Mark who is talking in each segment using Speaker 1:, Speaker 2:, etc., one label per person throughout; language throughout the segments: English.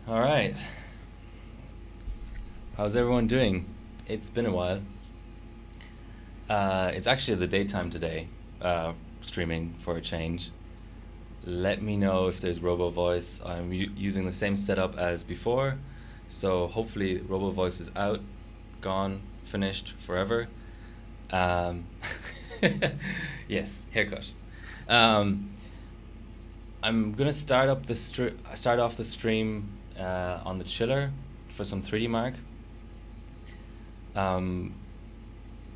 Speaker 1: All right. How's everyone doing? It's been a while. It's actually the daytime today, streaming for a change. Let me know if there's Robo Voice. I'm using the same setup as before, so hopefully Robo Voice is out, gone, finished, forever. Um, yes, haircut. Um, I'm gonna start off the stream on the chiller for some 3D mark.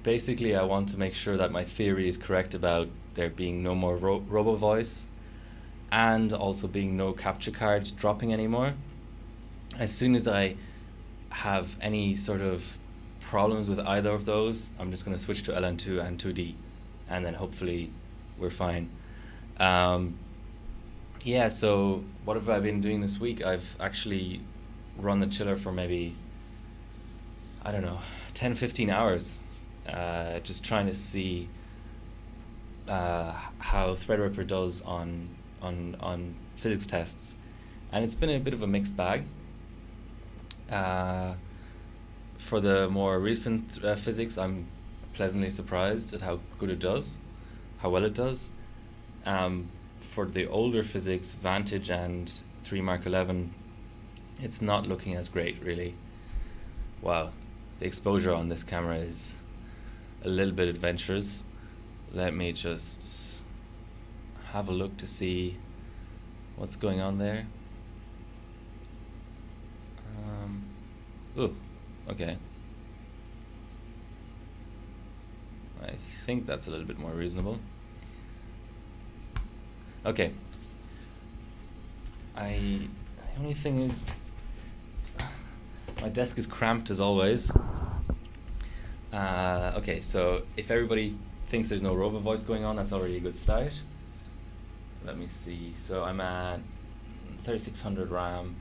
Speaker 1: Basically, I want to make sure that my theory is correct about there being no more Robo Voice, and also being no capture card dropping anymore. As soon as I have any sort of problems with either of those, I'm just going to switch to LN2 and 2D, and then hopefully we're fine. Yeah, so what have I been doing this week? I've actually run the chiller for maybe, I don't know, 10-15 hours, just trying to see how Threadripper does on physics tests, and it's been a bit of a mixed bag. For the more recent physics, I'm pleasantly surprised at how good it does, how well it does. For the older physics, Vantage and 3 Mark 11, it's not looking as great, really. Wow, the exposure on this camera is a little bit adventurous. Let me just have a look to see what's going on there. Ooh, okay. I think that's a little bit more reasonable. Okay. The only thing is, my desk is cramped as always. Okay, so if everybody thinks there's no Robo Voice going on, that's already a good start. Let me see. So I'm at 3600 RAM.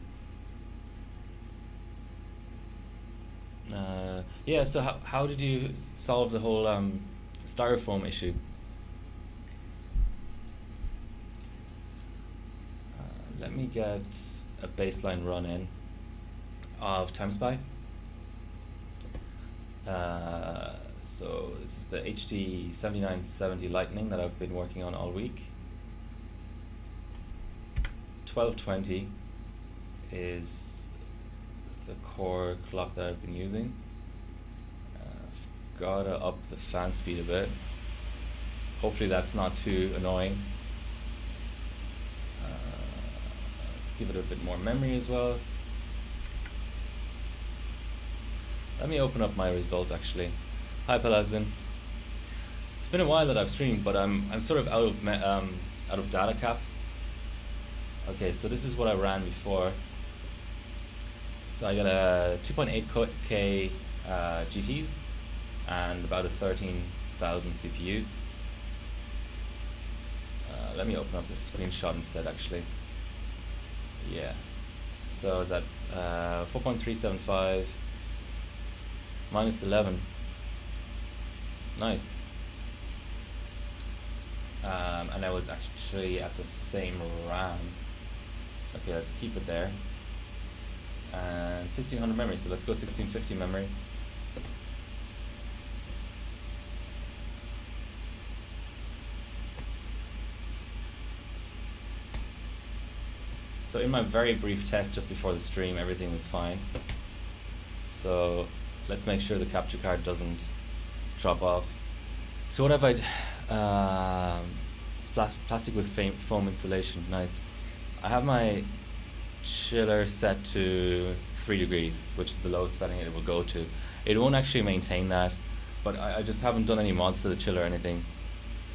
Speaker 1: Yeah, so how did you solve the whole styrofoam issue? Let me get a baseline run in of TimeSpy. So this is the HD 7970 Lightning that I've been working on all week. 1220 is the core clock that I've been using. I've gotta up the fan speed a bit. Hopefully that's not too annoying. Let's give it a bit more memory as well. Let me open up my result actually. Hi Paladzin. It's been a while that I've streamed, but I'm sort of out of data cap. Okay, so this is what I ran before. So I got a 2.8K GTs and about a 13,000 CPU. Let me open up the screenshot instead actually. Yeah. So I was at 4.375 minus 11. Nice. And I was actually at the same RAM. Okay, let's keep it there. And 1600 memory, so let's go 1650 memory. So in my very brief test just before the stream, everything was fine. So let's make sure the capture card doesn't drop off. So what have I plastic with foam insulation, nice. I have my chiller set to 3 degrees, which is the lowest setting it will go to. It won't actually maintain that, but I just haven't done any mods to the chiller or anything.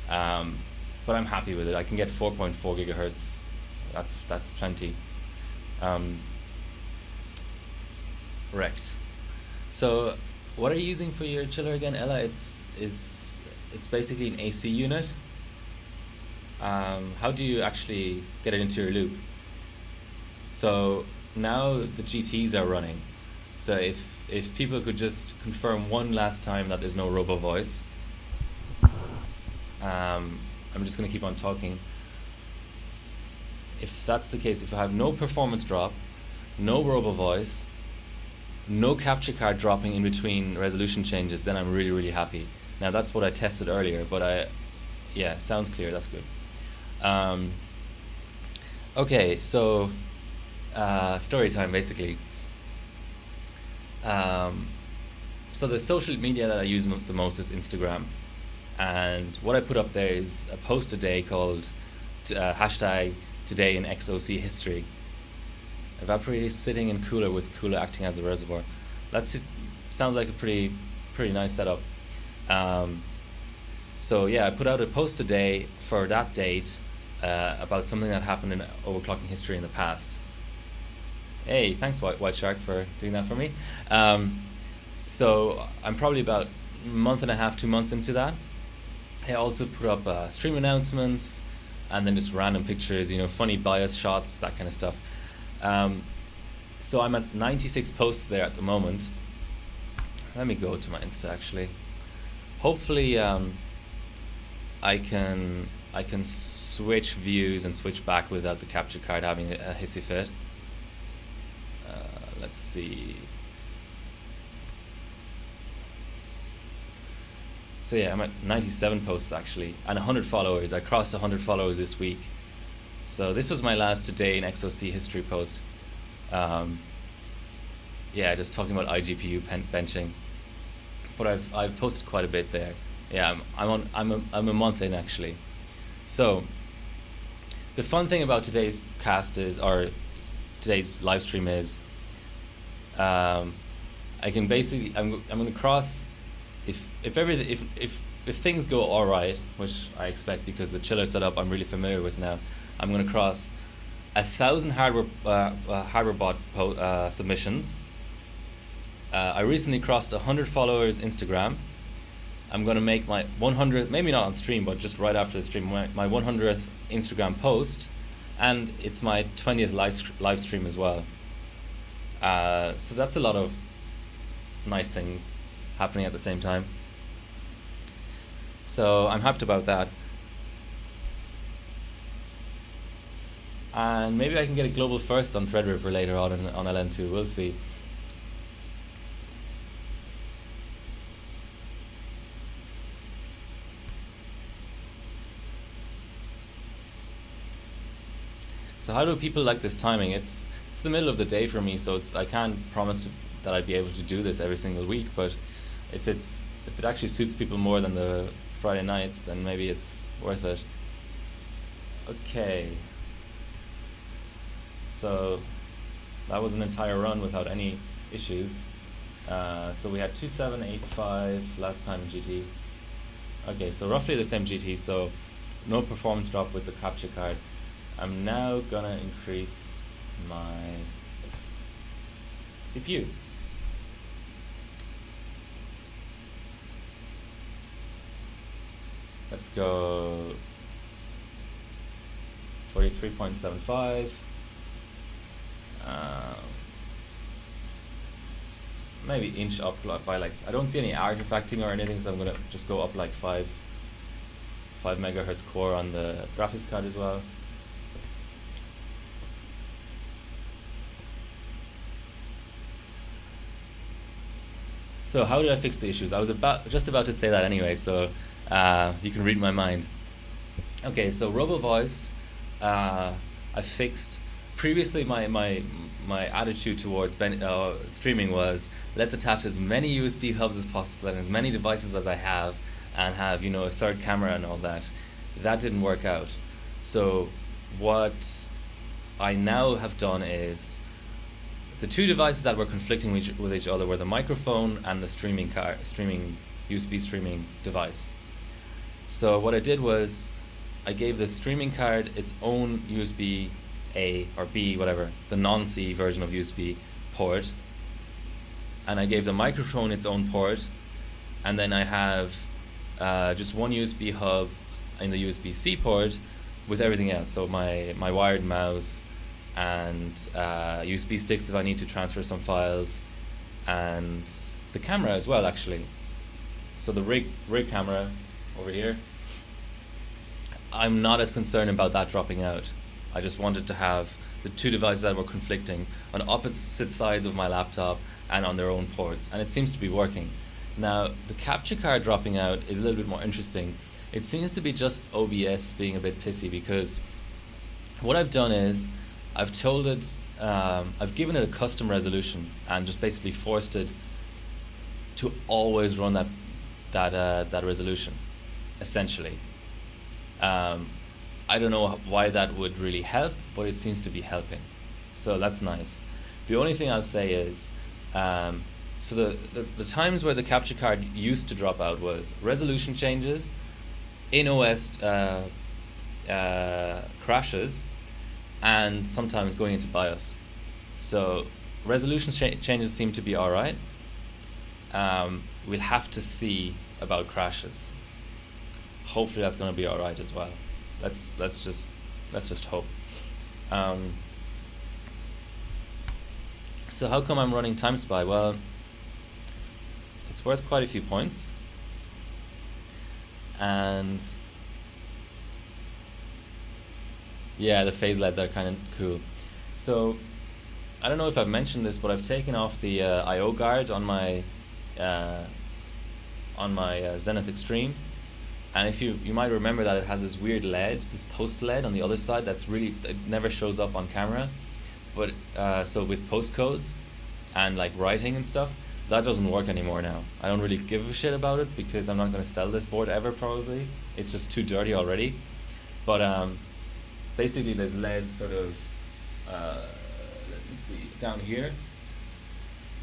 Speaker 1: But I'm happy with it. I can get 4.4 gigahertz. That's plenty. Wrecked. So what are you using for your chiller again, Ella? It's basically an AC unit. How do you actually get it into your loop? So now the GTs are running. So if people could just confirm one last time that there's no Robo Voice. I'm just going to keep on talking. If that's the case, if I have no performance drop, no robo voice, no capture card dropping in between resolution changes, then I'm really, really happy. Now that's what I tested earlier, but yeah, sounds clear, that's good. Okay, so story time basically. So the social media that I use the most is Instagram, and what I put up there is a post a day called hashtag today in XOC history. Evaporator sitting in cooler with cooler acting as a reservoir. Sounds like a pretty nice setup. So yeah, I put out a post a day for that date about something that happened in overclocking history in the past. Hey, thanks White Shark for doing that for me. So I'm probably about a month and a half, 2 months into that. I also put up stream announcements and then just random pictures, funny bias shots, that kind of stuff. So I'm at 96 posts there at the moment. Let me go to my Insta actually. Hopefully I can switch views and switch back without the capture card having a hissy fit. Let's see. So yeah, I'm at 97 posts actually, and 100 followers. I crossed 100 followers this week. So this was my last today in XOC history post. Yeah, just talking about iGPU benching. But I've posted quite a bit there. Yeah, I'm a month in actually. So the fun thing about today's cast is, or today's live stream is, I can basically I'm gonna cross if things go all right, which I expect because the chiller setup I'm really familiar with now. I'm gonna cross 1,000 hardware bot submissions. I recently crossed 100 followers Instagram. I'm gonna make my 100th, maybe not on stream, but just right after the stream, my 100th Instagram post, and it's my 20th live stream as well. So that's a lot of nice things happening at the same time. So I'm hyped about that. And maybe I can get a global first on Threadripper later on on LN2'd, we'll see. So how do people like this timing? It's the middle of the day for me, so I can't promise that I'd be able to do this every single week, but if it actually suits people more than the Friday nights, then maybe it's worth it. Okay. So that was an entire run without any issues. So we had 2785 last time in GT. Okay, so roughly the same GT, so no performance drop with the capture card. I'm now gonna increase my CPU. Let's go 43.75. Maybe inch up by like, I don't see any artifacting or anything, so I'm gonna just go up like 5 megahertz core on the graphics card as well. So how did I fix the issues? I was just about to say that anyway, so you can read my mind. Okay, so Robo Voice, I fixed. Previously, my attitude towards streaming was, let's attach as many USB hubs as possible and as many devices as I have, and have a third camera and all that. That didn't work out. So what I now have done is, the two devices that were conflicting with each other were the microphone and the USB streaming device. So what I did was, I gave the streaming card its own USB A or B, whatever, the non-C version of USB port, and I gave the microphone its own port, and then I have just one USB hub in the USB-C port with everything else. So my wired mouse and USB sticks if I need to transfer some files, and the camera as well actually. So the rig camera over here, I'm not as concerned about that dropping out. I just wanted to have the two devices that were conflicting on opposite sides of my laptop and on their own ports, and it seems to be working. Now, the capture card dropping out is a little bit more interesting. It seems to be just OBS being a bit pissy, because what I've done is I've told it, I've given it a custom resolution and just basically forced it to always run that resolution, essentially. I don't know why that would really help, but it seems to be helping. So that's nice. The only thing I'll say is, so the times where the capture card used to drop out was resolution changes, in-OS crashes, and sometimes going into BIOS. So resolution changes seem to be alright. We'll have to see about crashes. Hopefully that's going to be alright as well. Let's just hope. So how come I'm running TimeSpy? Well, it's worth quite a few points, and yeah, the phase LEDs are kind of cool. So I don't know if I've mentioned this, but I've taken off the I/O guard on my Zenith Extreme, and if you might remember that it has this weird LED, this post LED on the other side that's it never shows up on camera, but so with postcodes and like writing and stuff, that doesn't work anymore now. I don't really give a shit about it because I'm not going to sell this board ever, probably. It's just too dirty already. But basically there's LEDs sort of, let me see, down here,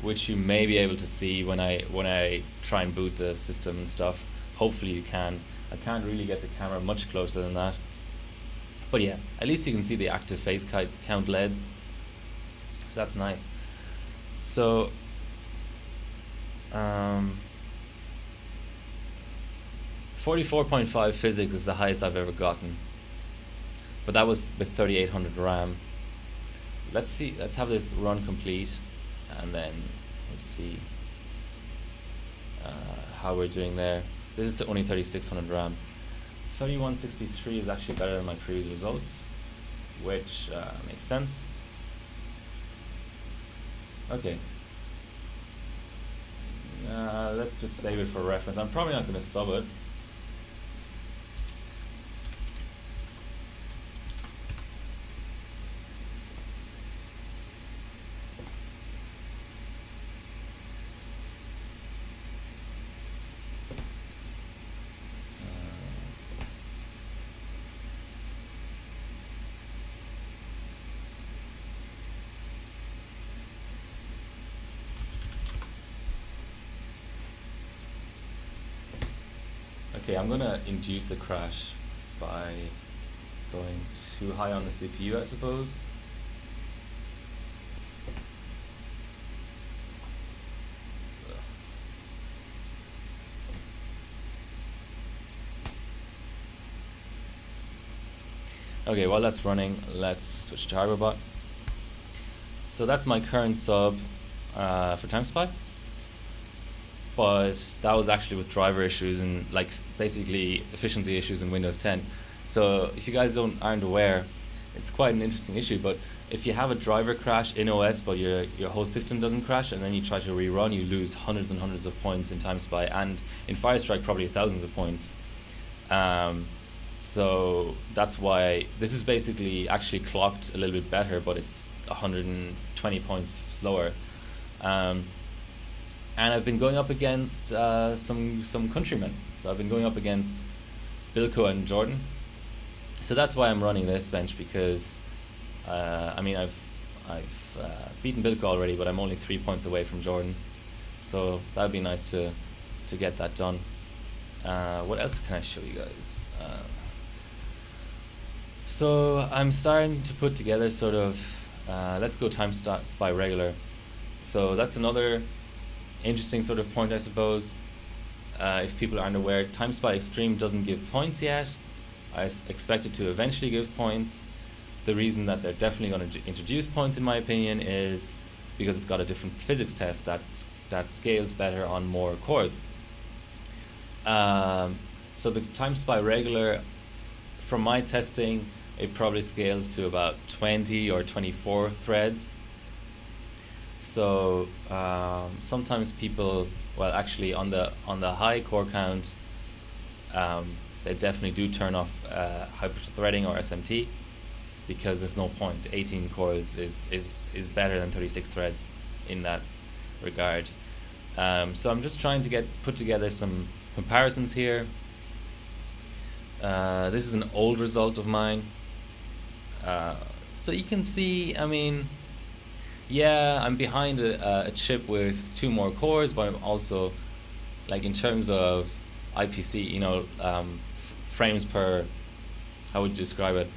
Speaker 1: which you may be able to see when I try and boot the system and stuff. Hopefully you can. I can't really get the camera much closer than that. But yeah, at least you can see the active phase count LEDs. So that's nice. So 44.5 physics is the highest I've ever gotten, but that was with 3800 RAM. Let's see, let's have this run complete, and then let's see how we're doing there. This is the only 3600 RAM. 3163 is actually better than my previous results, which makes sense. Okay. Let's just save it for reference. I'm probably not going to sub it. Okay, I'm gonna induce a crash by going too high on the CPU, I suppose. Okay, while that's running, let's switch to HardwareBot. So that's my current sub for TimeSpy. But that was actually with driver issues and like basically efficiency issues in Windows 10. So if you guys aren't aware, it's quite an interesting issue. But if you have a driver crash in OS, but your whole system doesn't crash, and then you try to rerun, you lose hundreds and hundreds of points in TimeSpy, and in Firestrike probably thousands of points. So that's why this is basically actually clocked a little bit better, but it's 120 points slower. And I've been going up against some countrymen. So I've been going up against Bilko and Jordan. So that's why I'm running this bench, because I mean I've beaten Bilko already, but I'm only 3 points away from Jordan. So that'd be nice to get that done. What else can I show you guys? So I'm starting to put together sort of let's go TimeSpy regular. So that's another interesting sort of point, I suppose. If people aren't aware, TimeSpy Extreme doesn't give points yet. I expect it to eventually give points. The reason that they're definitely going to introduce points, in my opinion, is because it's got a different physics test that scales better on more cores. So the TimeSpy regular, from my testing, it probably scales to about 20 or 24 threads. So sometimes people, well, actually on the high core count, they definitely do turn off hyper-threading or SMT, because there's no point. 18 cores is better than 36 threads in that regard. So I'm just trying to put together some comparisons here. This is an old result of mine. So you can see, I mean, yeah, I'm behind a chip with 2 more cores, but I'm also, like, in terms of IPC, you know, frames per, how would you describe it?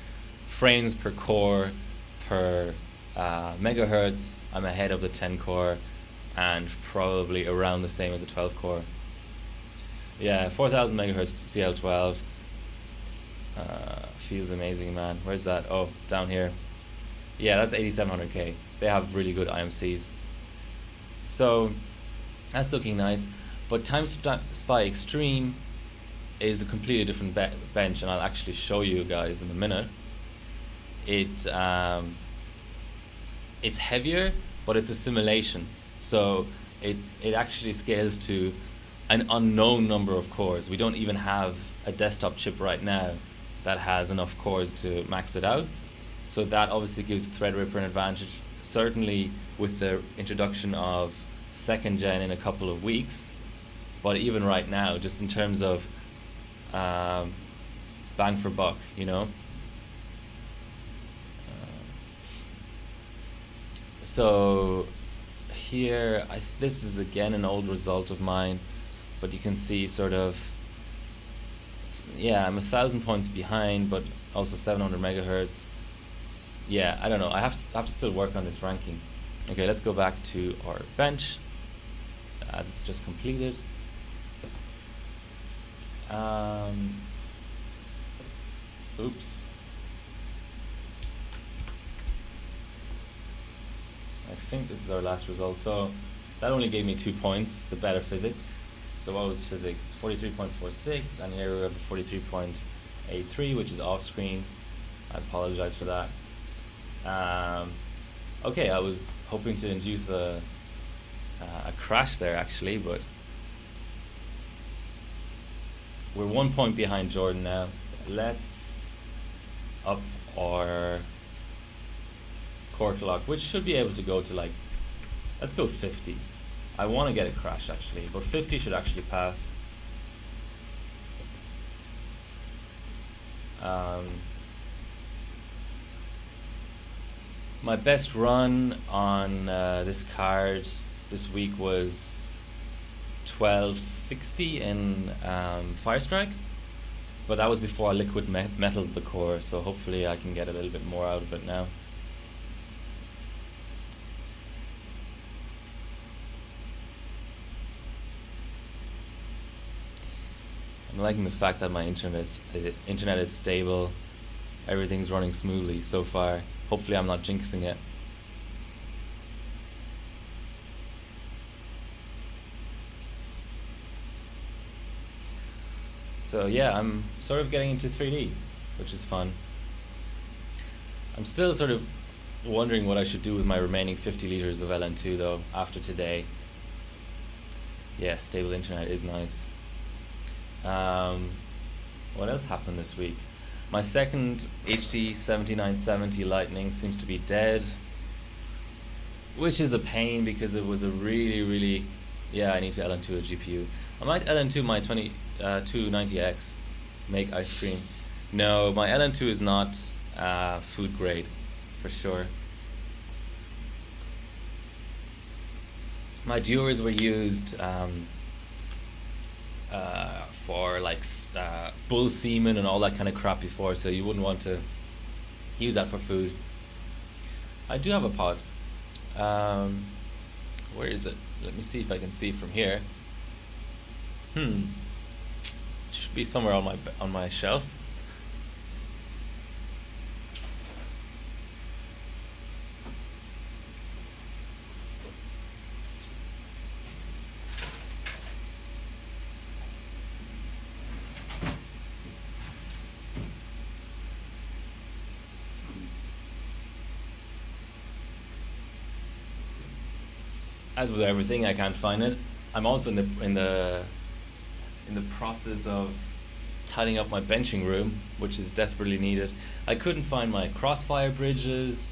Speaker 1: Frames per core per megahertz, I'm ahead of the 10 core and probably around the same as a 12 core. Yeah, 4000 megahertz CL12 feels amazing, man. Where's that? Oh, down here. Yeah, that's 8700K. They have really good IMCs. So that's looking nice. But Time Spy Extreme is a completely different bench, and I'll actually show you guys in a minute. It's heavier, but it's a simulation. So it actually scales to an unknown number of cores. We don't even have a desktop chip right now that has enough cores to max it out. So that obviously gives Threadripper an advantage, certainly with the introduction of 2nd gen in a couple of weeks. But even right now, just in terms of bang for buck, you know. So here, this is again an old result of mine, but you can see sort of, yeah, I'm 1,000 points behind, but also 700 megahertz. Yeah, I don't know. I have to still work on this ranking. Okay, let's go back to our bench, as it's just completed. Oops. I think this is our last result. So that only gave me 2 points, the better physics. So what was physics? 43.46, and here we have 43.83, which is off screen. I apologize for that. Okay, I was hoping to induce a crash there actually, but we're 1 point behind Jordan now. Let's up our core clock, which should be able to go to, like, let's go 50. I want to get a crash actually, but 50 should actually pass. My best run on this card this week was 1260 in Firestrike, but that was before I liquid metaled the core, so hopefully I can get a little bit more out of it now. I'm liking the fact that my internet is stable, everything's running smoothly so far. Hopefully I'm not jinxing it. So yeah, I'm sort of getting into 3D, which is fun. I'm still sort of wondering what I should do with my remaining 50 liters of LN2 though, after today. Yeah, stable internet is nice. What else happened this week? My second HD 7970 Lightning seems to be dead, which is a pain because it was a really, yeah, I need to LN2 a GPU. I might LN2 my 290X, make ice cream. No, my LN2 is not food grade, for sure. My dewars were used for like bull semen and all that kind of crap before, so you wouldn't want to use that for food. I do have a pod. Where is it? Let me see if I can see it from here. Should be somewhere on my shelf. as with everything, I can't find it. I'm also in the process of tidying up my benching room, which is desperately needed. I couldn't find my crossfire bridges.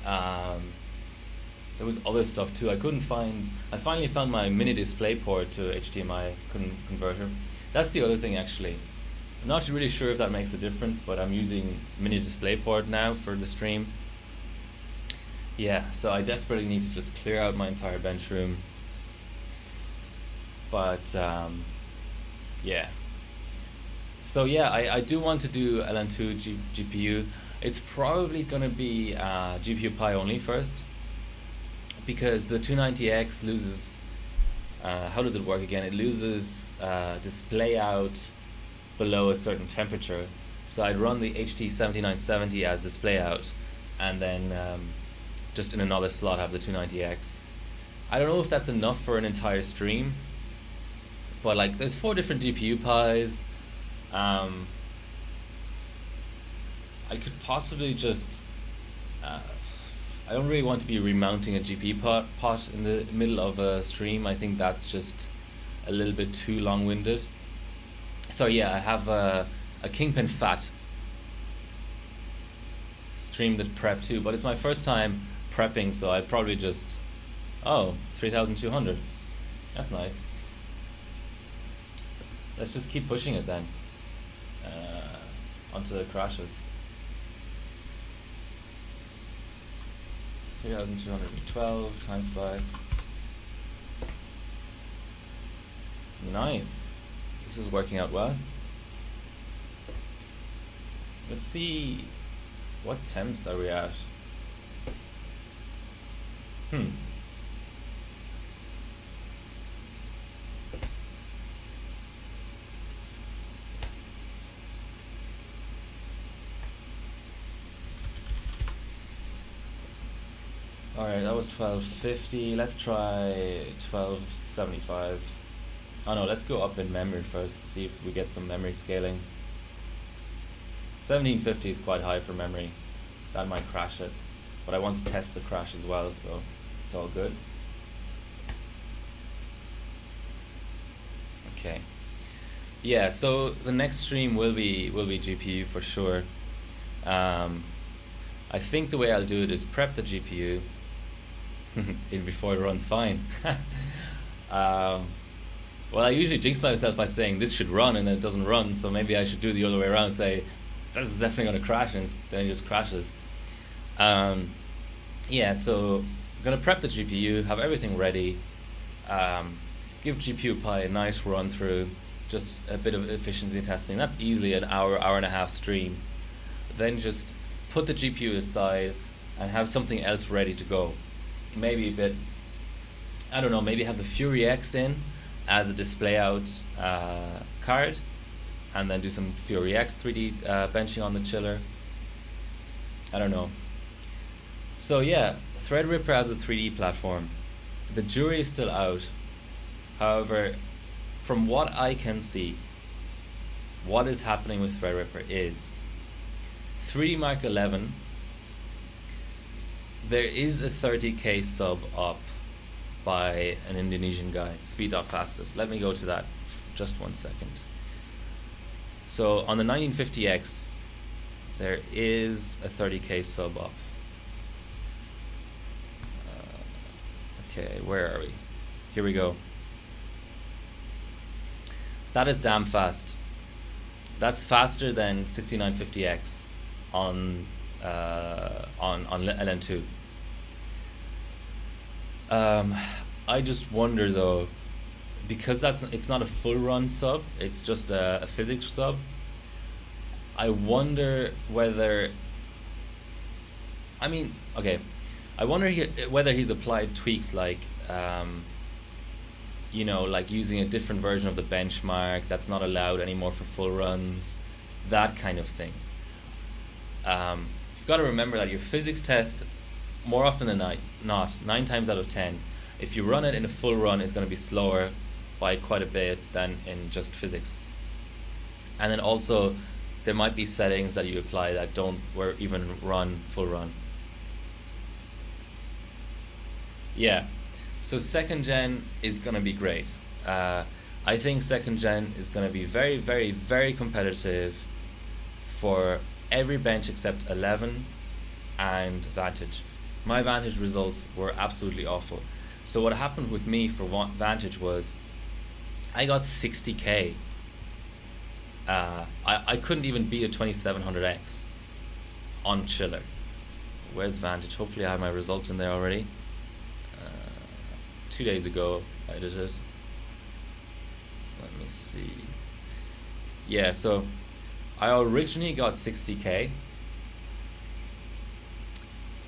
Speaker 1: There was other stuff too. I finally found my mini display port to HDMI converter. That's the other thing actually. I'm not really sure if that makes a difference, but I'm using mini display port now for the stream. Yeah, so I desperately need to just clear out my entire bench room. But yeah. So yeah, I do want to do LN2'd GPU. It's probably going to be GPU Pi only first, because the 290X loses, how does it work again? It loses display out below a certain temperature. So I'd run the HT7970 as display out, and then just in another slot have the 290X. I don't know if that's enough for an entire stream, but like there's 4 different GPU Pis. I could possibly just I don't really want to be remounting a GPU pot in the middle of a stream. I think that's just a little bit too long-winded. So yeah, I have a Kingpin Fat stream that prep too, but it's my first time prepping, so I'd probably just 3200. That's nice. Let's just keep pushing it then onto the crashes. 3212 times by. Nice. This is working out well. Let's see what temps are we at. Alright, that was 1250. Let's try 1275. Oh no, let's go up in memory first, see if we get some memory scaling. 1750 is quite high for memory. That might crash it. But I want to test the crash as well, so it's all good. Okay. Yeah, so the next stream will be GPU for sure. I think the way I'll do it is prep the GPU before it runs fine. Well, I usually jinx myself by saying this should run and then it doesn't run, so maybe I should do the other way around and say this is definitely going to crash, and then it just crashes. Yeah, so I'm going to prep the GPU, have everything ready, give GPU Pi a nice run through, just a bit of efficiency testing. That's easily an hour and a half stream. Then just put the GPU aside and have something else ready to go. Maybe a bit, I don't know, maybe have the Fury X in as a display out card, and then do some Fury X 3D benching on the chiller. I don't know. So yeah, Threadripper as a 3D platform. The jury is still out. However, from what I can see, what is happening with Threadripper is 3D Mark 11, there is a 30k sub up by an Indonesian guy, speed.fastest. Let me go to that just 1 second. So on the 1950X, there is a 30k sub up. Okay, where are we? Here we go. That is damn fast. That's faster than 6950X on LN2'd. I just wonder though, because it's not a full run sub, it's just a physics sub. I wonder whether, I mean, okay, I wonder whether he's applied tweaks like, you know, like using a different version of the benchmark that's not allowed anymore for full runs, that kind of thing. You've got to remember that your physics test, more often than not, 9 times out of 10, if you run it in a full run, it's going to be slower by quite a bit than in just physics. And then also, there might be settings that you apply that don't even run full run. Yeah, So second gen is going to be great. I think second gen is going to be very, very, very competitive for every bench except 11 and Vantage. My Vantage results were absolutely awful. So what happened with me for Vantage was I got 60k. I couldn't even beat a 2700X on Chiller. Where's Vantage? Hopefully I have my result in there already. 2 days ago I did it. Let me see. Yeah, so I originally got 60k.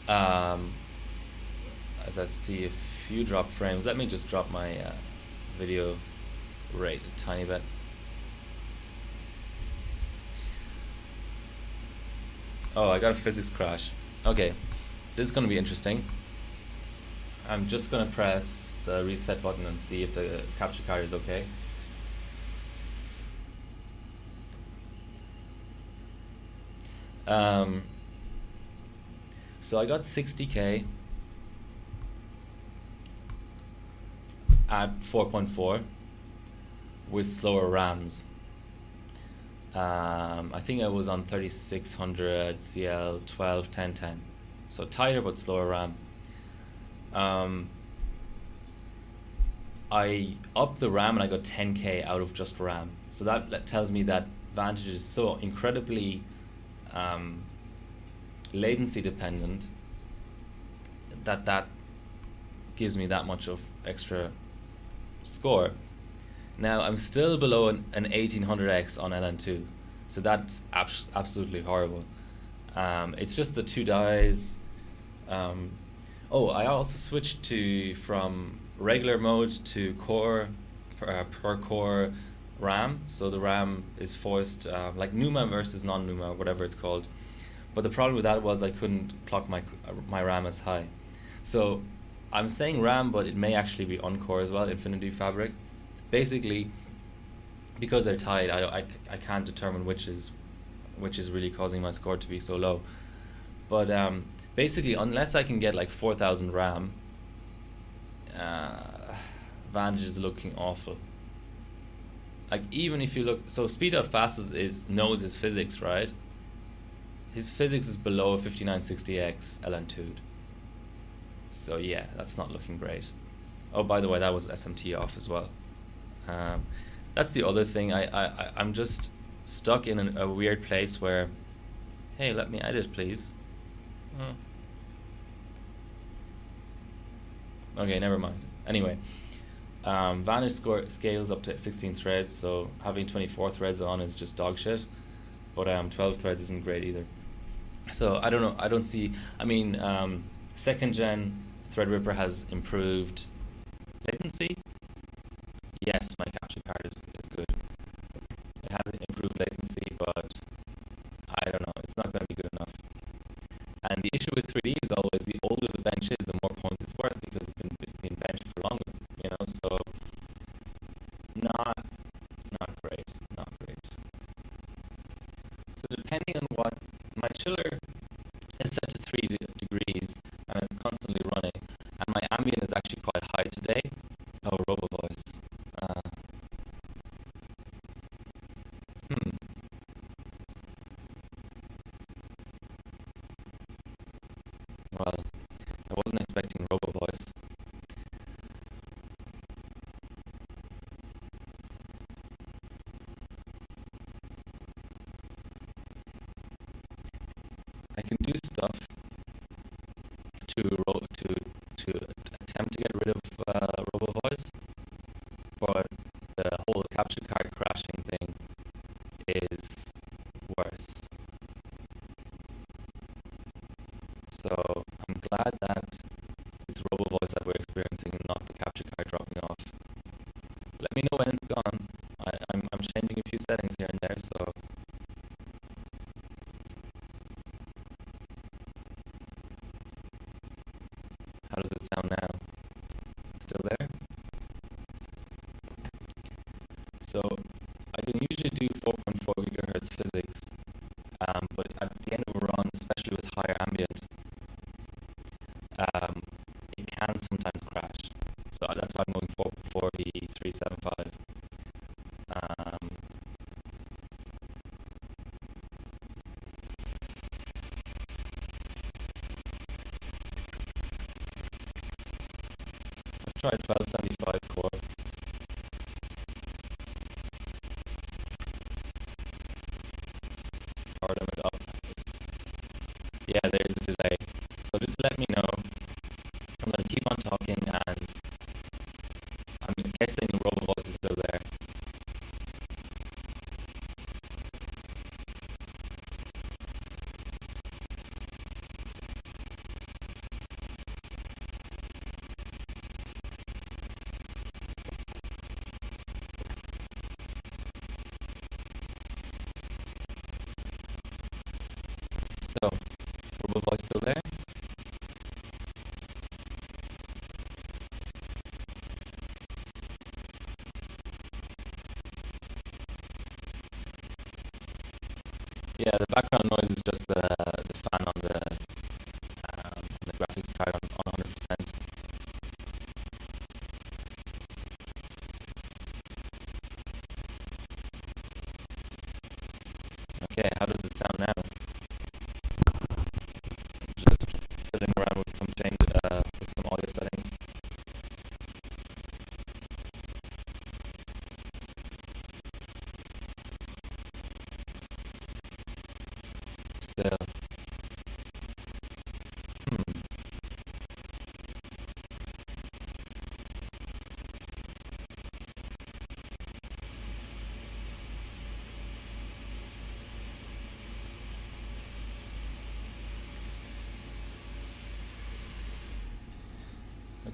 Speaker 1: As I see a few drop frames, let me just drop my video rate a tiny bit. Oh, I got a physics crash. Okay, this is going to be interesting. I'm just going to press the reset button and see if the capture card is okay. So I got 60k at 4.4 with slower RAMs. I think I was on 3600 CL 12 1010, so tighter but slower RAM. I upped the RAM and I got 10k out of just RAM, so that tells me that Vantage is so incredibly latency dependent that gives me that much of extra score. Now I'm still below an 1800X on LN2'd, so that's absolutely horrible. It's just the two dies. Oh, I also switched from regular mode to core per core RAM, so the RAM is forced like NUMA versus non-NUMA, whatever it's called. But the problem with that was I couldn't clock my RAM as high. So I'm saying RAM, but it may actually be on core as well, Infinity Fabric. Basically, because they're tied, I can't determine which is really causing my score to be so low. But basically, unless I can get like 4000 RAM, Vantage is looking awful. Like even if you look, so Speed.Fast knows his physics, right? His physics is below 5960X LN2'd. So yeah, that's not looking great. Oh, by the way, that was SMT off as well. That's the other thing. I'm just stuck in a weird place where, hey, let me edit, please. Okay, never mind. Anyway, Vantage scales up to 16 threads, so having 24 threads on is just dog shit. But 12 threads isn't great either. So I don't know. I don't see. I mean, second gen Threadripper has improved latency. Yes, my capture card is good. It has improved latency, but I don't know. It's not going to be good enough. And the issue with 3D is always the older the bench is, the more points it's worth because it's been benched for longer. You know, so not great, not great. So depending on what my chiller is set to 3 degrees and it's constantly running, and my ambient is actually quite high today. Oh, Robo Voice. Well, I wasn't expecting Robo Voice. I can do stuff to attempt to get rid of try 1275 core. Power limit up. Yeah, there's a delay. So just let me know. I'm going to keep on talking, and I'm guessing RoboVoice is still there. So, RoboVoice still there? Yeah, the background noise is just the fan on the graphics card on 100%. Okay, how does it sound now? Just fiddling around with some with some audio settings. Still.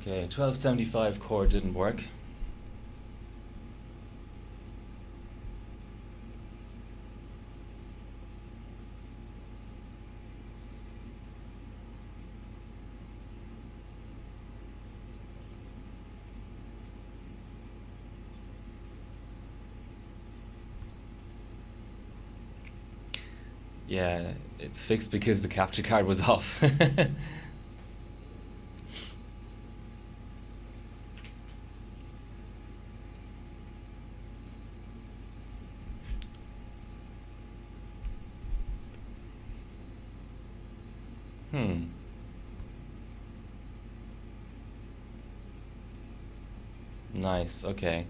Speaker 1: Okay, 1275 core didn't work. Yeah, it's fixed because the capture card was off. Nice, okay.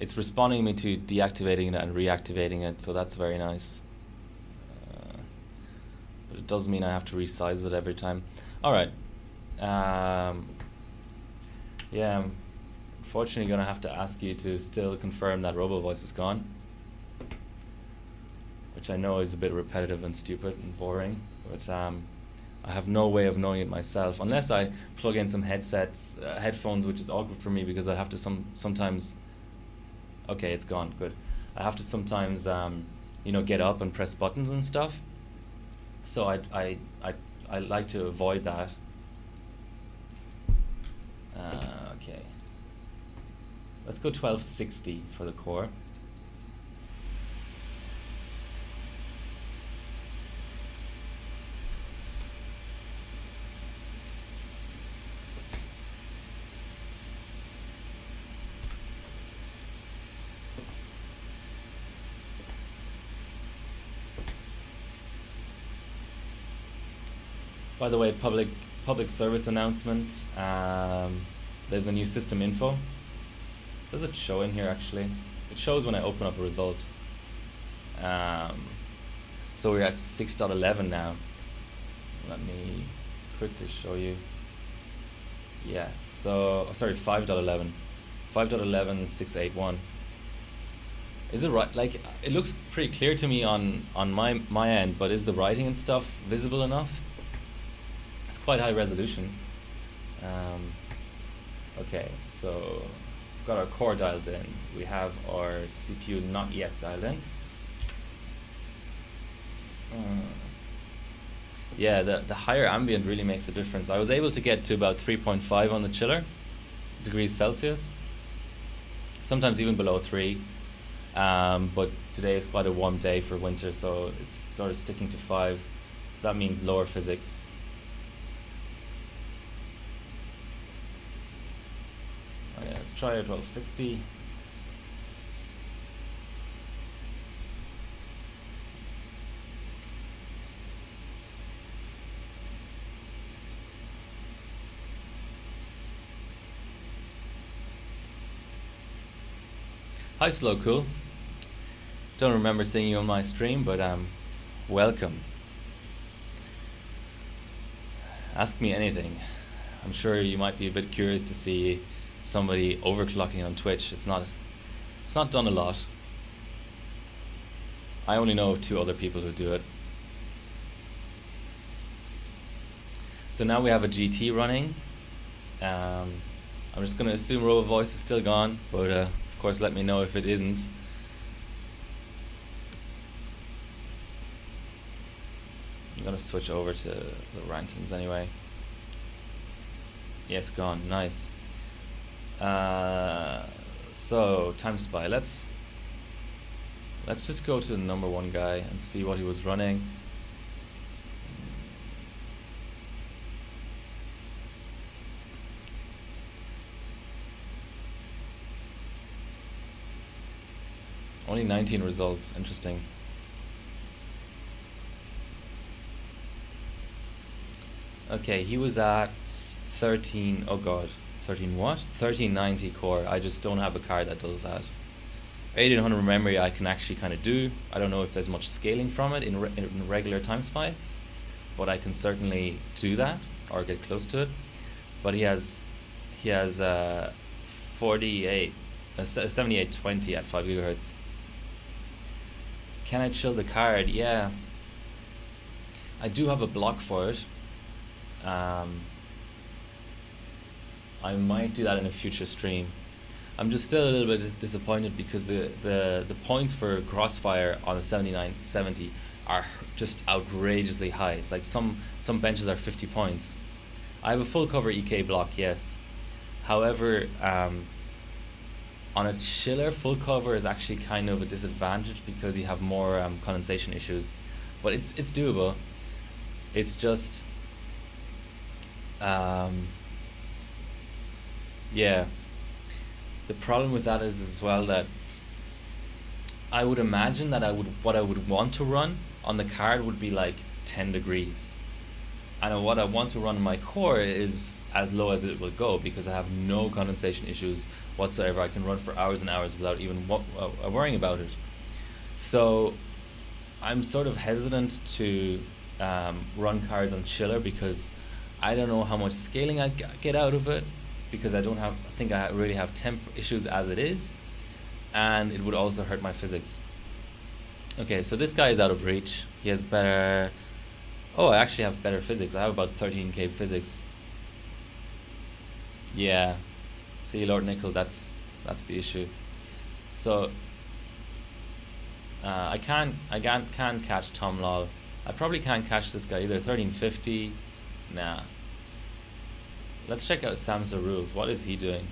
Speaker 1: It's responding me to deactivating it and reactivating it, so that's very nice. But it does mean I have to resize it every time. Alright. Yeah, I'm unfortunately going to have to ask you to still confirm that RoboVoice is gone. Which I know is a bit repetitive and stupid and boring, but I have no way of knowing it myself unless I plug in some headphones, which is awkward for me because I have to sometimes. Okay, it's gone. Good. I have to sometimes, get up and press buttons and stuff. So I like to avoid that. Okay. Let's go 1260 for the core. By the way, public service announcement. There's a new system info. Does it show in here actually? It shows when I open up a result. So we're at 6.11 now. Let me quickly show you. Yes. So sorry, 5.11. 5.11.681. Is it right? Like, it looks pretty clear to me on my end, but is the writing and stuff visible enough? It's quite high resolution. Okay, so we've got our core dialed in. We have our CPU not yet dialed in. Yeah, the higher ambient really makes a difference. I was able to get to about 3.5 on the chiller degrees Celsius. Sometimes even below 3. But today is quite a warm day for winter, so it's sort of sticking to 5. So that means lower physics. Oh yeah, let's try a 1260. Hi Slow Cool. Don't remember seeing you on my stream, but welcome. Ask me anything. I'm sure you might be a bit curious to see somebody overclocking on Twitch. It's not done a lot. I only know of 2 other people who do it. So now we have a GT running. I'm just going to assume Robo Voice is still gone, but of course let me know if it isn't. I'm going to switch over to the rankings anyway. Yes, gone. Nice. So Time Spy. Let's just go to the number 1 guy and see what he was running. Only 19 results. Interesting. Okay, he was at 13. Oh god, 13 what? 1390 core. I just don't have a card that does that. 1800 memory I can actually kind of do. I don't know if there's much scaling from it in regular Time Spy, but I can certainly do that or get close to it. But he has 7820 at 5 gigahertz. Can I chill the card? Yeah, I do have a block for it. I might do that in a future stream. I'm just still a little bit disappointed because the points for Crossfire on the 7970 are just outrageously high. It's like some benches are 50 points. I have a full cover EK block, yes. However, on a chiller, full cover is actually kind of a disadvantage because you have more condensation issues. But it's doable. It's just yeah. The problem with that is as well that I would imagine that what I would want to run on the card would be like 10 degrees. And what I want to run in my core is as low as it will go because I have no condensation issues whatsoever. I can run for hours and hours without even worrying about it. So I'm sort of hesitant to run cards on chiller because I don't know how much scaling I get out of it, because I think I really have temp issues as it is, and it would also hurt my physics. Okay, so this guy is out of reach. He has better. Oh, I actually have better physics. I have about 13k physics. Yeah, see, Lord Nickel, that's the issue. So I can't catch Tom Lol. I probably can't catch this guy either. 1350. Nah. Let's check out Samsa Rules. What is he doing?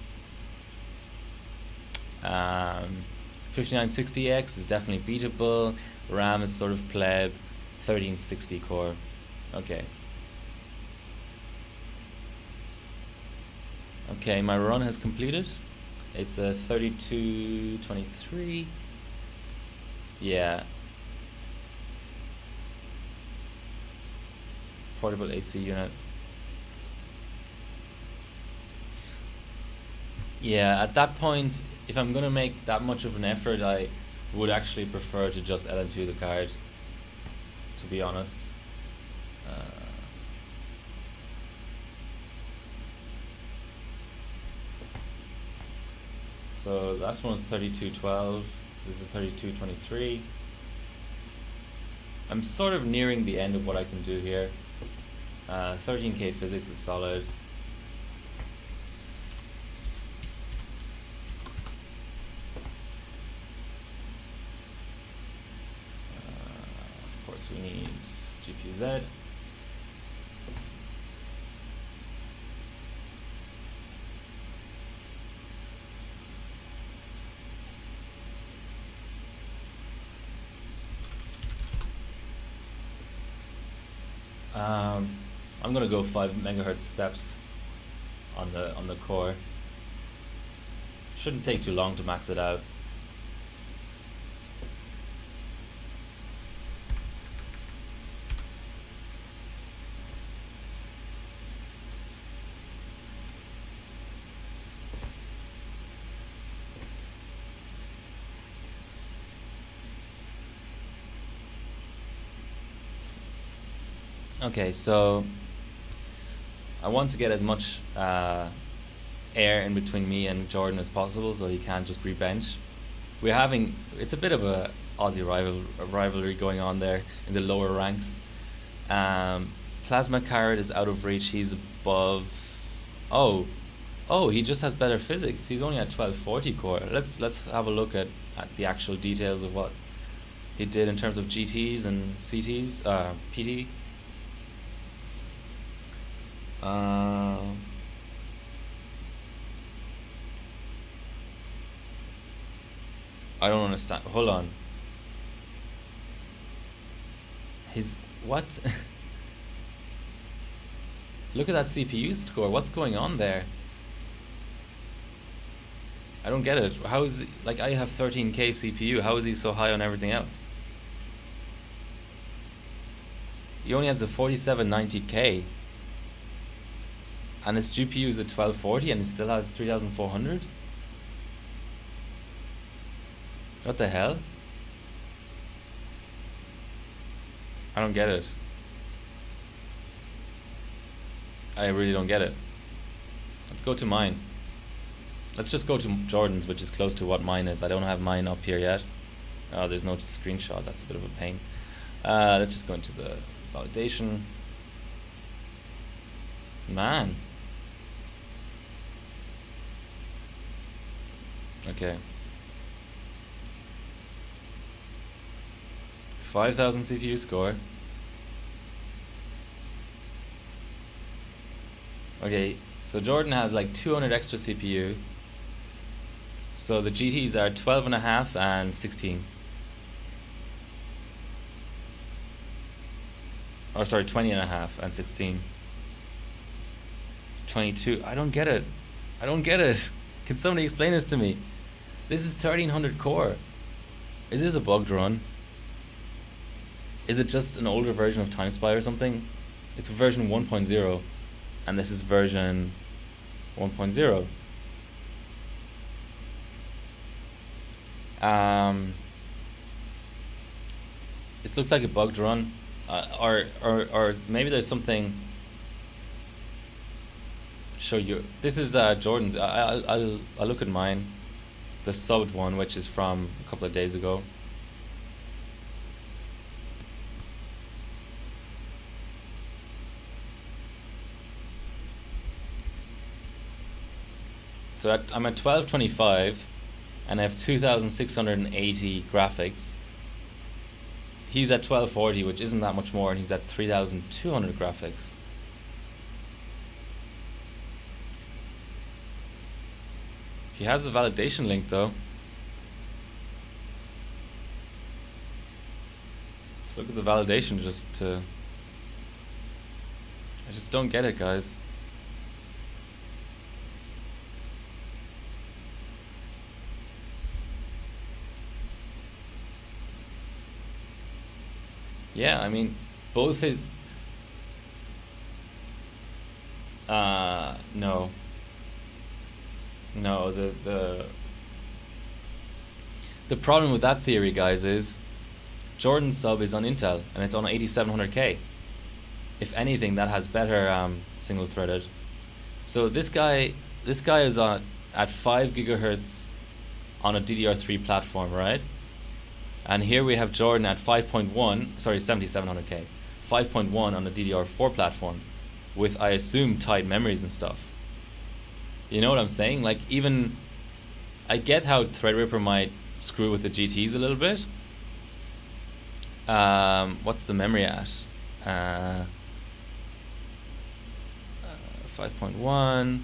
Speaker 1: 5960X is definitely beatable. RAM is sort of pleb. 1360 core. Okay. Okay, my run has completed. It's a 3223. Yeah. Portable AC unit. Yeah, at that point, if I'm gonna make that much of an effort, I would actually prefer to just LN2'd the card, to be honest. So last one was 3212. This is 3223. I'm sort of nearing the end of what I can do here. 13k physics is solid. Of course we need GPU-Z. I'm gonna go 5 megahertz steps on the core. Shouldn't take too long to max it out. Okay, so I want to get as much air in between me and Jordan as possible, so he can't just re-bench. We're having, it's a bit of a Aussie rivalry going on there in the lower ranks. Plasma Card is out of reach. He's above. Oh, he just has better physics. He's only at 1240 core. Let's have a look at the actual details of what he did in terms of GTs and CTs, PT. I don't understand. Hold on. His what? Look at that CPU score. What's going on there? I don't get it. How is like I have 13K CPU. How is he so high on everything else? He only has a 4790K. And his GPU is a 1240 and he still has 3400? What the hell? I don't get it. I really don't get it. Let's go to mine. Let's just go to Jordan's, which is close to what mine is. I don't have mine up here yet. Oh, there's no screenshot. That's a bit of a pain. Let's just go into the validation. Man. Okay. 5000 CPU score. Okay, so Jordan has like 200 extra CPU. So the GTs are 12.5 and 16. Or sorry, 20.5 and 16. 22. I don't get it. I don't get it. Can somebody explain this to me? This is 1300 core. Is this a bugged run? Is it just an older version of TimeSpy or something? It's version 1.0 and this is version 1.0. This looks like a bugged run, or maybe there's something. Show you. This is Jordan's. I'll look at mine, the subbed one, which is from a couple of days ago. So I'm at 1225 and I have 2680 graphics. He's at 1240, which isn't that much more, and he's at 3200 graphics. He has a validation link though. Let's look at the validation I just don't get it, guys. Yeah, I mean, both his... No. No, the problem with that theory, guys, is Jordan's sub is on Intel, and it's on 8700K. If anything, that has better single-threaded. So this guy is at 5 gigahertz on a DDR3 platform, right? And here we have Jordan at 5.1, sorry, 7700K, 5.1 on the DDR4 platform with, I assume, tied memories and stuff. You know what I'm saying? Like, even, I get how Threadripper might screw with the GTs a little bit. What's the memory at? 5.1.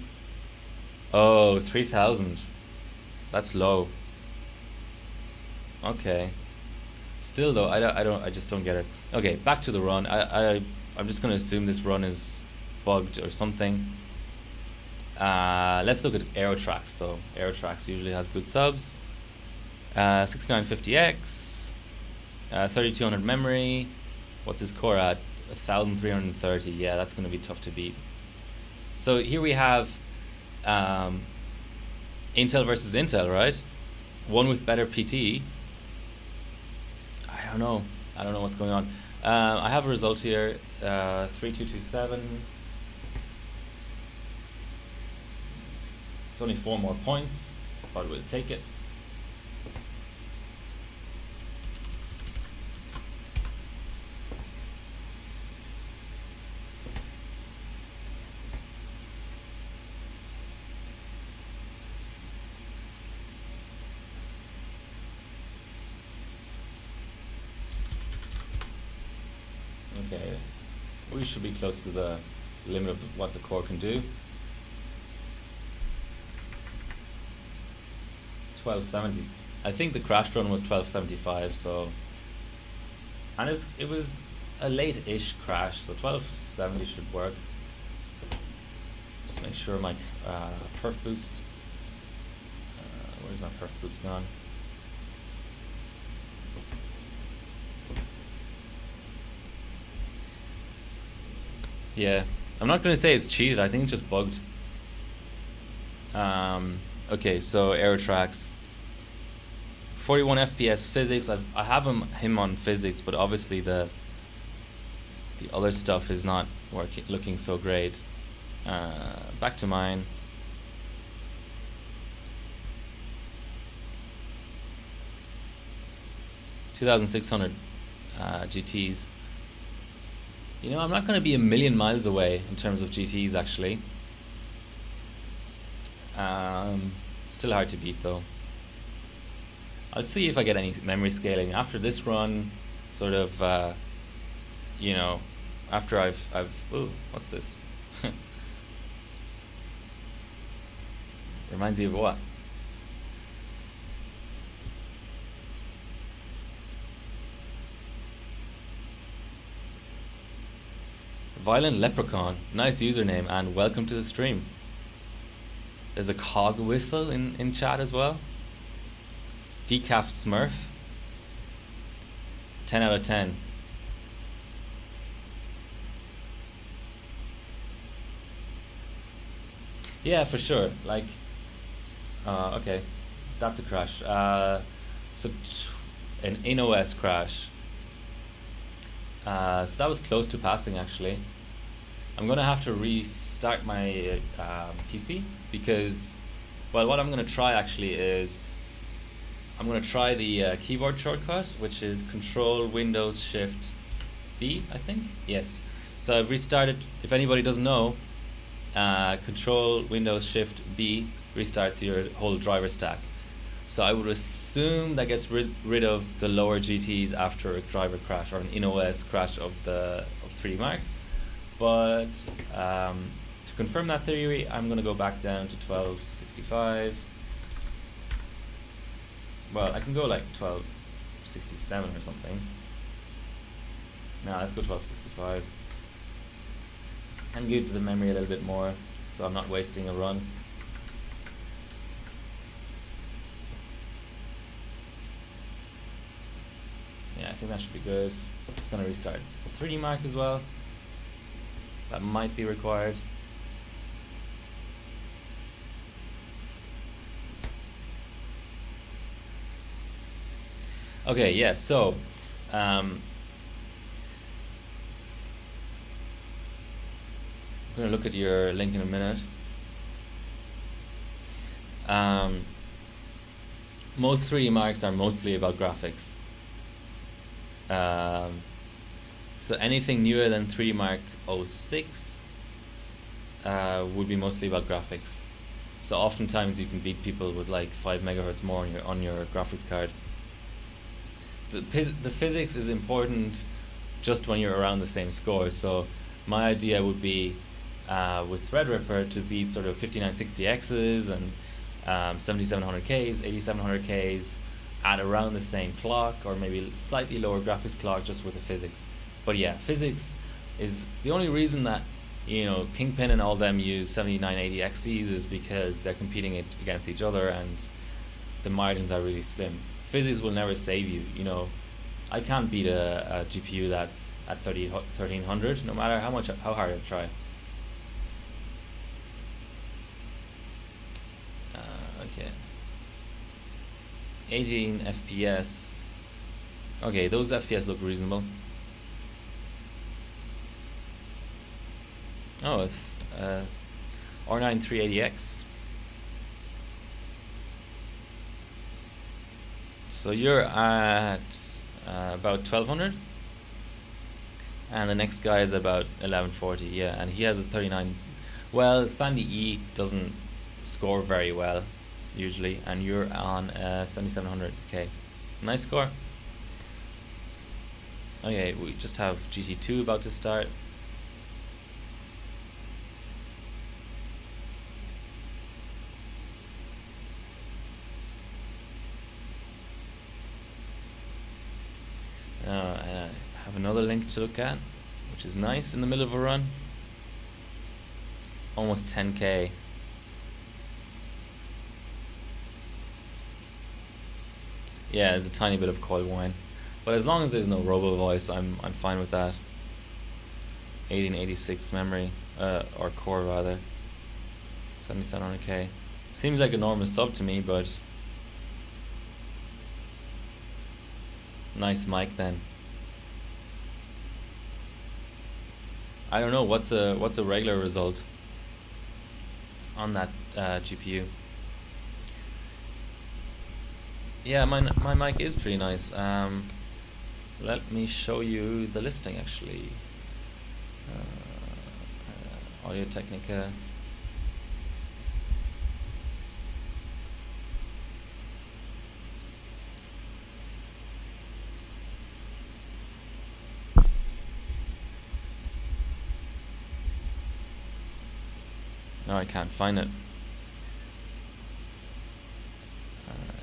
Speaker 1: Oh, 3000. That's low. Okay. Still though, I just don't get it. Okay, back to the run. I'm just gonna assume this run is bugged or something. Let's look at Aerotrax though. Aerotrax usually has good subs. 6950X, 3200 memory. What's his core at? 1330. Yeah, that's gonna be tough to beat. So here we have Intel versus Intel, right? One with better PT. I don't know what's going on. I have a result here. 3227. It's only 4 more points, but we'll take it. Okay, we should be close to the limit of what the core can do. 1270. I think the crash run was 1275, so, and it was a late-ish crash, so 1270 should work. Just make sure my perf boost. Where's my perf boost gone? Yeah, I'm not going to say it's cheated. I think it's just bugged. Okay, so Aerotrax. 41 FPS physics. I have him on physics, but obviously the other stuff is not looking so great. Back to mine. $2,600 GTs. You know, I'm not going to be a million miles away in terms of GTs, actually. Still hard to beat, though. I'll see if I get any memory scaling after this run. Sort of, you know, after I've. Ooh, what's this? Reminds you of what? Violent Leprechaun, nice username, and welcome to the stream. There's a cog whistle in chat as well. Decaf Smurf, 10 out of 10. Yeah, for sure. Like, okay, that's a crash. So an in-OS crash. So that was close to passing, actually. I'm gonna have to restart my PC because, well, what I'm gonna try actually is I'm gonna try the keyboard shortcut, which is Control Windows Shift B, I think. Yes. So I've restarted. If anybody doesn't know, Control Windows Shift B restarts your whole driver stack. So I would assume that gets rid of the lower GTs after a driver crash or an in-OS crash of 3D Mark. But to confirm that theory, I'm going to go back down to 1265. Well, I can go like 1267 or something. No, let's go 1265. And give the memory a little bit more, so I'm not wasting a run. Yeah, I think that should be good. Just going to restart 3D Mark as well. That might be required. Okay, yeah, so I'm going to look at your link in a minute. Most 3D Marks are mostly about graphics. So anything newer than 3D Mark 06 would be mostly about graphics. So oftentimes you can beat people with like 5 megahertz more on your graphics card. The physics is important just when you're around the same score. So my idea would be with Threadripper to beat sort of 5960Xs and 7700Ks, 8700Ks at around the same clock, or maybe slightly lower graphics clock just with the physics. But yeah, physics is the only reason that, you know, Kingpin and all them use 7980Xs is because they're competing against each other and the margins are really slim. Physics will never save you, you know. I can't beat a GPU that's at 1300 no matter how hard I try. Okay. 18 FPS. Okay, those FPS look reasonable. Oh, R9 380X. So you're at about 1200, and the next guy is about 1140. Yeah, and he has a 39. Well, Sandy E doesn't score very well usually, and you're on 7700. Okay, nice score. Okay, we just have GT2 about to start. I have another link to look at, which is nice in the middle of a run. Almost 10k. Yeah, there's a tiny bit of coil whine, but as long as there's no robo voice, I'm fine with that. 1886 memory, or core rather. 7700k. Seems like a normal sub to me, but nice mic then. I don't know what's a regular result on that GPU. Yeah, my mic is pretty nice. Let me show you the listing actually. Audio Technica. No, I can't find it.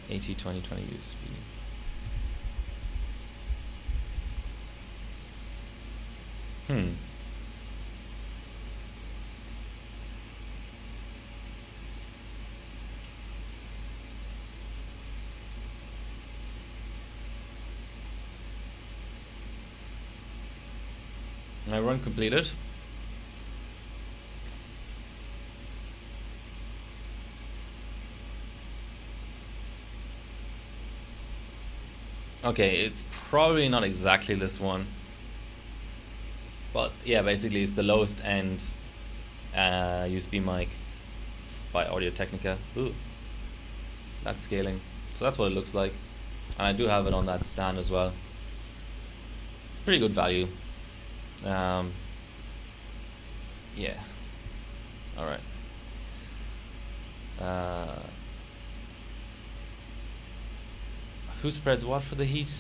Speaker 1: AT2020 USB. My run completed. Okay, it's probably not exactly this one, but yeah, basically it's the lowest end USB mic by Audio Technica. Ooh, that's scaling. So that's what it looks like, and I do have it on that stand as well. It's pretty good value. Yeah. All right. Who spreads what for the heat?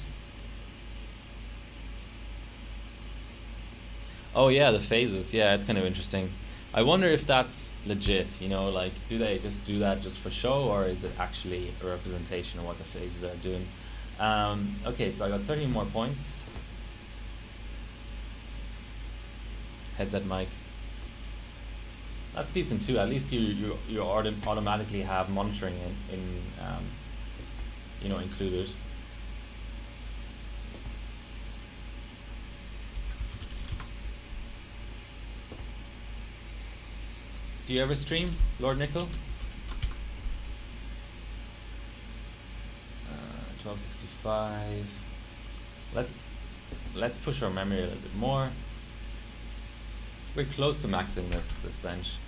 Speaker 1: Oh yeah, the phases. Yeah, it's kind of interesting. I wonder if that's legit, you know, like do they just do that just for show, or is it actually a representation of what the phases are doing? Okay, so I got 13 more points. Headset mic. That's decent too. At least you automatically have monitoring in you know, included. Do you ever stream, Lord Nickel? 1265. Let's push our memory a little bit more. We're close to maxing this bench.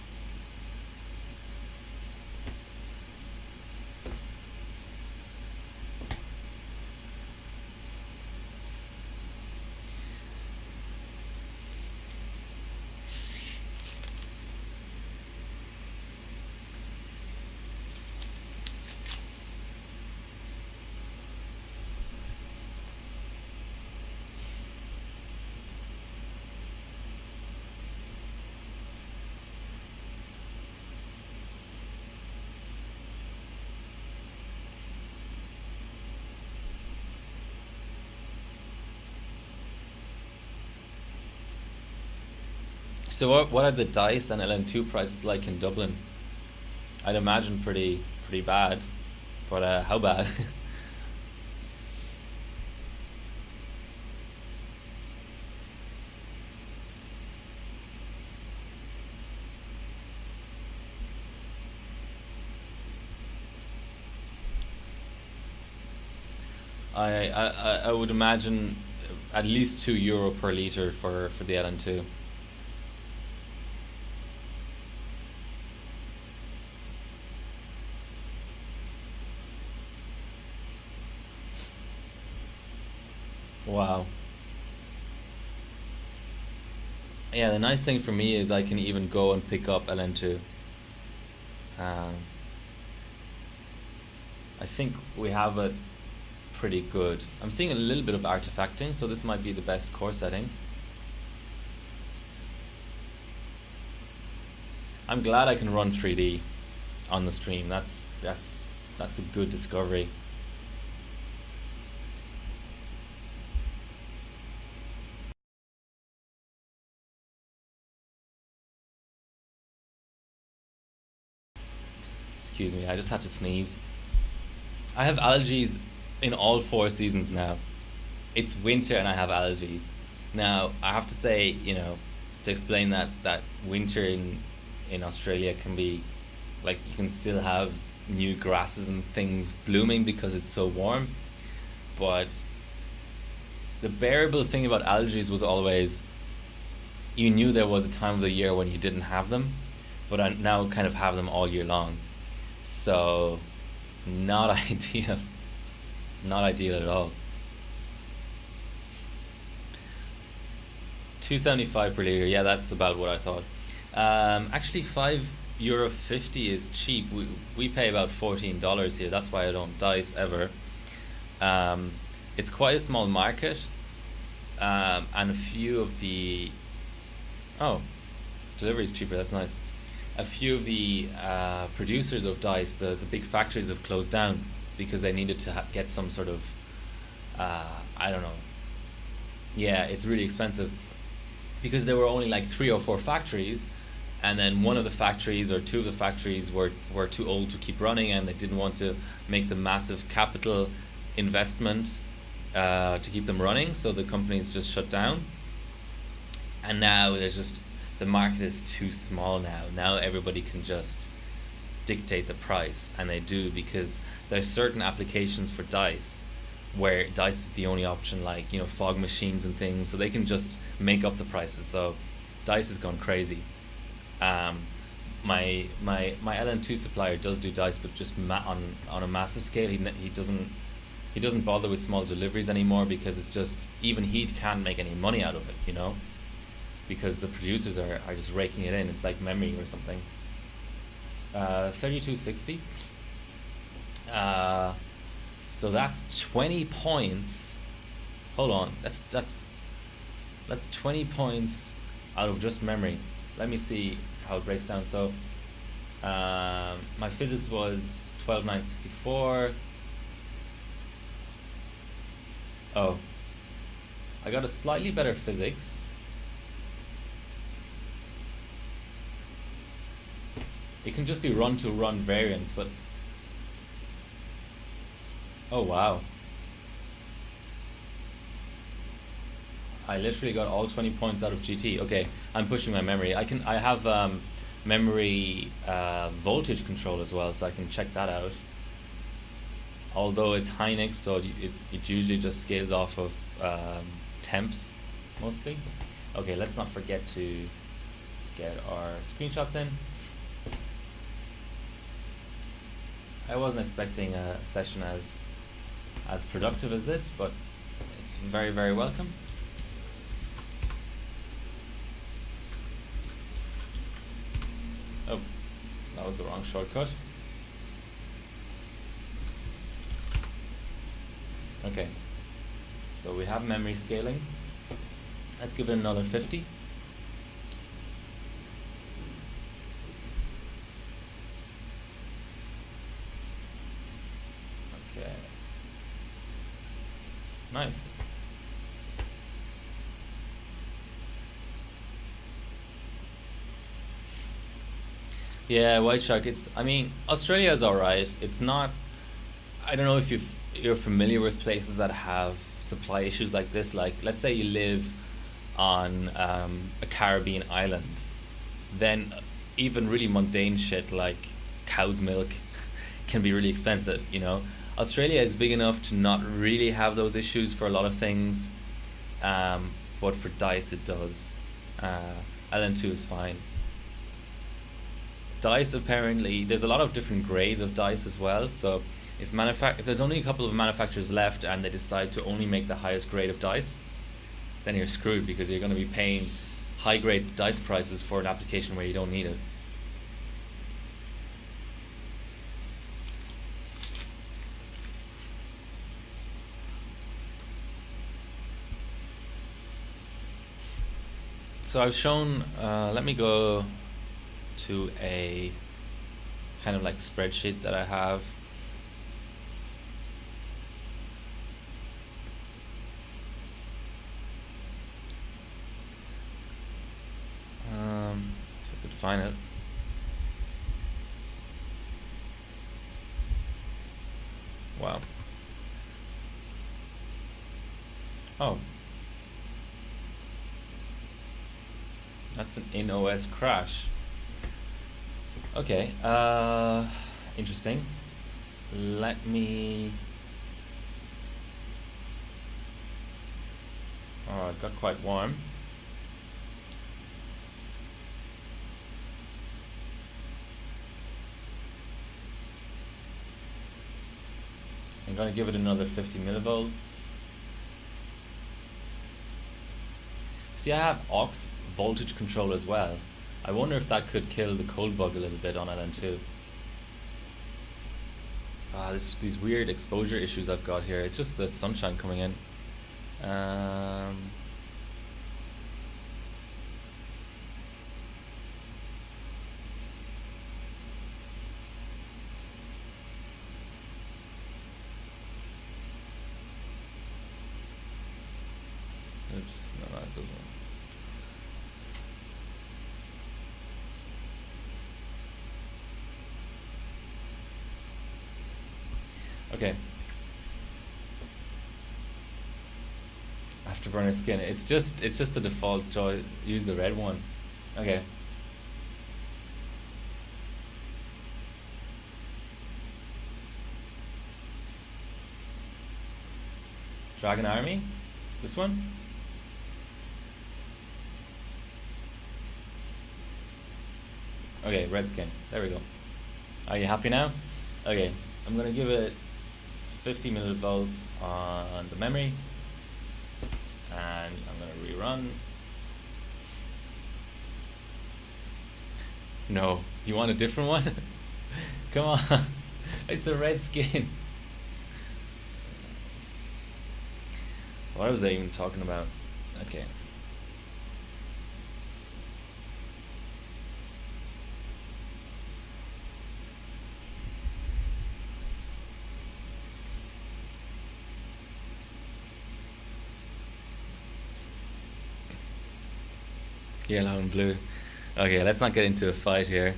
Speaker 1: So what are the DICE and LN2 prices like in Dublin? I'd imagine pretty bad, but how bad? I would imagine at least €2 per liter for the LN2. Wow. Yeah, the nice thing for me is I can even go and pick up LN2. Um, I think we have it pretty good. I'm seeing a little bit of artifacting, so this might be the best core setting. I'm glad I can run 3D on the stream. That's a good discovery. Excuse me, I just had to sneeze. I have allergies in all 4 seasons now. It's winter and I have allergies. Now, I have to say, to explain that winter in Australia can be like you can still have new grasses and things blooming because it's so warm. But the bearable thing about allergies was always you knew there was a time of the year when you didn't have them, but I now kind of have them all year long. So, not ideal. Not ideal at all. 275 per liter. Yeah, that's about what I thought. Actually, €5.50 is cheap. We pay about $14 here. That's why I don't dice ever. It's quite a small market, and a few of the delivery is cheaper. That's nice. A few of the producers of dice, the big factories, have closed down because they needed to get some sort of I don't know. Yeah, it's really expensive because there were only like 3 or 4 factories, and then one of the factories or 2 of the factories were too old to keep running, and they didn't want to make the massive capital investment to keep them running, so the companies just shut down. And now the market is too small now. Now everybody can just dictate the price, and they do, because there's certain applications for dice where dice is the only option, like fog machines and things, so they can just make up the prices. So dice has gone crazy. My LN2 supplier does do dice, but just on a massive scale. He doesn't bother with small deliveries anymore, because it's just, even he can't make any money out of it, because the producers are just raking it in. It's like memory or something. 3260. So that's 20 points. Hold on, that's 20 points out of just memory. Let me see how it breaks down. So my physics was 12,964. Oh, I got a slightly better physics. It can just be run-to-run variance, but oh wow, I literally got all 20 points out of GT. Okay, I'm pushing my memory. I have memory voltage control as well, so I can check that out. Although it's Hynix, so it usually just scales off of temps mostly. Okay, let's not forget to get our screenshots in. I wasn't expecting a session as productive as this, but it's very, very welcome. Oh, that was the wrong shortcut. Okay, so we have memory scaling. Let's give it another 50. Okay, nice. Yeah, White Shark. Australia is alright. It's not. I don't know if you're familiar with places that have supply issues like this. Like, let's say you live on a Caribbean island, then even really mundane shit like cow's milk can be really expensive. Australia is big enough to not really have those issues for a lot of things, but for dice it does. LN2 is fine. dice, apparently there's a lot of different grades of dice as well. So if there's only a couple of manufacturers left and they decide to only make the highest grade of dice, then you're screwed, because you're going to be paying high grade dice prices for an application where you don't need it. So I've shown, let me go to a kind of like spreadsheet that I have. If I could find it. Wow. Oh. That's an in-OS crash. Okay, interesting. Let me... Oh, it got quite warm. I'm going to give it another 50 millivolts. See, I have aux voltage control as well. I wonder if that could kill the cold bug a little bit on LN2. These weird exposure issues I've got here. It's just the sunshine coming in. Oops, no, that doesn't. Okay. Afterburner skin. It's just the default choice. Use the red one. Okay. Dragon Army? This one? Okay, red skin. There we go. Are you happy now? Okay, I'm gonna give it 50 millivolts on the memory, and I'm gonna rerun. No, you want a different one? Come on, it's a red skin. What was I even talking about? Okay. Yellow and blue. Okay, let's not get into a fight here.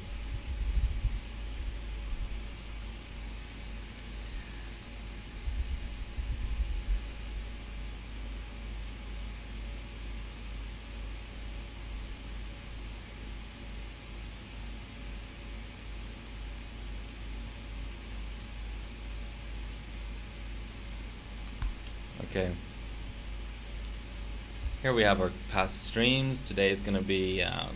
Speaker 1: Okay. Here we have our past streams. Today is going to be I've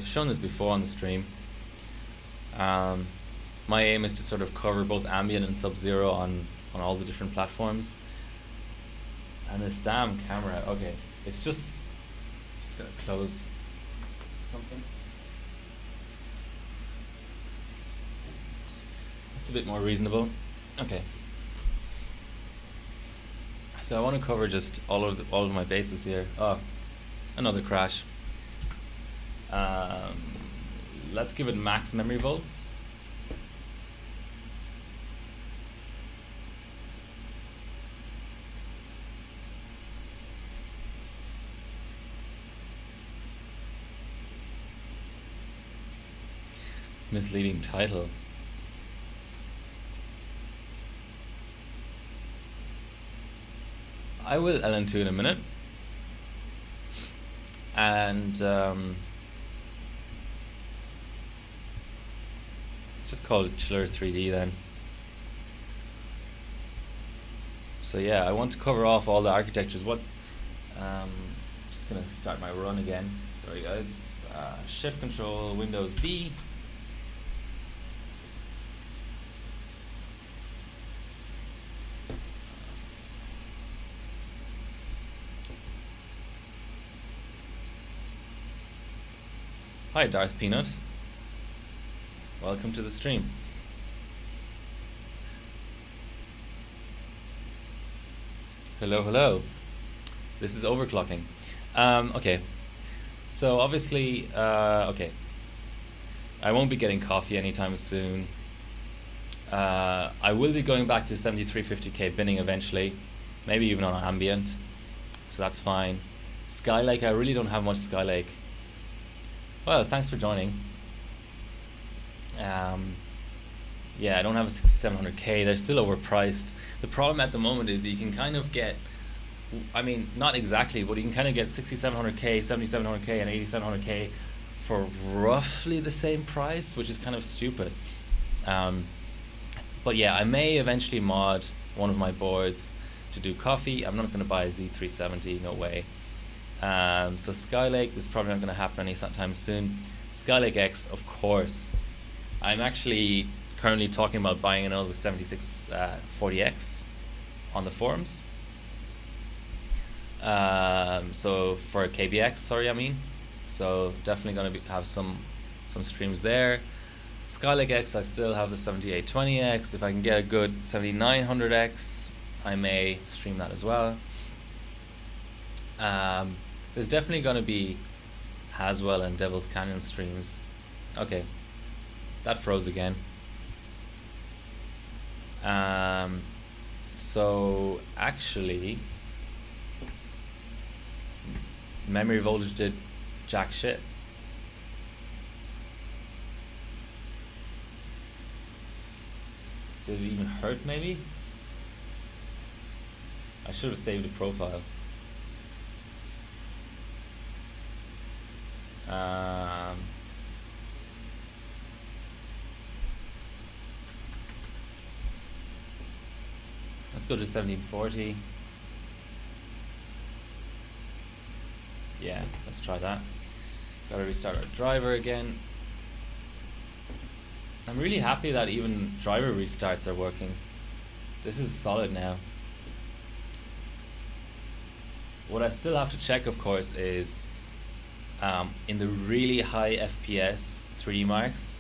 Speaker 1: shown this before on the stream. My aim is to sort of cover both ambient and sub-zero on all the different platforms. And this damn camera, okay, it's just gonna close something. It's a bit more reasonable. Okay. So I want to cover just all of my bases here. Oh, another crash. Let's give it max memory volts. Misleading title. I will LN2 in a minute, and just call it Chiller 3D then. So yeah, I want to cover off all the architectures. Just gonna start my run again. Sorry guys. Shift Control Windows B. Hi Darth Peanut. Welcome to the stream. Hello, hello. This is overclocking. Okay. So obviously, okay. I won't be getting coffee anytime soon. I will be going back to 7350K binning eventually, maybe even on ambient. So that's fine. Skylake, I really don't have much Skylake. Well, thanks for joining. Yeah, I don't have a 6700K. They're still overpriced. The problem at the moment is you can kind of get, I mean, not exactly, but you can kind of get 6700K, 7700K, and 8700K for roughly the same price, which is kind of stupid. But yeah, I may eventually mod one of my boards to do coffee. I'm not going to buy a Z370, no way. So Skylake is probably not going to happen anytime soon. Skylake X, of course. I'm actually currently talking about buying another 7640X on the forums. So for KBX, sorry, I mean. So definitely going to have some streams there. Skylake X, I still have the 7820X. If I can get a good 7900X, I may stream that as well. There's definitely going to be Haswell and Devil's Canyon streams. Okay, that froze again. So actually, memory voltage did jack shit. Did it even hurt maybe? I should have saved the profile. Let's go to 1740. Yeah, let's try that. Gotta restart our driver again. I'm really happy that even driver restarts are working. This is solid now. What I still have to check, of course, is in the really high FPS 3D marks,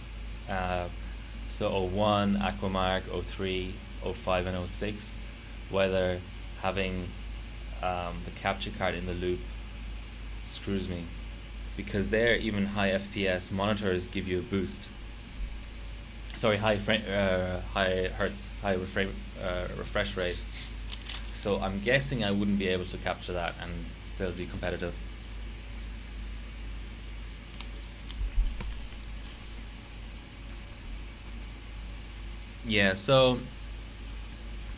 Speaker 1: so 01, Aquamark, 03, 05, and 06, whether having the capture card in the loop screws me, because there even high FPS monitors give you a boost. Sorry, high hertz, high refresh rate. So I'm guessing I wouldn't be able to capture that and still be competitive. Yeah, so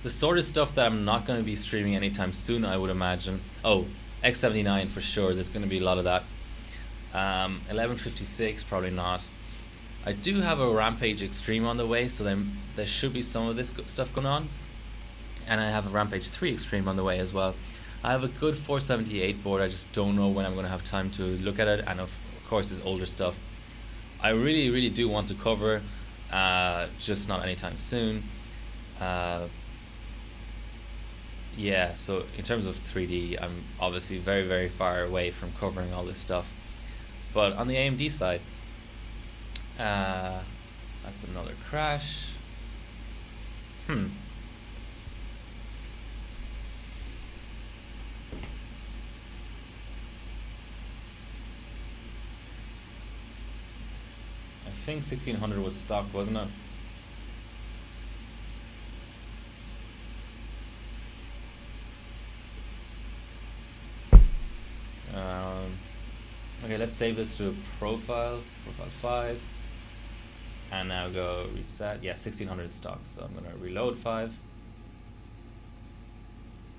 Speaker 1: the sort of stuff that I'm not going to be streaming anytime soon, I would imagine. Oh, X79 for sure, there's going to be a lot of that. 1156, probably not. I do have a Rampage Extreme on the way, so then there should be some of this stuff going on. And I have a Rampage 3 Extreme on the way as well. I have a good 478 board, I just don't know when I'm going to have time to look at it, and of course there's older stuff I really, really do want to cover, just not anytime soon. Yeah, so in terms of 3D, I'm obviously very, very far away from covering all this stuff. But on the AMD side, that's another crash. I think 1600 was stock, wasn't it? Okay, let's save this to profile 5, and now go reset. Yeah, 1600 stock, so I'm gonna reload 5.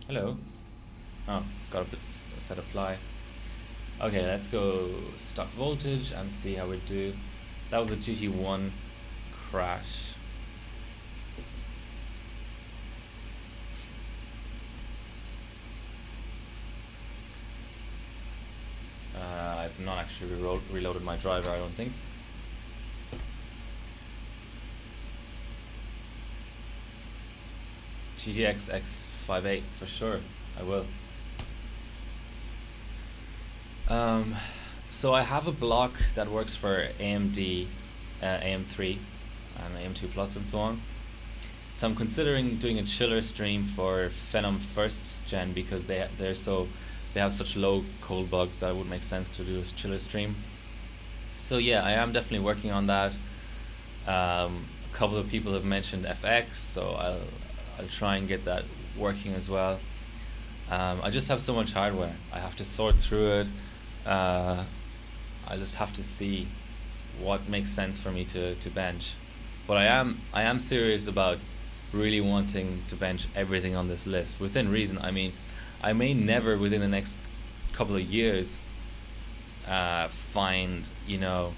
Speaker 1: Hello. Oh, gotta set apply. Okay, let's go stock voltage and see how we do. That was a GT1 crash. I've not actually reloaded my driver, I don't think. GTX X58 for sure, I will. So I have a block that works for AMD, AM3 and AM2 Plus and so on. So I'm considering doing a chiller stream for Phenom 1st gen because they have such low cold bugs that it would make sense to do a chiller stream. So yeah, I am definitely working on that. A couple of people have mentioned FX, so I'll try and get that working as well. I just have so much hardware. I have to sort through it. I just have to see what makes sense for me to bench. But I am serious about really wanting to bench everything on this list within reason. I mean, I may never within the next couple of years find, you know,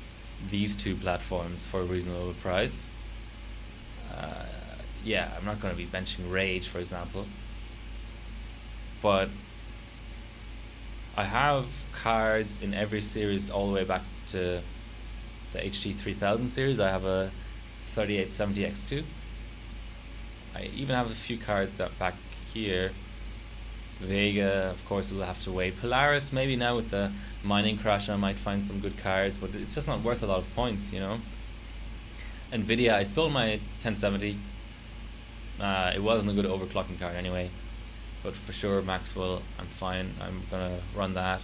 Speaker 1: these two platforms for a reasonable price. Yeah, I'm not going to be benching Rage, for example, but I have cards in every series all the way back to the HT 3000 series. I have a 3870 X2. I even have a few cards that back here. Vega, of course, will have to wait. Polaris, maybe now with the mining crash I might find some good cards, but it's just not worth a lot of points, you know. Nvidia, I sold my 1070. It wasn't a good overclocking card anyway, but for sure Maxwell, I'm fine. I'm gonna run that.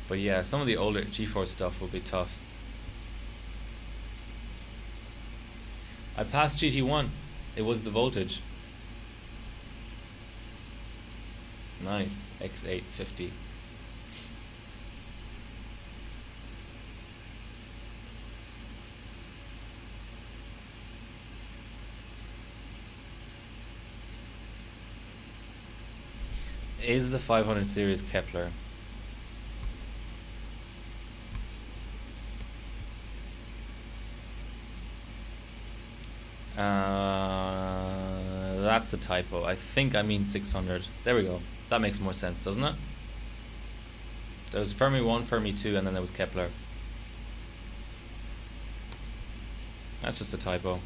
Speaker 1: But yeah, some of the older GeForce stuff will be tough. I passed GT1. It was the voltage. Nice. X850. Is the 500 series Kepler? That's a typo. I think I mean 600. There we go. That makes more sense, doesn't it? There was Fermi 1, Fermi 2, and then there was Kepler. That's just a typo.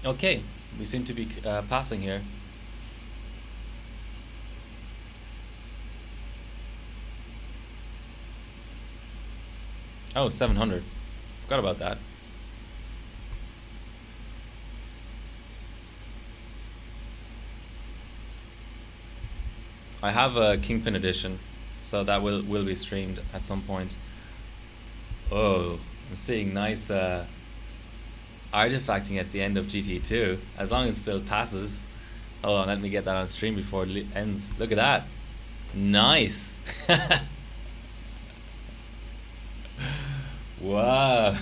Speaker 1: Okay, we seem to be passing here. Oh, 700. Forgot about that. I have a Kingpin edition, so that will be streamed at some point. Oh, I'm seeing nice artifacting at the end of GT2, as long as it still passes. Hold on, let me get that on stream before it ends. Look at that. Nice. Wow.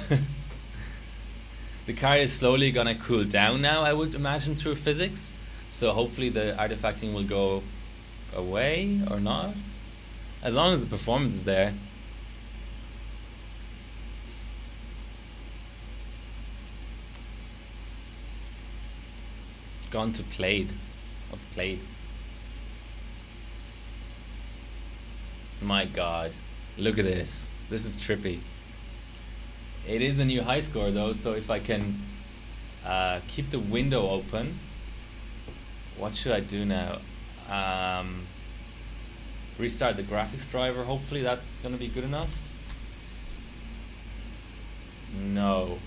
Speaker 1: The card is slowly gonna cool down now, I would imagine, through physics. So hopefully the artifacting will go away or not. As long as the performance is there. Gone to played. What's played? My god. Look at this. This is trippy. It is a new high score though, so if I can keep the window open, what should I do now? Restart the graphics driver. Hopefully that's gonna be good enough. No.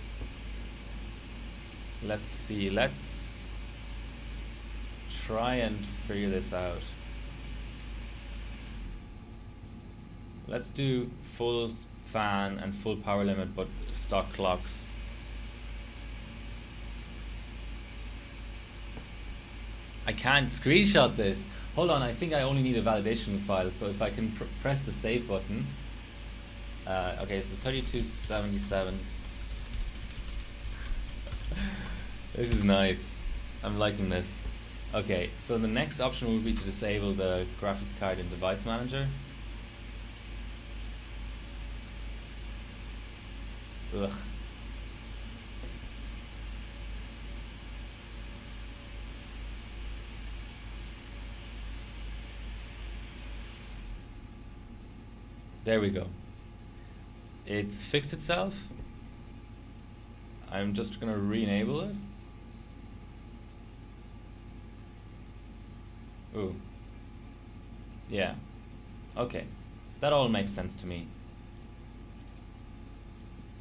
Speaker 1: Let's see. Let's try and figure this out. Let's do full fan and full power limit, but stock clocks. I can't screenshot this. Hold on, I think I only need a validation file, so if I can press the save button. Okay, so 3277. This is nice. I'm liking this. Okay, so the next option would be to disable the graphics card in Device Manager. Ugh. There we go. It's fixed itself. I'm just gonna re-enable it. Ooh. Yeah. Okay. That all makes sense to me.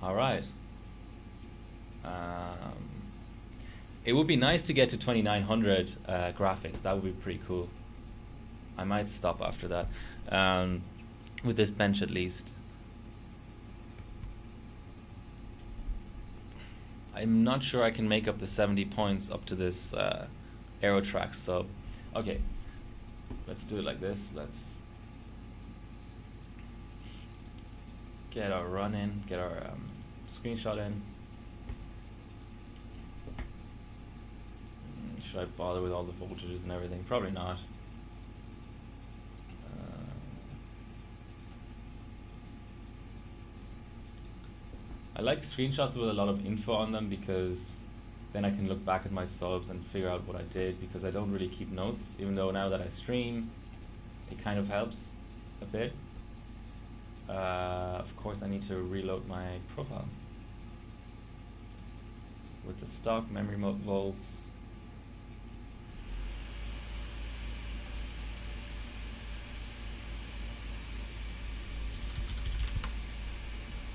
Speaker 1: Alright. It would be nice to get to 2900 graphics. That would be pretty cool. I might stop after that. With this bench at least. I'm not sure I can make up the 70 points up to this aero track sub. Okay, let's do it like this. Let's get our run in, get our screenshot in. Should I bother with all the voltages and everything? Probably not. I like screenshots with a lot of info on them because then I can look back at my subs and figure out what I did, because I don't really keep notes, even though now that I stream, it kind of helps a bit. Of course, I need to reload my profile with the stock memory vols.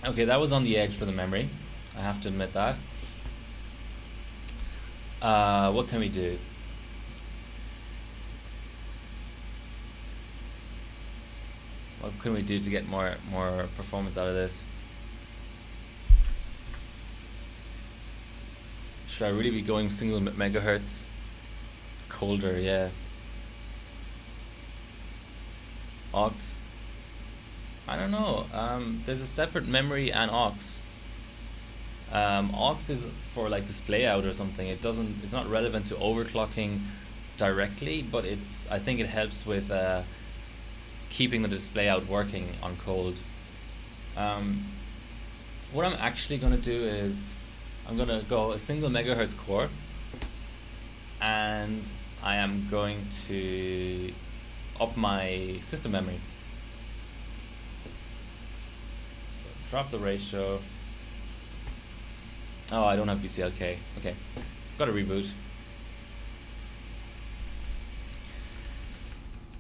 Speaker 1: Okay, that was on the edge for the memory. I have to admit that. What can we do? What can we do to get more performance out of this? Should I really be going single megahertz? Colder, yeah. Aux. I don't know. There's a separate memory and aux. Aux is for like display out or something. It's not relevant to overclocking directly, but I think it helps with keeping the display out working on cold. What I'm actually gonna do is I'm gonna go a single megahertz core, and I am going to up my system memory. So drop the ratio. Oh, I don't have BCLK. Okay, I've got to reboot.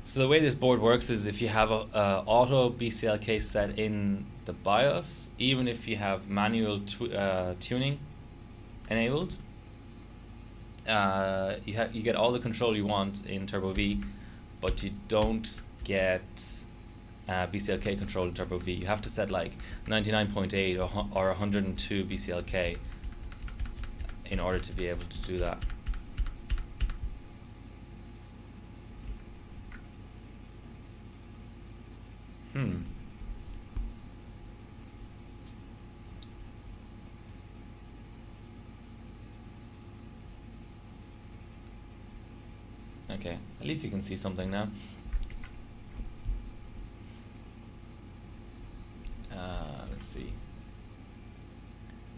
Speaker 1: So the way this board works is if you have a auto BCLK set in the BIOS, even if you have manual tuning enabled, you get all the control you want in Turbo V, but you don't get BCLK control in Turbo V. You have to set like 99.8 or 102 BCLK in order to be able to do that. Okay, at least you can see something now. Let's see.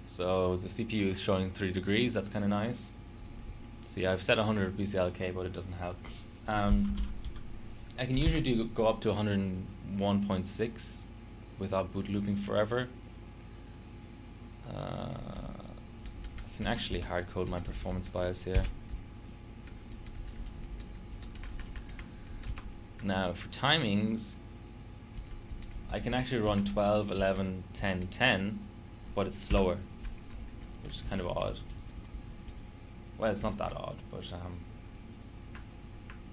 Speaker 1: So the CPU is showing 3 degrees. That's kind of nice. See, I've set 100 BCLK, but it doesn't help. I can usually go up to 101.6 without boot looping forever. I can actually hard code my performance bias here. Now for timings, I can actually run 12, 11, 10, 10, but it's slower, which is kind of odd. Well, it's not that odd, but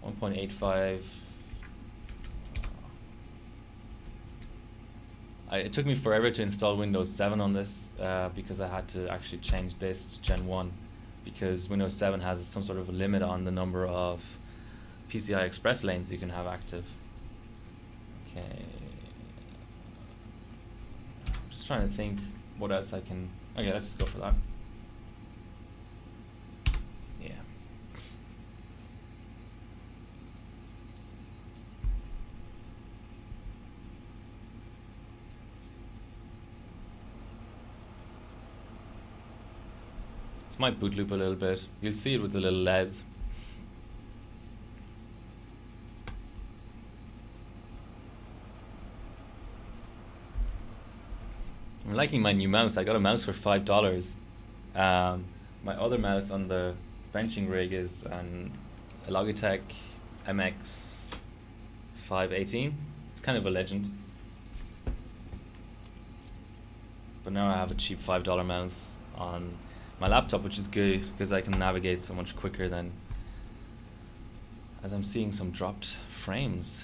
Speaker 1: 1.85. It took me forever to install Windows 7 on this because I had to actually change this to Gen 1 because Windows 7 has some sort of a limit on the number of PCI Express lanes you can have active. Okay. I'm just trying to think what else I can. Okay, let's just go for that. Yeah. This might boot loop a little bit. You'll see it with the little LEDs. I'm liking my new mouse. I got a mouse for $5. My other mouse on the benching rig is a Logitech MX 518. It's kind of a legend. But now I have a cheap $5 mouse on my laptop, which is good because I can navigate so much quicker than, as I'm seeing some dropped frames.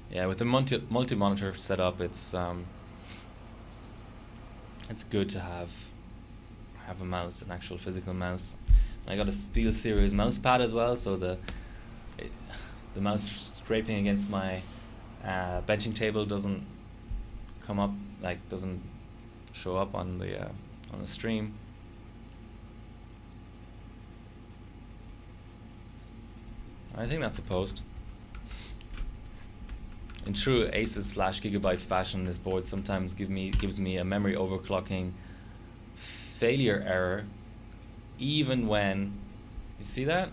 Speaker 1: Yeah, with the multi-monitor setup, it's good to have a mouse, an actual physical mouse. And I got a SteelSeries mouse pad as well, so the mouse scraping against my benching table doesn't come up, like doesn't show up on the stream. I think that's a post. In true Asus / Gigabyte fashion, this board sometimes gives me a memory overclocking failure error, even when, you see that?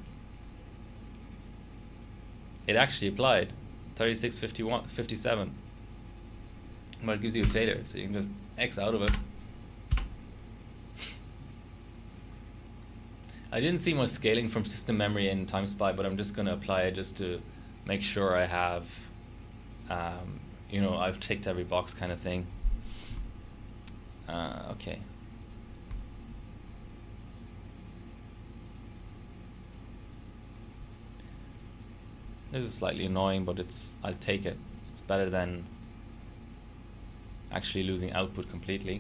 Speaker 1: It actually applied 3657, but it gives you a failure, so you can just X out of it. I didn't see much scaling from system memory in TimeSpy, but I'm just going to apply it just to make sure I have, you know, I've ticked every box kind of thing. Okay. This is slightly annoying, but I'll take it. It's better than actually losing output completely.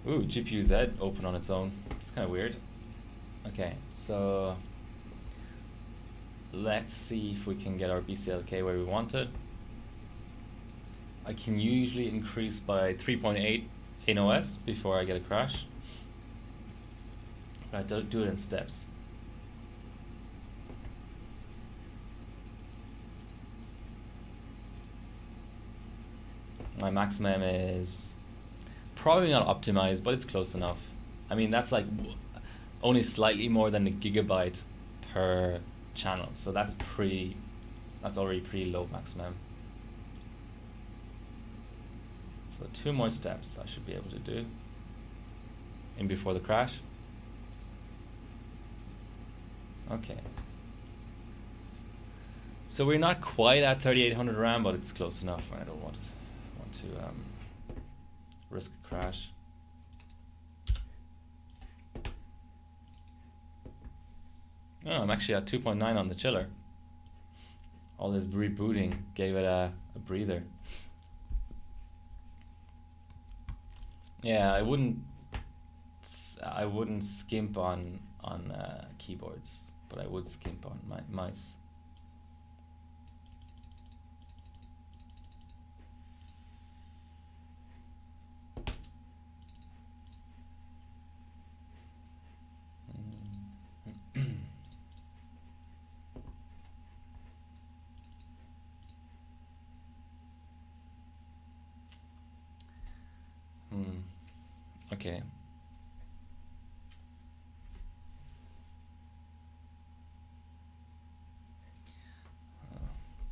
Speaker 1: Ooh, GPU Z open on its own. It's kind of weird. Okay, so let's see if we can get our BCLK where we want it. I can usually increase by 3.8 in OS before I get a crash. But I don't do it in steps. My maximum is probably not optimized, but it's close enough. I mean, that's like only slightly more than a gigabyte per channel, so that's already pretty low maximum. So 2 more steps I should be able to do in before the crash. Okay. So we're not quite at 3800 RAM, but it's close enough. I don't want to risk a crash. Oh, I'm actually at 2.9 on the chiller. All this rebooting gave it a breather. Yeah, I wouldn't skimp on keyboards, but I would skimp on my mice. Okay.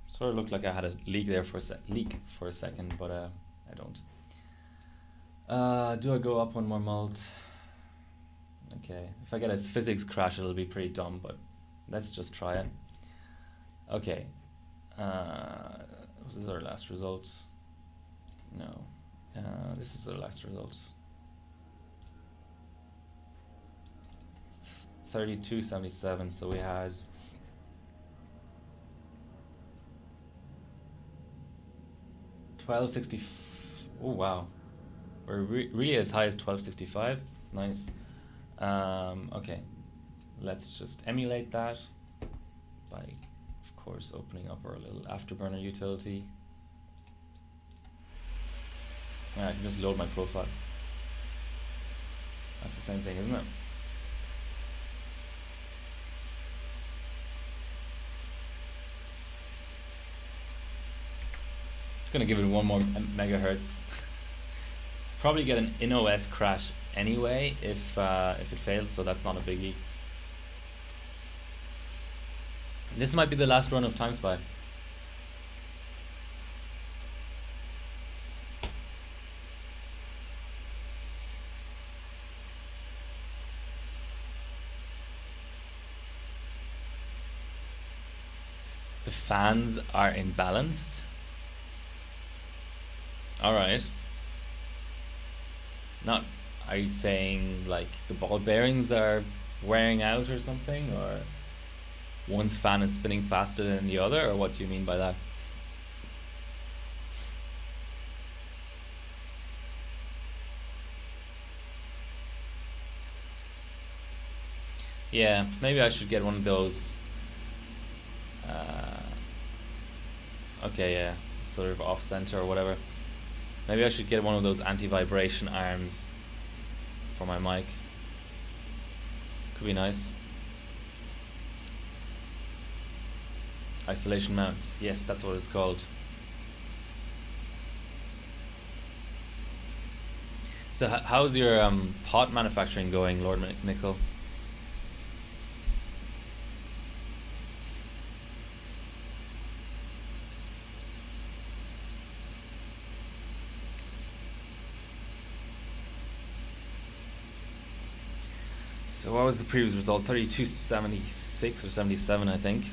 Speaker 1: Sort of looked like I had a leak there for a second, but I don't. Do I go up one more mult? Okay. If I get a physics crash, it'll be pretty dumb, but let's just try it. Okay. Was this our last result? No. This is our last result. 3277, so we had $1260. Oh wow, we're really as high as 1265. Nice. Okay, let's just emulate that by, of course, opening up our little Afterburner utility. I can just load my profile. That's the same thing, isn't it? Gonna give it 1 more megahertz. Probably get an in-OS crash anyway if it fails, so that's not a biggie. This might be the last run of Time Spy. The fans are imbalanced. Alright. Not, are you saying like the ball bearings are wearing out or something, or one fan is spinning faster than the other, or what do you mean by that? Yeah, maybe I should get one of those. Okay, yeah, sort of off center or whatever. Maybe I should get one of those anti-vibration arms for my mic. Could be nice. Isolation mount. Yes, that's what it's called. So how's your pot manufacturing going, Lord Nickel? So what was the previous result? 3276 or 77, I think.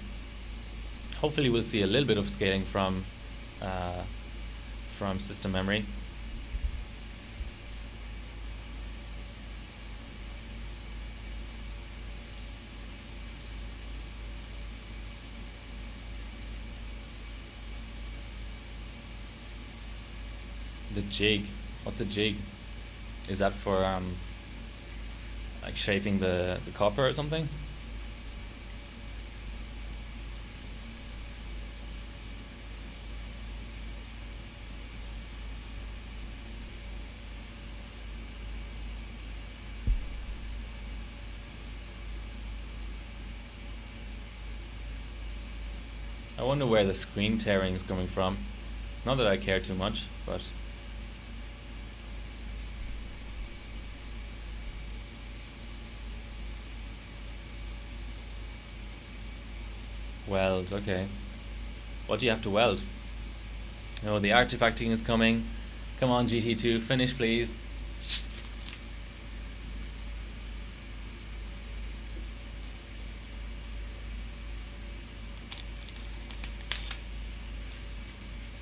Speaker 1: Hopefully we'll see a little bit of scaling from system memory. The jig. What's a jig? Is that for like shaping the copper or something? I wonder where the screen tearing is coming from. Not that I care too much, but weld, okay. What do you have to weld? Oh, the artifacting is coming. Come on, GT2, finish please.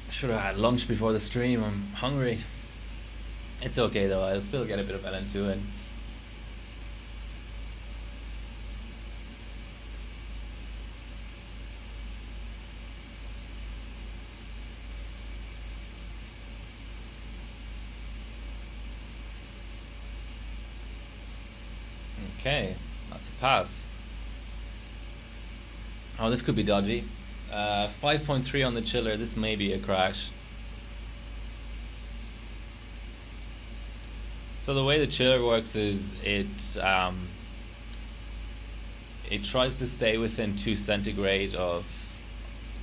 Speaker 1: Should have had lunch before the stream, I'm hungry. It's okay though, I'll still get a bit of LN2'd in. Okay, that's a pass. Oh, this could be dodgy. 5.3 on the chiller, this may be a crash. So the way the chiller works is it tries to stay within 2 centigrade of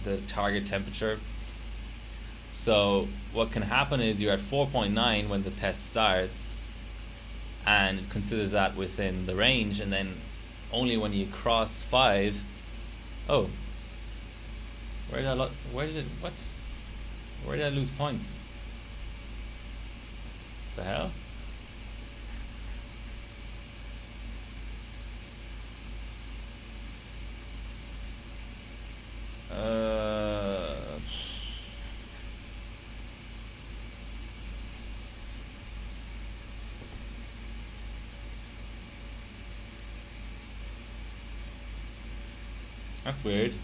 Speaker 1: the target temperature. So what can happen is you're at 4.9 when the test starts, and it considers that within the range, and then only when you cross 5, oh, where did I lose points? The hell? That's weird.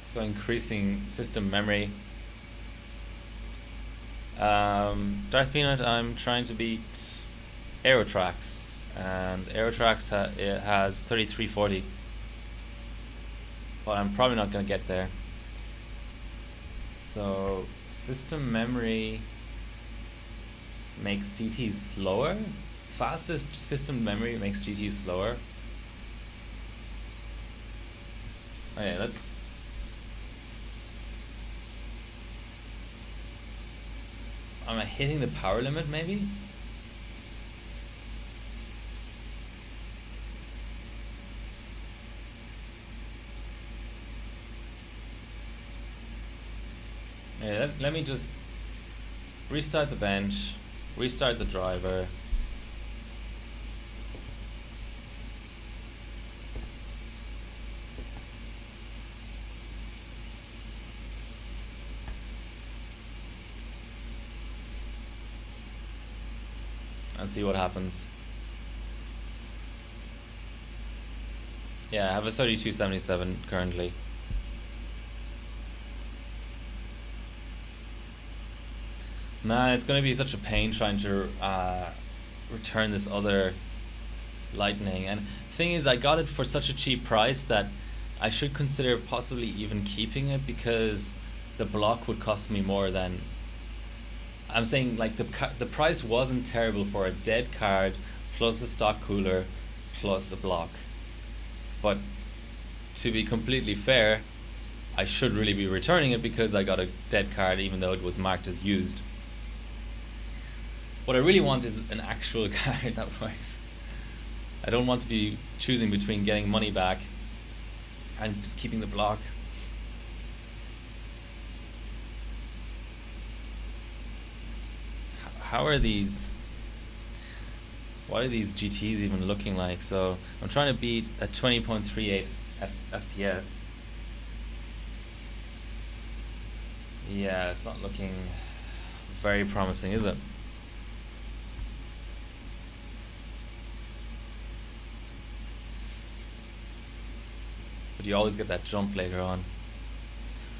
Speaker 1: So increasing system memory. Darth Peanut, I'm trying to beat Aerotrax, and Aerotrax it has 3340, but I'm probably not going to get there. So system memory makes GTs slower. Fastest system memory makes GTs slower. Okay, let's. Am I hitting the power limit maybe? Yeah, let me just restart the bench, restart the driver. And see what happens. Yeah, I have a 3277 currently. Man, it's gonna be such a pain trying to return this other Lightning. And thing is, I got it for such a cheap price that I should consider possibly even keeping it, because the block would cost me more than. I'm saying, like, the price wasn't terrible for a dead card plus a stock cooler plus a block. But to be completely fair, I should really be returning it because I got a dead card even though it was marked as used. What I really want is an actual card that works. I don't want to be choosing between getting money back and just keeping the block. How are these? What are these GTs even looking like? So I'm trying to beat a 20.38 FPS. Yeah, it's not looking very promising, is it? But you always get that jump later on.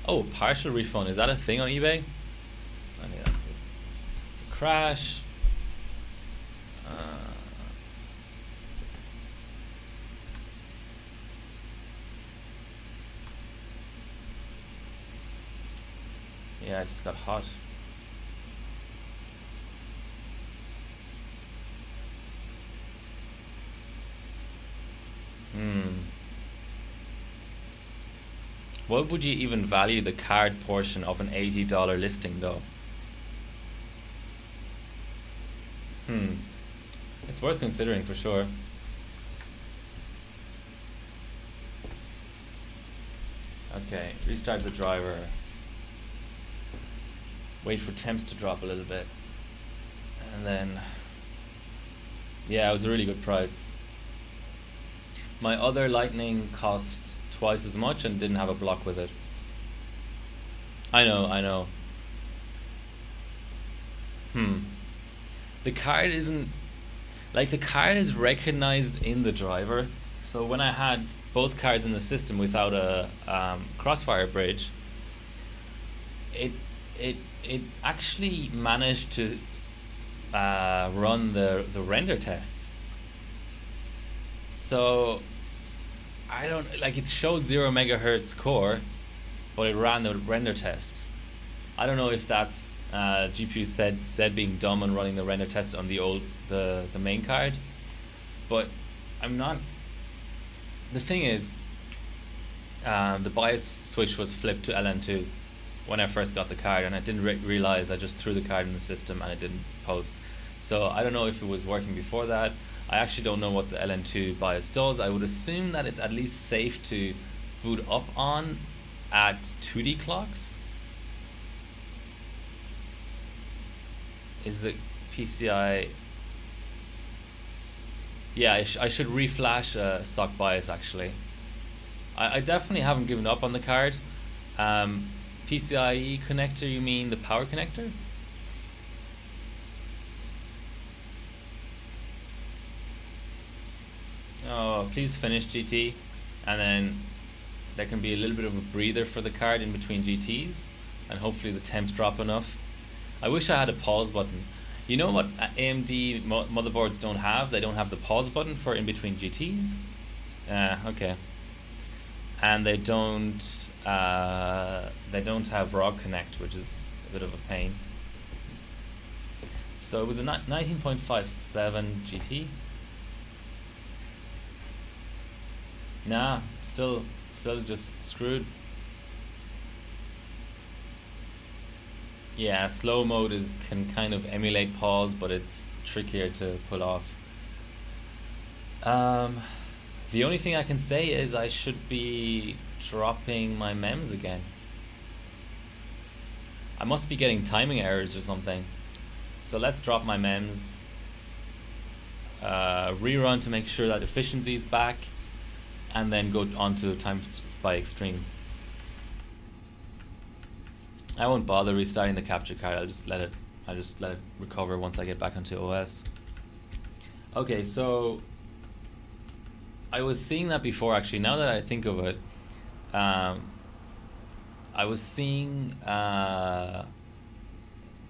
Speaker 1: Oh, partial refund. Is that a thing on eBay? Okay, that's it. It's a crash. Yeah, I just got hot. What would you even value the card portion of an $80 listing though? It's worth considering for sure. Okay, restart the driver. Wait for temps to drop a little bit. And then, yeah, it was a really good price. My other Lightning cost twice as much and didn't have a block with it. I know. The card isn't, like, the card is recognized in the driver. So when I had both cards in the system without a crossfire bridge, it actually managed to run the render test. So I don't, like, it showed 0 megahertz core, but it ran the render test. I don't know if that's GPU said being dumb and running the render test on the main card, but I'm not. The thing is, the bias switch was flipped to LN2'd when I first got the card, and I didn't realize. I just threw the card in the system and it didn't post. So I don't know if it was working before that. I actually don't know what the LN2 bias does. I would assume that it's at least safe to boot up on at 2D clocks. Is the PCI... Yeah, I should reflash stock bias actually. I definitely haven't given up on the card. PCIe connector, you mean the power connector? Oh, please finish GT, and then there can be a little bit of a breather for the card in between GTs, and hopefully the temps drop enough. I wish I had a pause button. You know what AMD motherboards don't have? They don't have the pause button for in between GTs. Okay. And they don't have ROG Connect, which is a bit of a pain. So it was a 19.57 GT. Nah, still Still just screwed. Yeah, slow mode can kind of emulate pause, but it's trickier to pull off. The only thing I can say is I should be dropping my mems again. I must be getting timing errors or something. So let's drop my mems. Rerun to make sure that efficiency is back, and then go on to Time Spy Extreme. I won't bother restarting the capture card. I'll just let it recover once I get back onto OS. Okay, so I was seeing that before actually. Now that I think of it, I was seeing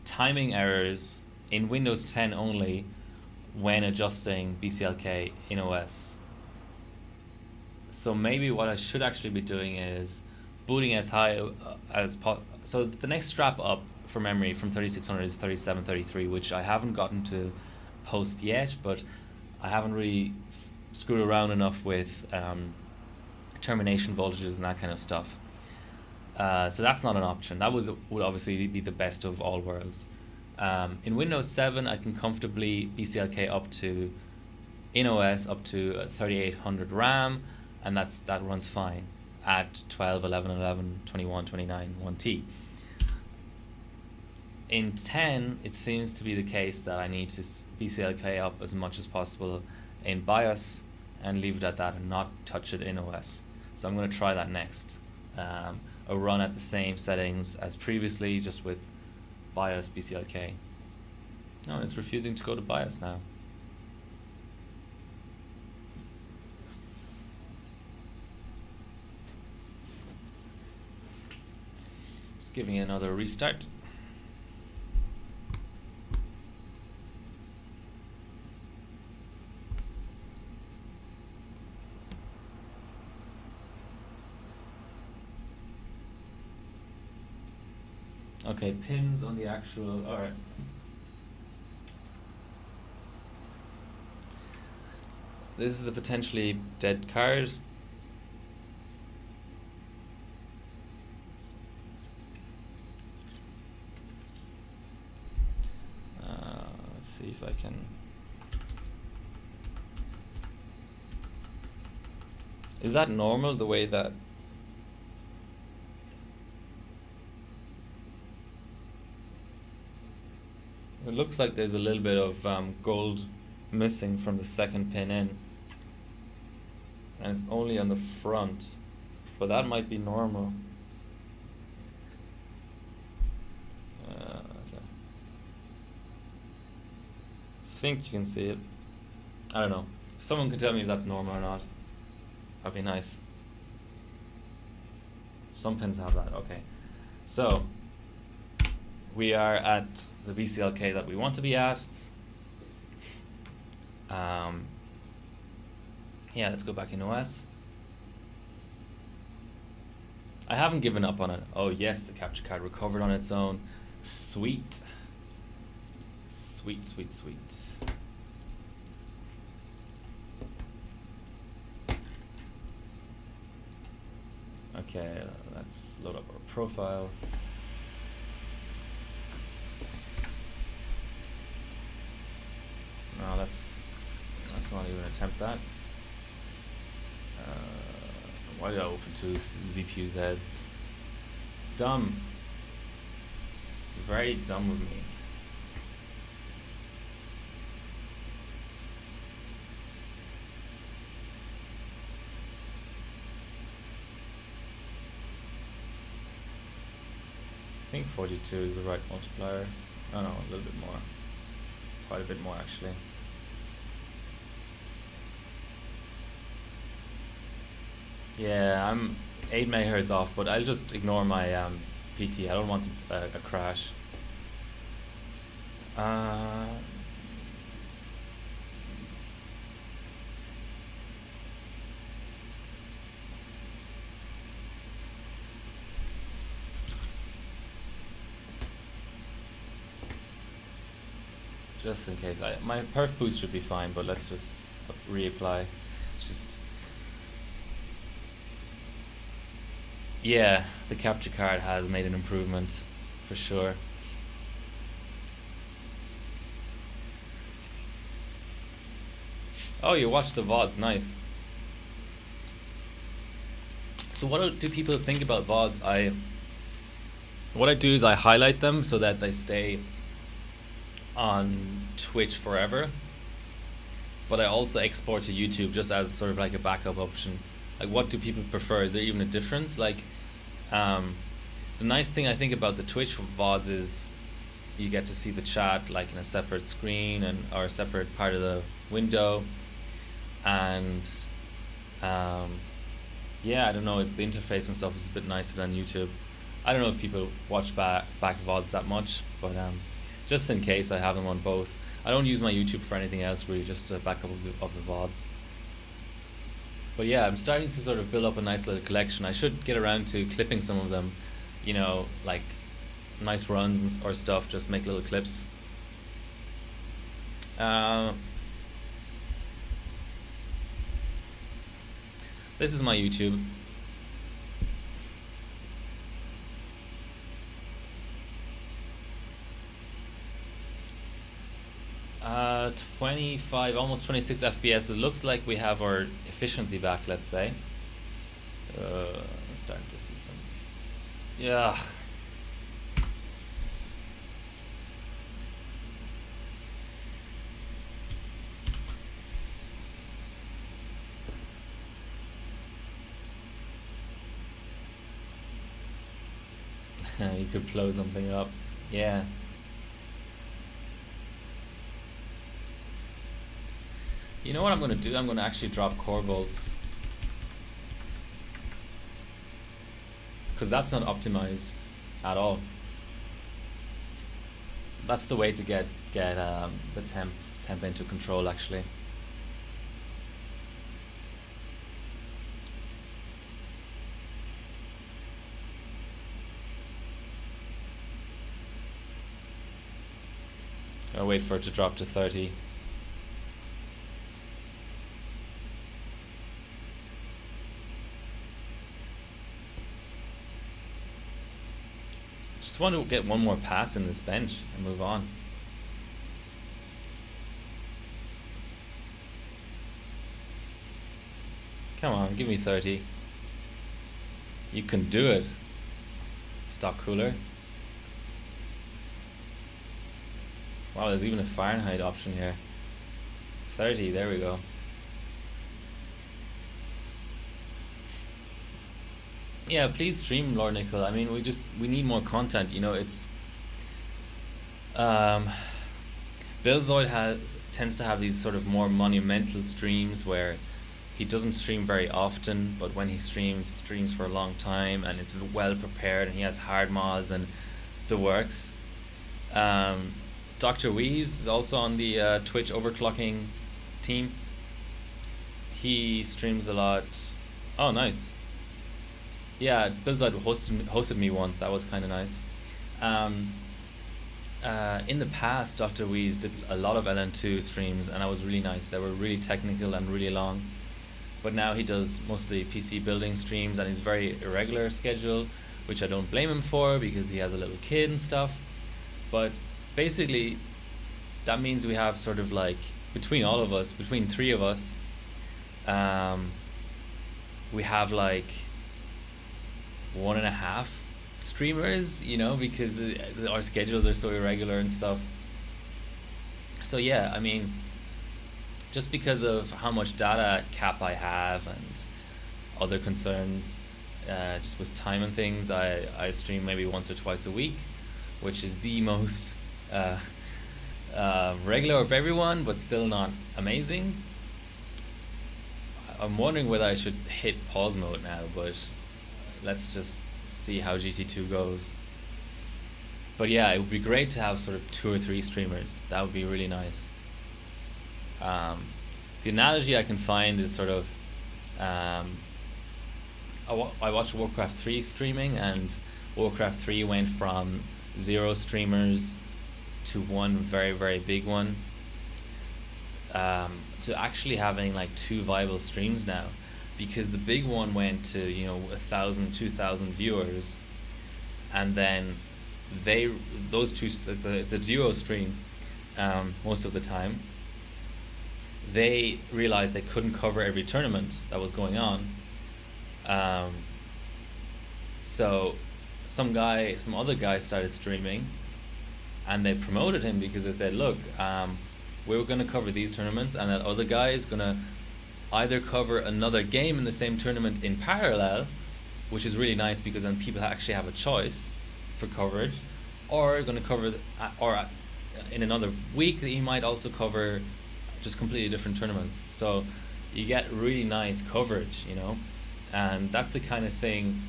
Speaker 1: timing errors in Windows 10 only when adjusting BCLK in OS. So maybe what I should actually be doing is booting as high as possible. So the next strap up for memory from 3600 is 3733, which I haven't gotten to post yet, but I haven't really screwed around enough with termination voltages and that kind of stuff. So that's not an option. That would obviously be the best of all worlds. In Windows 7, I can comfortably BCLK up to, in OS, up to 3800 RAM, and that runs fine at 12, 11, 11, 21, 29, 1T. In 10, it seems to be the case that I need to BCLK up as much as possible in BIOS and leave it at that and not touch it in OS. So I'm going to try that next. A run at the same settings as previously, just with BIOS BCLK. No, it's refusing to go to BIOS now. Just giving it another restart. Okay, pins on the actual, alright. This is the potentially dead card. Let's see if I can. Is that normal, the way that? It looks like there's a little bit of gold missing from the second pin in, and it's only on the front, but that might be normal. Okay. I think you can see it. I don't know. If someone can tell me if that's normal or not, that'd be nice. Some pins have that. Okay. So we are at the BCLK that we want to be at. Yeah, let's go back in OS. I haven't given up on it. Oh yes, the capture card recovered on its own. Sweet. Sweet, sweet, sweet. Okay, let's load up our profile. No, let's not even attempt that. Why did I open two ZPU Zs? Dumb. Very dumb of me. I think 42 is the right multiplier. Oh no, a little bit more. Quite a bit more actually. Yeah, I'm 8 megahertz off, but I'll just ignore my PT. I don't want a crash. Just in case. My perf boost should be fine, but let's just reapply. Just Yeah, the capture card has made an improvement for sure. Oh, you watch the VODs, nice. So what do people think about VODs? What I do is I highlight them so that they stay on Twitch forever. But I also export to YouTube just as sort of like a backup option. Like, what do people prefer? Is there even a difference? Like, the nice thing I think about the Twitch VODs is you get to see the chat like in a separate screen or a separate part of the window, and yeah, I don't know, the interface and stuff is a bit nicer than YouTube. I don't know if people watch back VODs that much, but just in case, I have them on both. I don't use my YouTube for anything else really, just a backup of the VODs. But yeah, I'm starting to sort of build up a nice little collection. I should get around to clipping some of them, you know, like nice runs or stuff, just make little clips. This is my YouTube. Uh, 25, almost 26 FPS. It looks like we have our efficiency back, let's say. Starting to see some. Yeah. You could blow something up. Yeah. You know what I'm going to do? I'm going to actually drop core volts, because that's not optimized at all. That's the way to get the temp into control, actually. I'll wait for it to drop to 30. Just want to get one more pass in this bench and move on. Come on, give me 30. You can do it. Stock cooler. Wow, there's even a Fahrenheit option here. 30, there we go. Yeah, please stream, Lord Nickel. I mean, we need more content, you know. It's Billzoid tends to have these sort of more monumental streams where he doesn't stream very often, but when he streams for a long time, and it's well prepared, and he has hard mods and the works. Dr. Weeze is also on the Twitch overclocking team. He streams a lot. Oh, nice. Yeah, Billzoid hosted me once. That was kind of nice. In the past, Dr. Weeze did a lot of LN2 streams, and that was really nice. They were really technical and really long. But now he does mostly PC building streams, and he's very irregular schedule, which I don't blame him for because he has a little kid and stuff. But basically, that means we have sort of like, between all of us, between three of us, we have like 1.5 streamers, you know, because our schedules are so irregular and stuff. So yeah, I mean, just because of how much data cap I have and other concerns, just with time and things, I stream maybe once or twice a week, which is the most regular of everyone, but still not amazing. I'm wondering whether I should hit pause mode now, but let's just see how GT2 goes. But yeah, it would be great to have sort of 2 or 3 streamers. That would be really nice. The analogy I can find is sort of, I watched Warcraft 3 streaming, and Warcraft 3 went from 0 streamers to one very, very big one, to actually having like 2 viable streams now. because the big one went to 1,000, 2,000 viewers, and then those two, it's a duo stream most of the time. They realized they couldn't cover every tournament that was going on, so some other guy started streaming, and they promoted him because they said, look, we're going to cover these tournaments, and that other guy is going to either cover another game in the same tournament in parallel, which is really nice because then people actually have a choice for coverage, or going to cover in another week that he might also cover just completely different tournaments. So you get really nice coverage, and that's the kind of thing.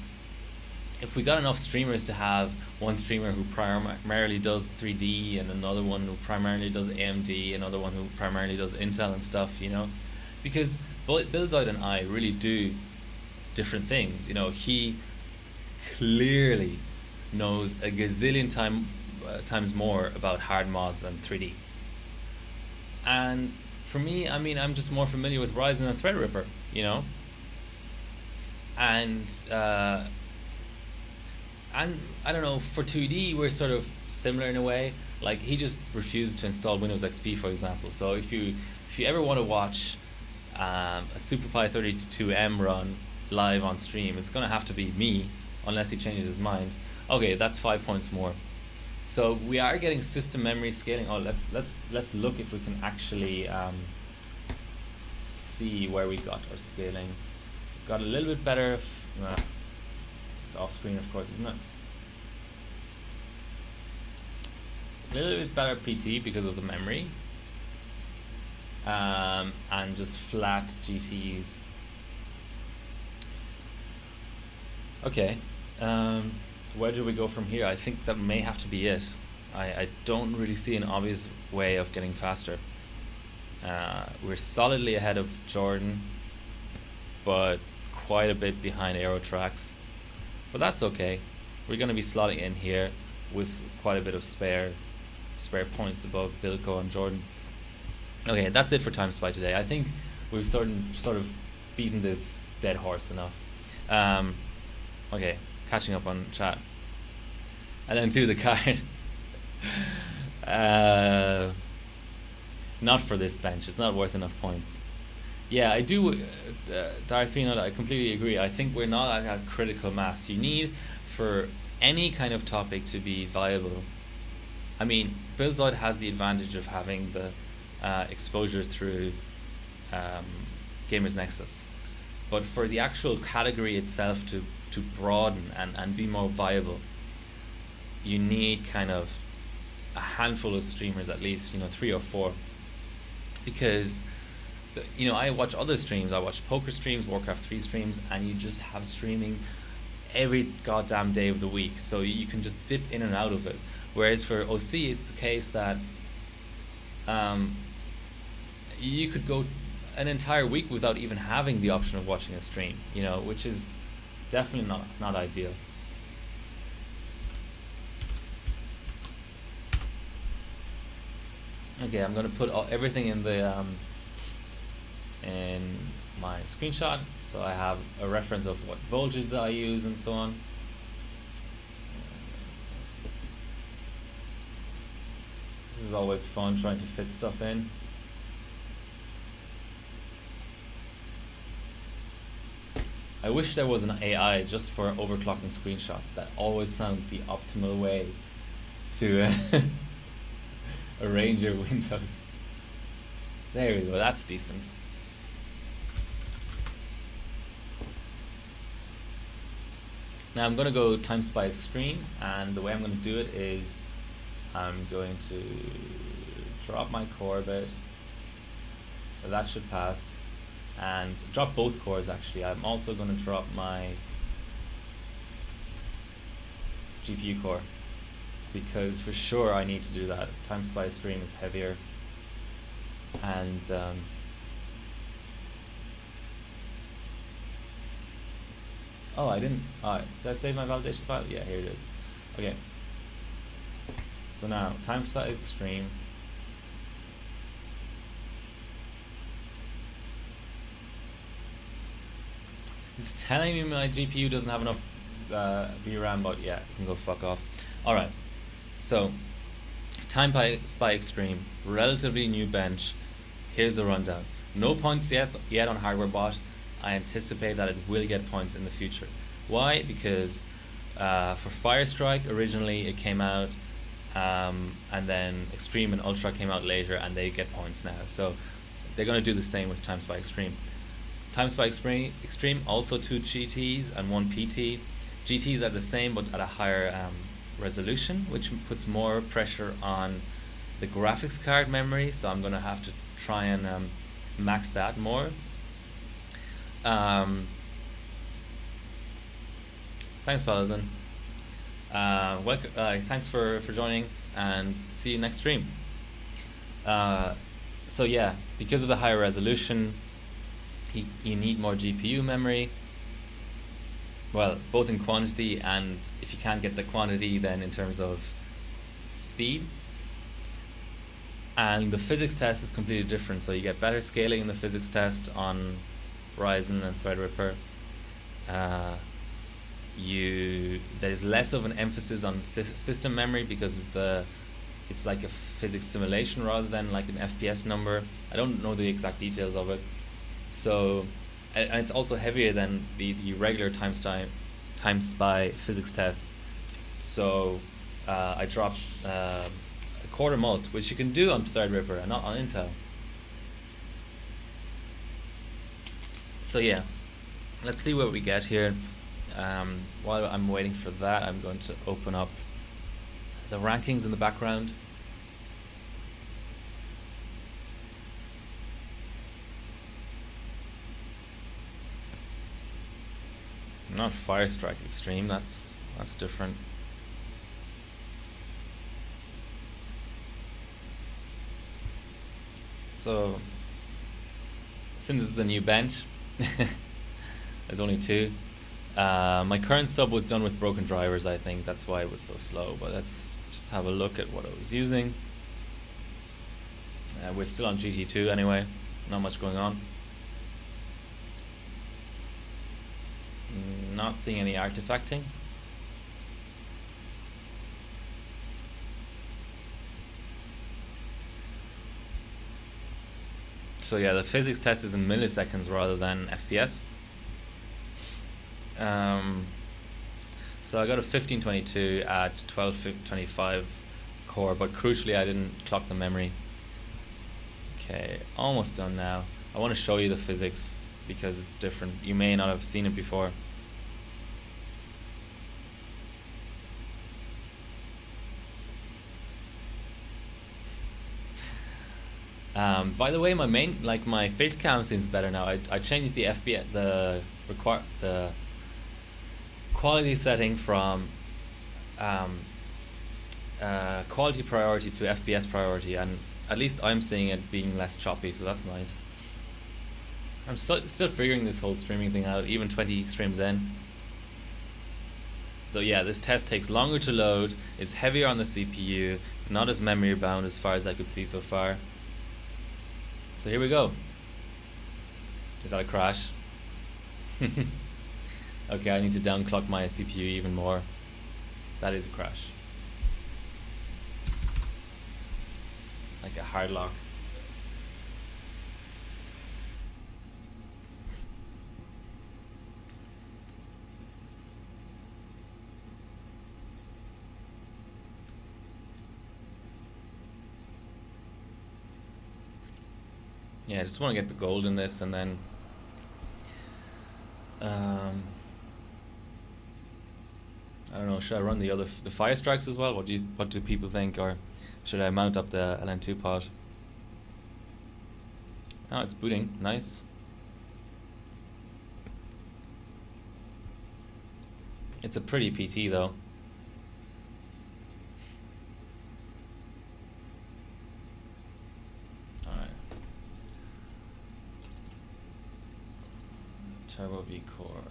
Speaker 1: If we got enough streamers to have one streamer who primarily does 3D, and another one who primarily does AMD, another one who primarily does Intel and stuff, because Billzoid and I really do different things. He clearly knows a gazillion times more about hard mods and 3D. And for me, I'm just more familiar with Ryzen and Threadripper, and I don't know, for 2D we're sort of similar in a way. Like, he just refused to install Windows XP, for example. So if you ever want to watch a SuperPi 32M run live on stream, it's gonna have to be me, unless he changes his mind. Okay, that's 5 points more. So we are getting system memory scaling. Oh, let's look if we can actually see where we got our scaling. Got a little bit better. It's off screen, of course, isn't it? A little bit better PT because of the memory, and just flat GTs. Okay, where do we go from here? I think that may have to be it. I don't really see an obvious way of getting faster. We're solidly ahead of Jordan, but quite a bit behind Aerotrax. But that's okay. We're going to be slotting in here with quite a bit of spare points above Bilko and Jordan. Okay, that's it for Time Spy today. I think we've sort of beaten this dead horse enough. Okay, catching up on chat. LN2'd the card. Not for this bench. It's not worth enough points. Yeah, I do, Darth Peanut, I completely agree. I think we're not at critical mass. You need, for any kind of topic to be viable. Billzoid has the advantage of having the exposure through Gamers Nexus. But for the actual category itself to broaden and be more viable, you need kind of a handful of streamers at least, 3 or 4. Because I watch other streams. I watch poker streams, Warcraft 3 streams, and you just have streaming every goddamn day of the week. So you can just dip in and out of it. Whereas for OC, it's the case that you could go an entire week without even having the option of watching a stream, which is definitely not ideal. Okay, I'm going to put everything in the in my screenshot, so I have a reference of what voltages I use and so on. This is always fun trying to fit stuff in. I wish there was an AI just for overclocking screenshots. That always found the optimal way to arrange your windows. There we go, that's decent. Now I'm going to go Time Spy screen, and the way I'm going to do it is I'm going to drop my core a bit. That should pass. And drop both cores actually. I'm also going to drop my GPU core, because for sure I need to do that. Time Spy stream is heavier. And oh, I didn't. Did I save my validation file? Yeah, here it is. Okay. So now, Time Spy stream. It's telling me my GPU doesn't have enough VRAM, but yeah, it can go fuck off. Alright, so Time Spy Extreme, relatively new bench. Here's the rundown. No points yet on Hardware Bot. I anticipate that it will get points in the future. Why? Because for Firestrike, originally it came out, and then Extreme and Ultra came out later, and they get points now. So they're going to do the same with Time Spy Extreme. Time Spy Extreme also 2 GTs and 1 PT. GTs are the same but at a higher resolution, which puts more pressure on the graphics card memory, so I'm going to have to try and max that more. Thanks, Palazan. Thanks for joining, and see you next stream. So yeah, because of the higher resolution, you need more GPU memory. Well, both in quantity, and if you can't get the quantity, then in terms of speed. And the physics test is completely different, so you get better scaling in the physics test on Ryzen and Threadripper. There's less of an emphasis on system memory because it's like a physics simulation rather than like an FPS number. I don't know the exact details of it. So, and it's also heavier than the regular Time Spy physics test. So I dropped a quarter mult, which you can do on Threadripper and not on Intel. So yeah, let's see what we get here. While I'm waiting for that, I'm going to open up the rankings in the background. Not Firestrike Extreme, that's different. So, since it's a new bench, there's only 2. My current sub was done with broken drivers, I think. That's why it was so slow. But let's just have a look at what I was using. We're still on GT2 anyway. Not much going on. Not seeing any artifacting. So yeah, the physics test is in milliseconds rather than FPS. So I got a 1522 at 1225 core, but crucially I didn't clock the memory. Okay, almost done now. I want to show you the physics because it's different. You may not have seen it before. By the way, my face cam seems better now. I changed the FPS, the quality setting from quality priority to FPS priority, and at least I'm seeing it being less choppy, so that's nice. I'm still figuring this whole streaming thing out, even 20 streams in. So yeah, this test takes longer to load, is heavier on the CPU, not as memory bound as far as I could see so far. So here we go. Is that a crash? Okay, I need to downclock my CPU even more. That is a crash. Like a hard lock. Yeah, I just want to get the gold in this, and then I don't know. Should I run the fire strikes as well? What do people think, or should I mount up the LN2 pod? Oh, it's booting. Nice. It's a pretty PT though. Turbo V core.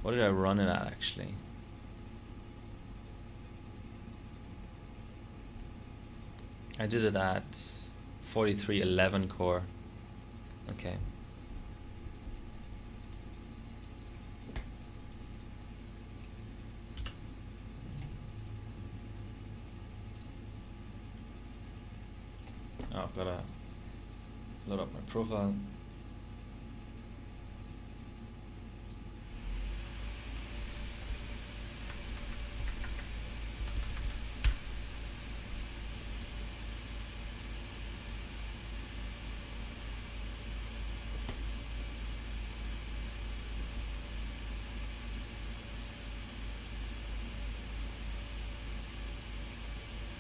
Speaker 1: What did I run it at actually? I did it at 4311 core. Okay. Oh, I've got to load up my profile.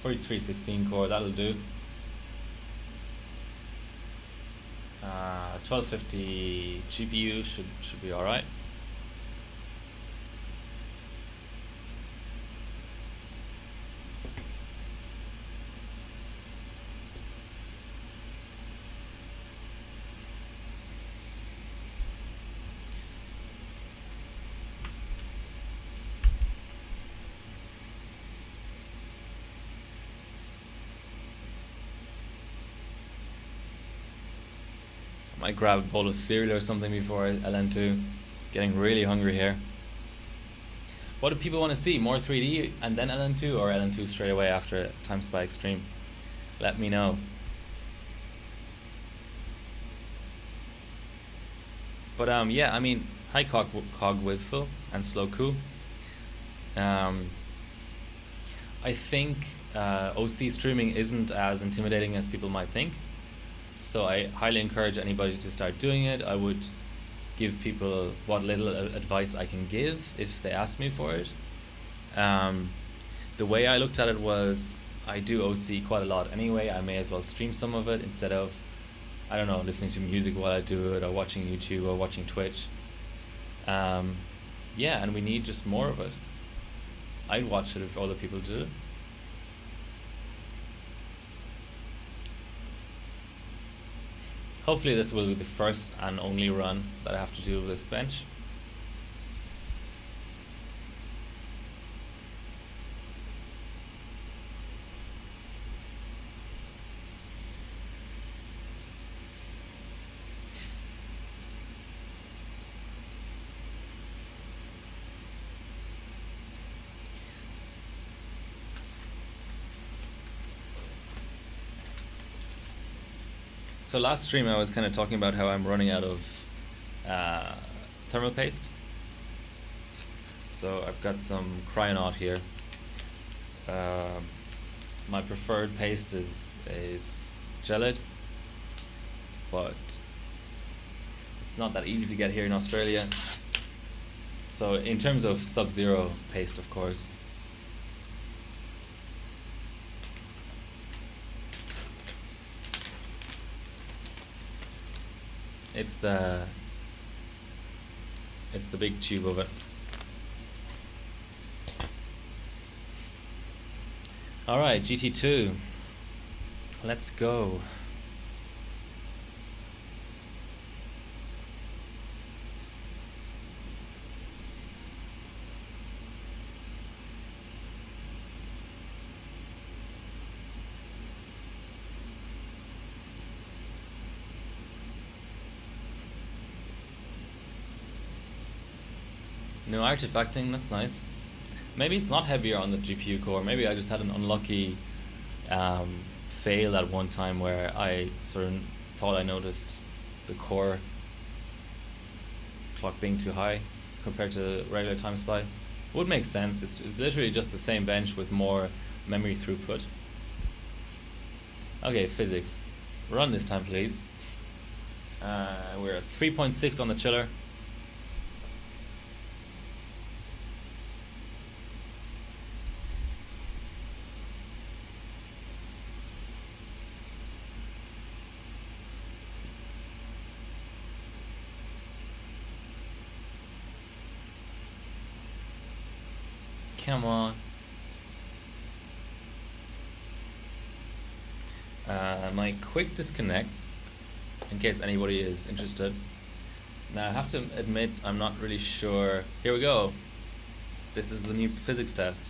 Speaker 1: For 316 core, that'll do. 1250 GPU should be all right. Might grab a bowl of cereal or something before LN2. Getting really hungry here. What do people want to see? More 3D and then LN2, or LN2 straight away after Time Spy Extreme? Let me know. But yeah, I mean, hi Cog Whistle and Slow Coo. I think OC streaming isn't as intimidating as people might think. So I highly encourage anybody to start doing it. I would give people what little advice I can give if they ask me for it. The way I looked at it was, I do OC quite a lot anyway. I may as well stream some of it instead of, I don't know, listening to music while I do it, or watching YouTube or watching Twitch. Yeah, and we need just more of it. I'd watch it if other people do it. Hopefully this will be the first and only run that I have to do with this bench. So last stream I was kind of talking about how I'm running out of thermal paste. So I've got some Cryonaut here. My preferred paste is gelid, but it's not that easy to get here in Australia. So in terms of Sub-Zero paste, of course, it's the big tube of it. All right, GT2, let's go. No artifacting, that's nice. Maybe it's not heavier on the GPU core. Maybe I just had an unlucky fail at one time where I sort of thought I noticed the core clock being too high compared to regular Time Spy. Would make sense. It's literally just the same bench with more memory throughput. Okay, physics. Run this time, please. We're at 3.6 on the chiller. Come on. My quick disconnects, in case anybody is interested. Now I have to admit I'm not really sure. Here we go. This is the new physics test.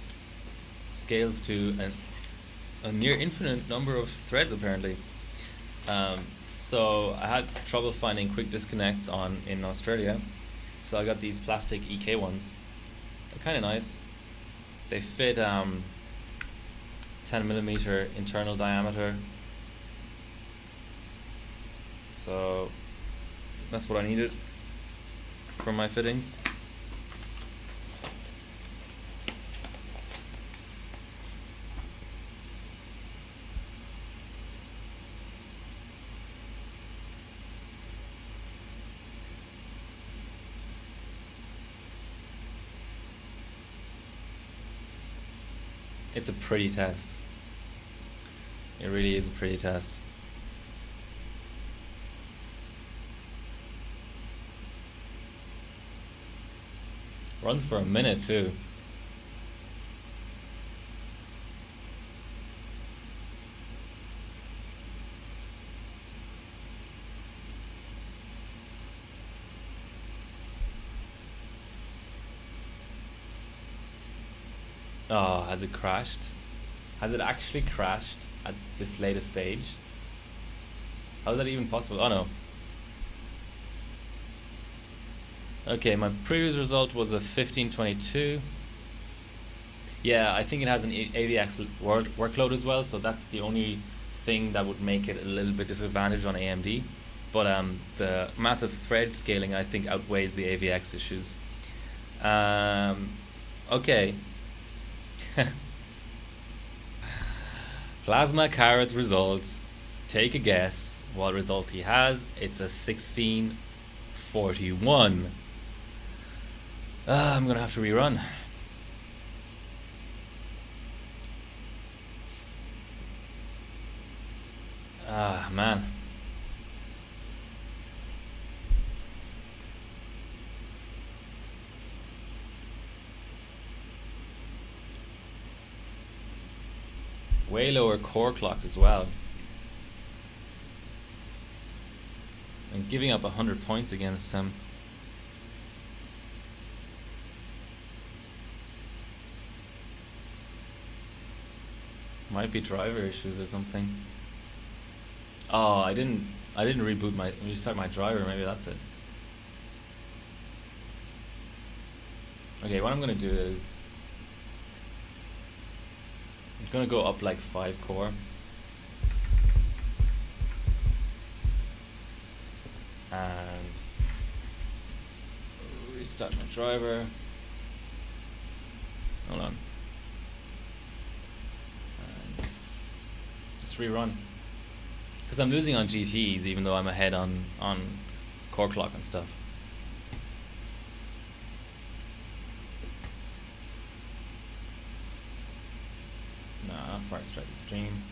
Speaker 1: Scales to a near infinite number of threads apparently. So So I had trouble finding quick disconnects in Australia, so I got these plastic EK ones. They're kind of nice. They fit 10mm internal diameter, so that's what I needed for my fittings. It's a pretty test. It really is a pretty test. Runs for a minute too. Oh, has it crashed? Has it actually crashed at this latest stage? How is that even possible? Oh no. Okay, my previous result was a 1522. Yeah, I think it has an AVX workload as well, so that's the only thing that would make it a little bit disadvantaged on AMD. But the massive thread scaling, I think, outweighs the AVX issues. Okay. Plasma Carrot's results. Take a guess what result he has. It's a 1641. I'm gonna have to rerun. Ah, man. Way lower core clock as well. I'm giving up 100 points against him. Might be driver issues or something. Oh, I didn't restart my driver. Maybe that's it. Okay, what I'm gonna do is I'm gonna go up like 5 core. And restart my driver. Hold on. And just rerun. Because I'm losing on GTs even though I'm ahead on core clock and stuff. Nah, fire strike extreme.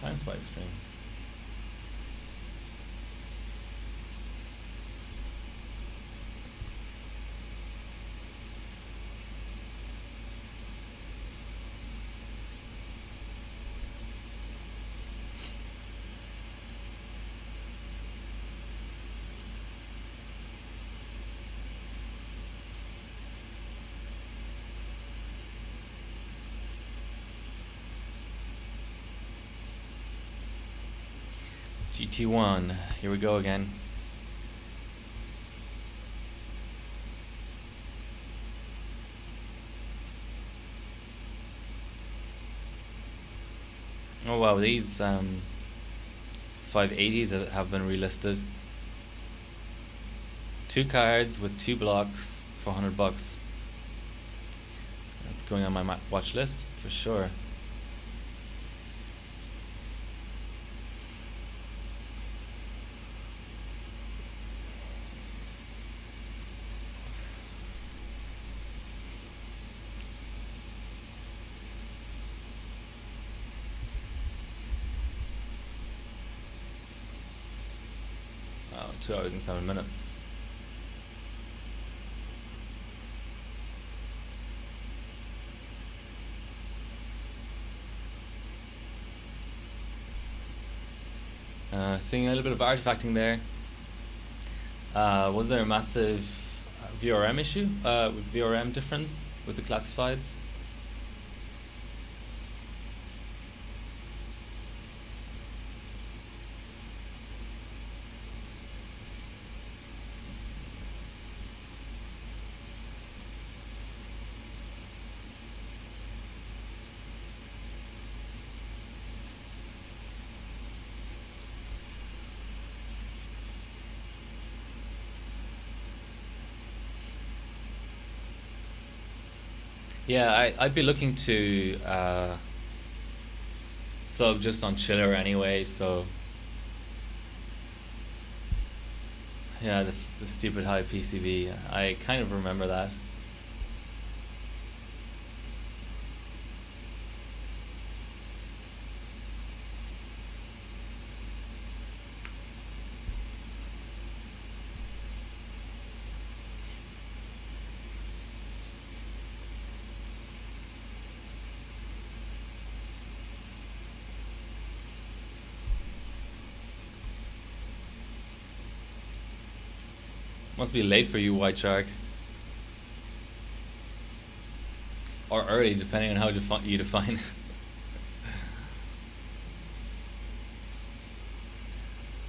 Speaker 1: Time spike extreme. GT1, here we go again. Oh wow, these 580s have been relisted. 2 cards with 2 blocks for $100. That's going on my watch list for sure. Oh, 2 hours and 7 minutes. Seeing a little bit of artifacting there. Was there a massive VRM issue, VRM difference with the classifieds? Yeah, I'd be looking to sub just on chiller anyway, so yeah, the stupid high PCB. I kind of remember that. Must be late for you, White Shark. Or early, depending on how you define.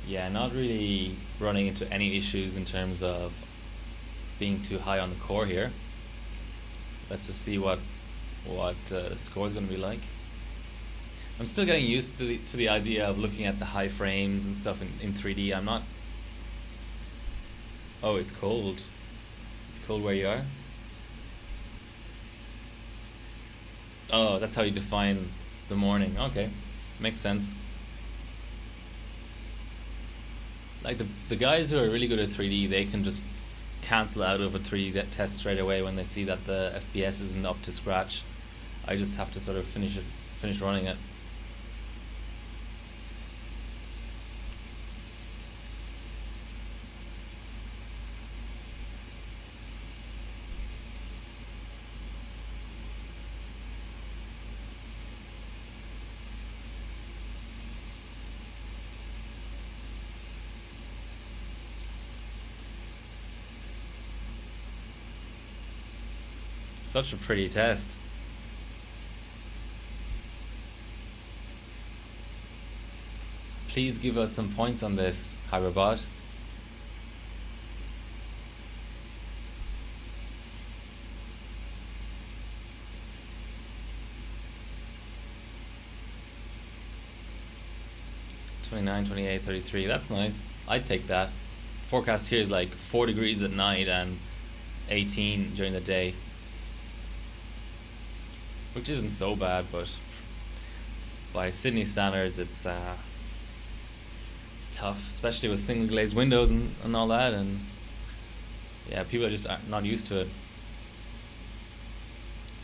Speaker 1: Yeah, not really running into any issues in terms of being too high on the core here. Let's just see what the score is going to be like. I'm still getting used to the idea of looking at the high frames and stuff in 3D. I'm not... Oh, it's cold. It's cold where you are? Oh, that's how you define the morning. Okay, makes sense. Like the guys who are really good at 3D, they can just cancel out of a 3D test straight away when they see that the FPS isn't up to scratch. I just have to sort of finish running it. Such a pretty test. Please give us some points on this, Hyperbot. (29, 28, 33). That's nice. I'd take that. Forecast here is like 4 degrees at night and 18 during the day, which isn't so bad, but by Sydney standards, it's tough, especially with single glazed windows and all that, and yeah, people are just not used to it.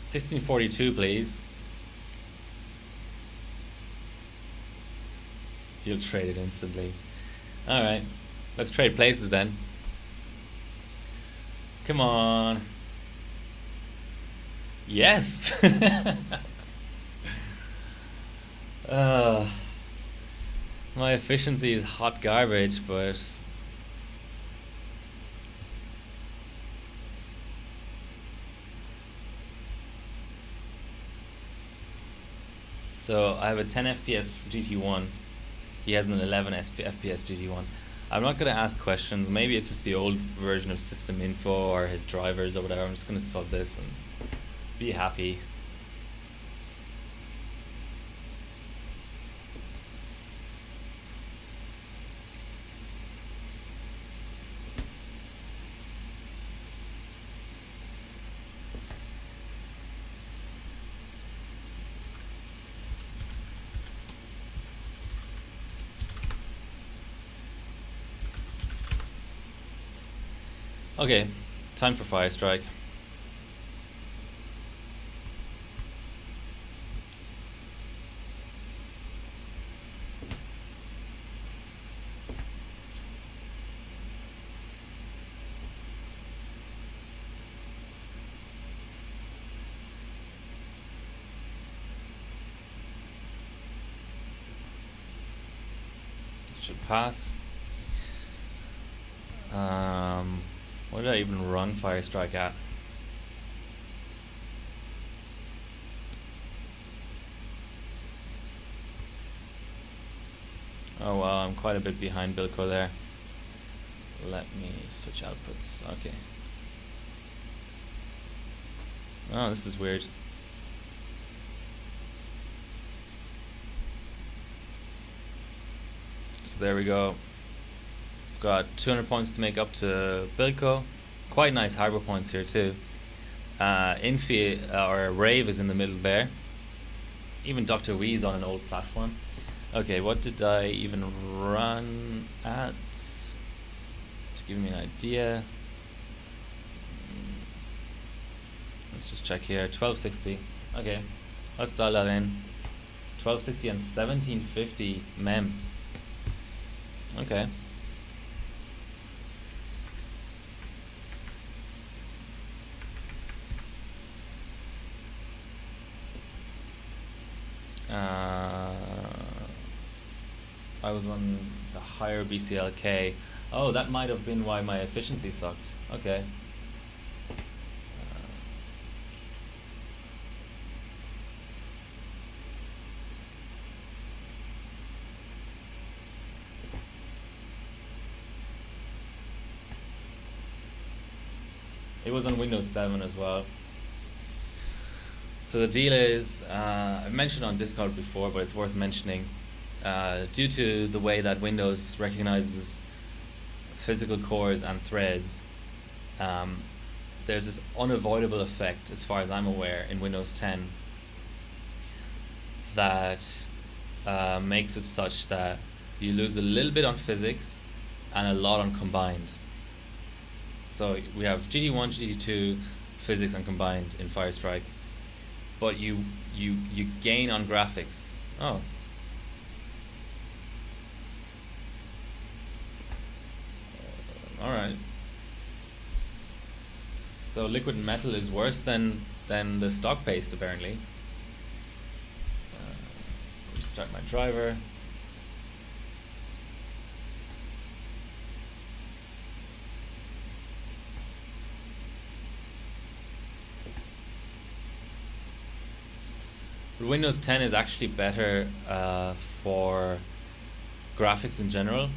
Speaker 1: 1642, please. You'll trade it instantly. Alright, let's trade places then. Come on. Yes! My efficiency is hot garbage, but so I have a 10 FPS GT1. He has an 11 FPS GT1. I'm not going to ask questions. Maybe it's just the old version of system info or his drivers or whatever. I'm just going to sub this and be happy. Okay, time for Fire Strike. Should pass. What did I even run Fire Strike at? Oh well, I'm quite a bit behind Bilko there. Let me switch outputs. Okay. Oh, this is weird. So there we go. Got 200 points to make up to Bilko. Quite nice harbor points here too. Infi or Rave is in the middle there. Even Dr. Wee is on an old platform. Okay, what did I even run at? To give me an idea. Let's just check here. 1260. Okay, let's dial that in. 1260 and 1750 mem. Okay. I was on the higher BCLK. Oh, that might have been why my efficiency sucked. Okay. It was on Windows 7 as well. So the deal is, I've mentioned on Discord before, but it's worth mentioning. Due to the way that Windows recognizes physical cores and threads, there's this unavoidable effect, as far as I'm aware, in Windows 10 that makes it such that you lose a little bit on physics and a lot on combined. So we have GD1, GD2, physics and combined in Firestrike, but you gain on graphics. Oh. Alright. So liquid metal is worse than the stock paste, apparently. Restart my driver. But Windows 10 is actually better for graphics in general.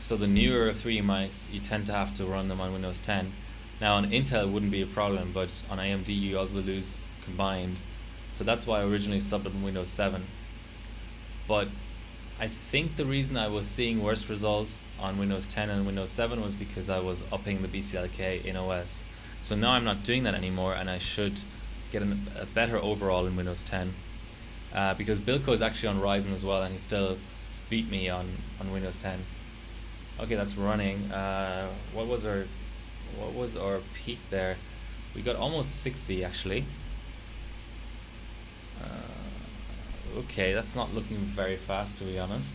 Speaker 1: So the newer 3D mice, you tend to have to run them on Windows 10. Now on Intel it wouldn't be a problem, but on AMD you also lose combined. So that's why I originally subbed on Windows 7. But I think the reason I was seeing worse results on Windows 10 and Windows 7 was because I was upping the BCLK in OS. So now I'm not doing that anymore, and I should get a better overall in Windows 10. Because Bilko is actually on Ryzen as well, and he still beat me on Windows 10. Okay, that's running. What was our peak there? We got almost 60 actually. Okay, that's not looking very fast, to be honest.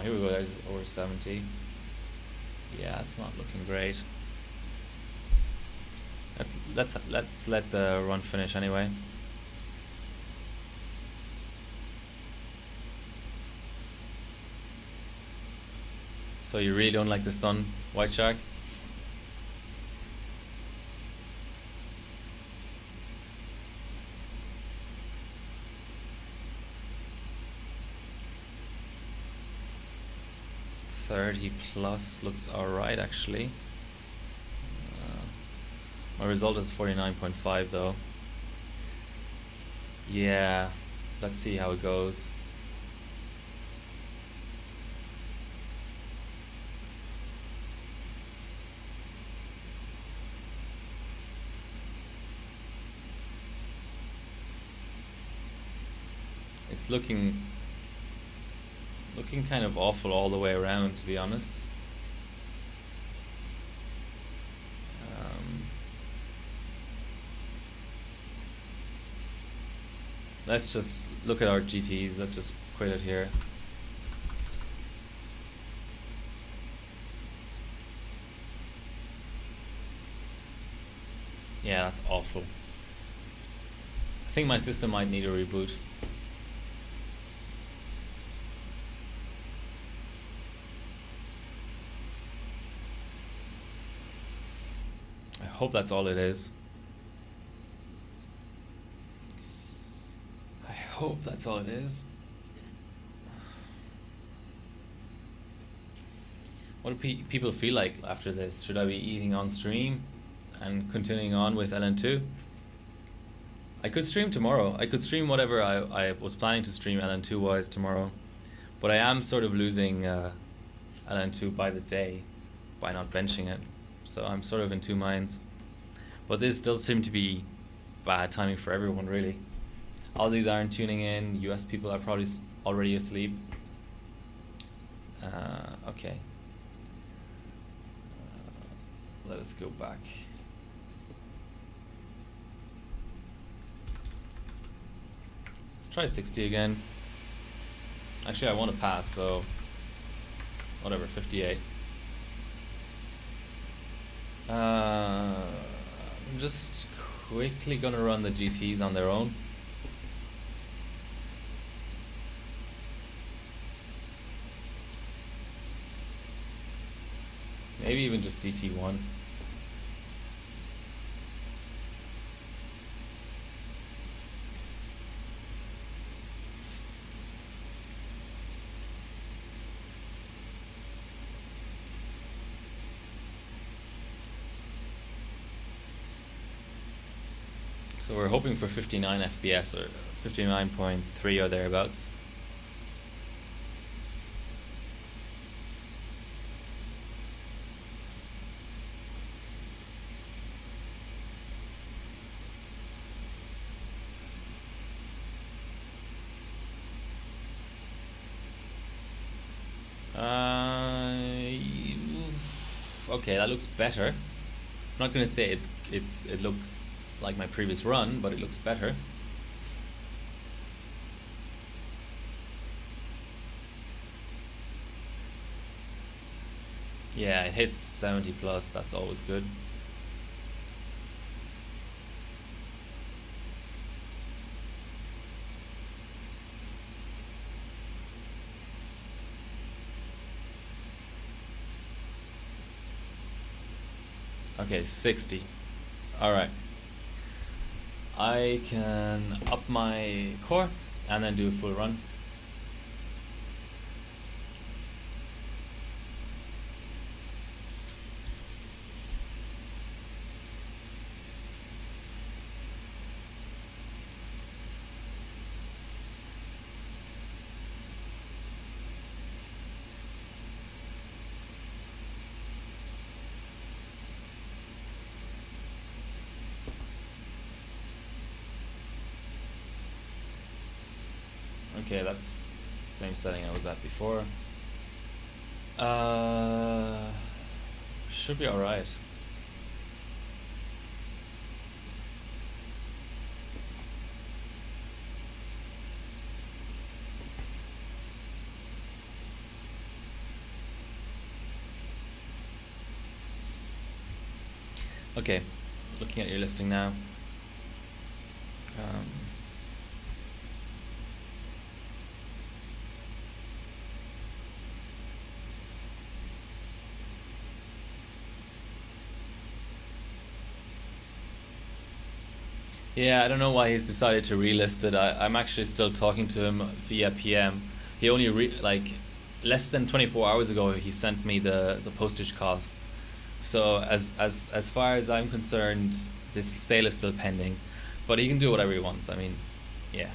Speaker 1: Here we go. There's over 70. Yeah, it's not looking great. Let's let the run finish anyway. So you really don't like the sun, White Shark? $30 plus looks alright actually. My result is 49.5 though. Yeah, let's see how it goes. It's looking kind of awful all the way around, to be honest. Let's just look at our GTs. Let's just quit it here. Yeah, that's awful. I think my system might need a reboot. I hope that's all it is. I hope that's all it is. What do people feel like after this? Should I be eating on stream and continuing on with LN2? I could stream tomorrow. I could stream whatever I was planning to stream LN2 wise tomorrow. But I am sort of losing LN2 by the day by not benching it. So I'm sort of in two minds. But this does seem to be bad timing for everyone, really. Aussies aren't tuning in. US people are probably already asleep. Okay. Let us go back. Let's try 60 again. Actually, I want to pass, so whatever, 58. I'm just quickly gonna run the GTs on their own. Maybe even just DT1. So we're hoping for 59 FPS or 59.3 or thereabouts. Okay, that looks better. I'm not gonna say it looks like my previous run, but it looks better. Yeah, it hits 70 plus, that's always good. Okay, 60. Alright. I can up my core and then do a full run. Okay, that's the same setting I was at before. Should be alright. Okay, looking at your listing now. Yeah, I don't know why he's decided to relist it. I'm actually still talking to him via PM. He only like less than 24 hours ago he sent me the postage costs. So as far as I'm concerned, this sale is still pending, but he can do whatever he wants. I mean, yeah,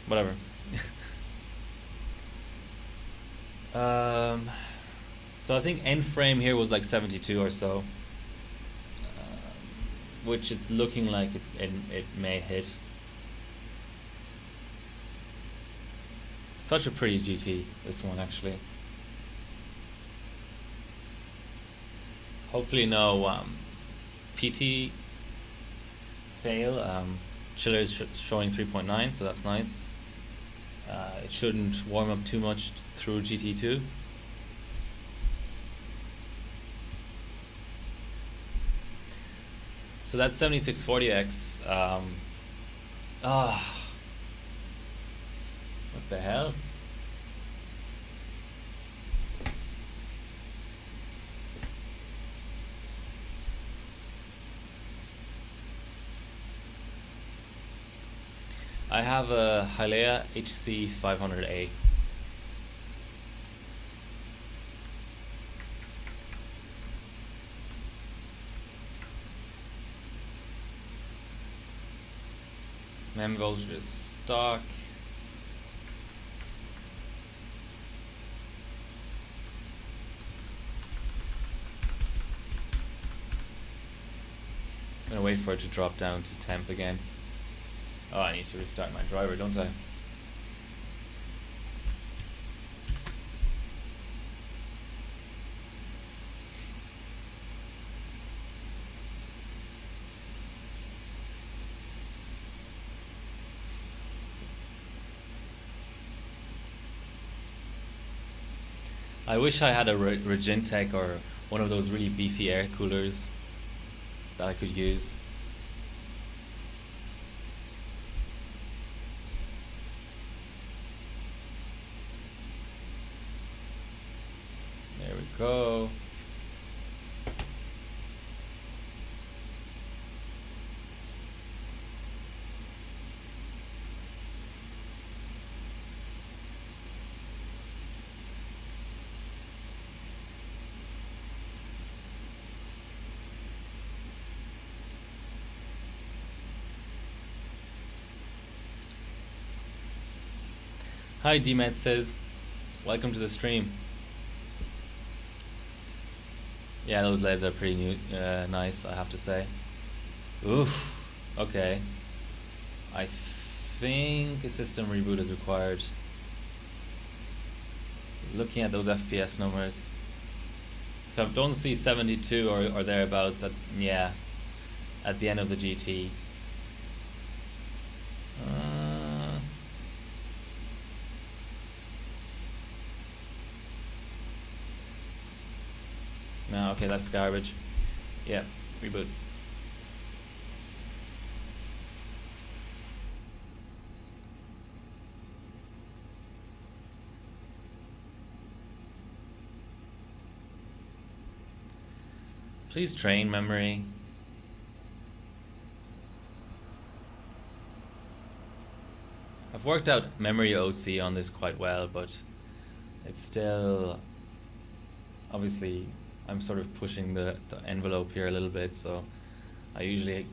Speaker 1: whatever. So I think end frame here was like 72 or so, which it's looking like it may hit. Such a pretty GT, this one actually. Hopefully no PT fail. Chiller is showing 3.9, so that's nice. It shouldn't warm up too much through GT2. So that's 7640X. What the hell? I have a Hilea HC 500A. Mem voltage is stock. gonna wait for it to drop down to temp again. Oh, I need to restart my driver, don't I? I wish I had a Regintech or one of those really beefy air coolers that I could use. There we go. Hi, DMed says, welcome to the stream. Yeah, those LEDs are pretty new, nice, I have to say. Oof, okay. I think a system reboot is required. Looking at those FPS numbers, if I don't see 72 or thereabouts, at the end of the GT. No, okay, that's garbage. Yeah, reboot. Please train memory. I've worked out memory OC on this quite well, but it's still, obviously, I'm sort of pushing the envelope here a little bit, so I usually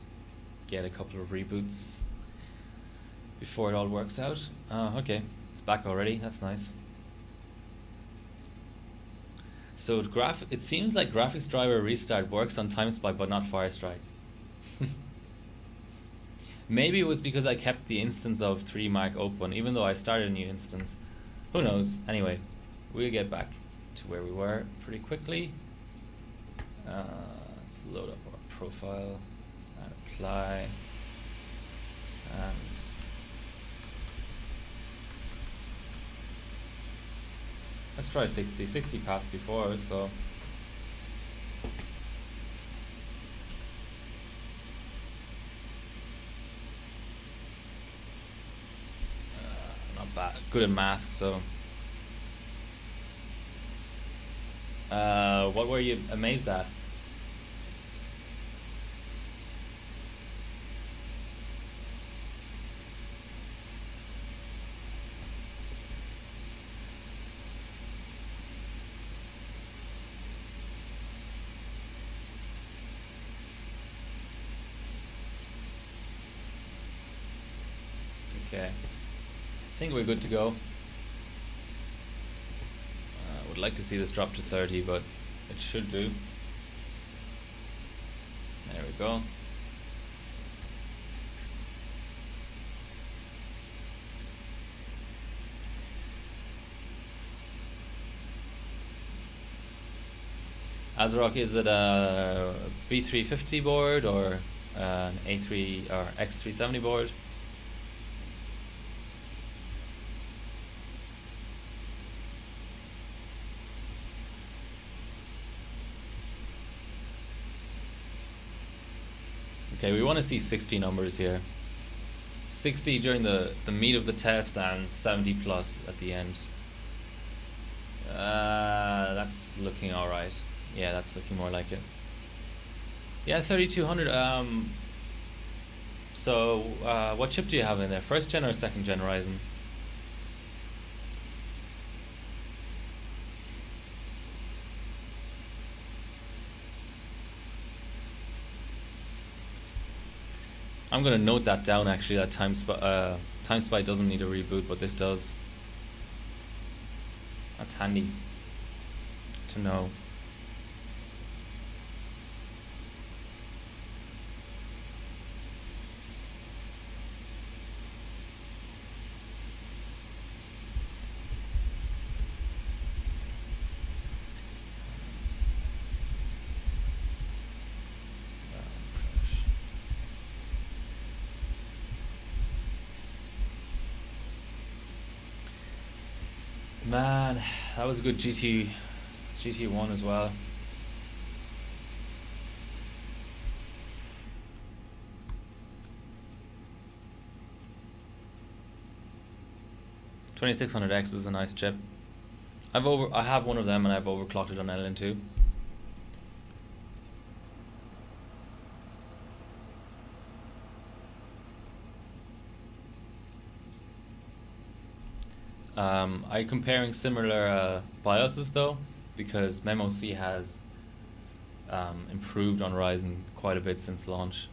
Speaker 1: get a couple of reboots before it all works out. Okay, it's back already, that's nice. So it seems like graphics driver restart works on TimeSpy but not Firestrike. Maybe it was because I kept the instance of 3 Mark open, even though I started a new instance. Who knows? Anyway, we'll get back to where we were pretty quickly. Let's load up our profile and apply, and let's try 60. 60 passed before, so not bad. Good at math, so what were you amazed at? Okay, I think we're good to go. Would like to see this drop to 30, but it should do. There we go. Azrock, is it a B350 board or an A3 or X370 board? Okay, we want to see 60 numbers here. 60 during the meat of the test and 70 plus at the end. That's looking alright. Yeah, that's looking more like it. Yeah, 3200. So what chip do you have in there? First gen or second gen Ryzen? I'm gonna note that down actually, that TimeSpy doesn't need a reboot, but this does. That's handy to know. Man, that was a good GT1 as well. $2600X is a nice chip. I have one of them and I've overclocked it on LN2'd. Are you comparing similar BIOSes though? Because MemOC has improved on Ryzen quite a bit since launch.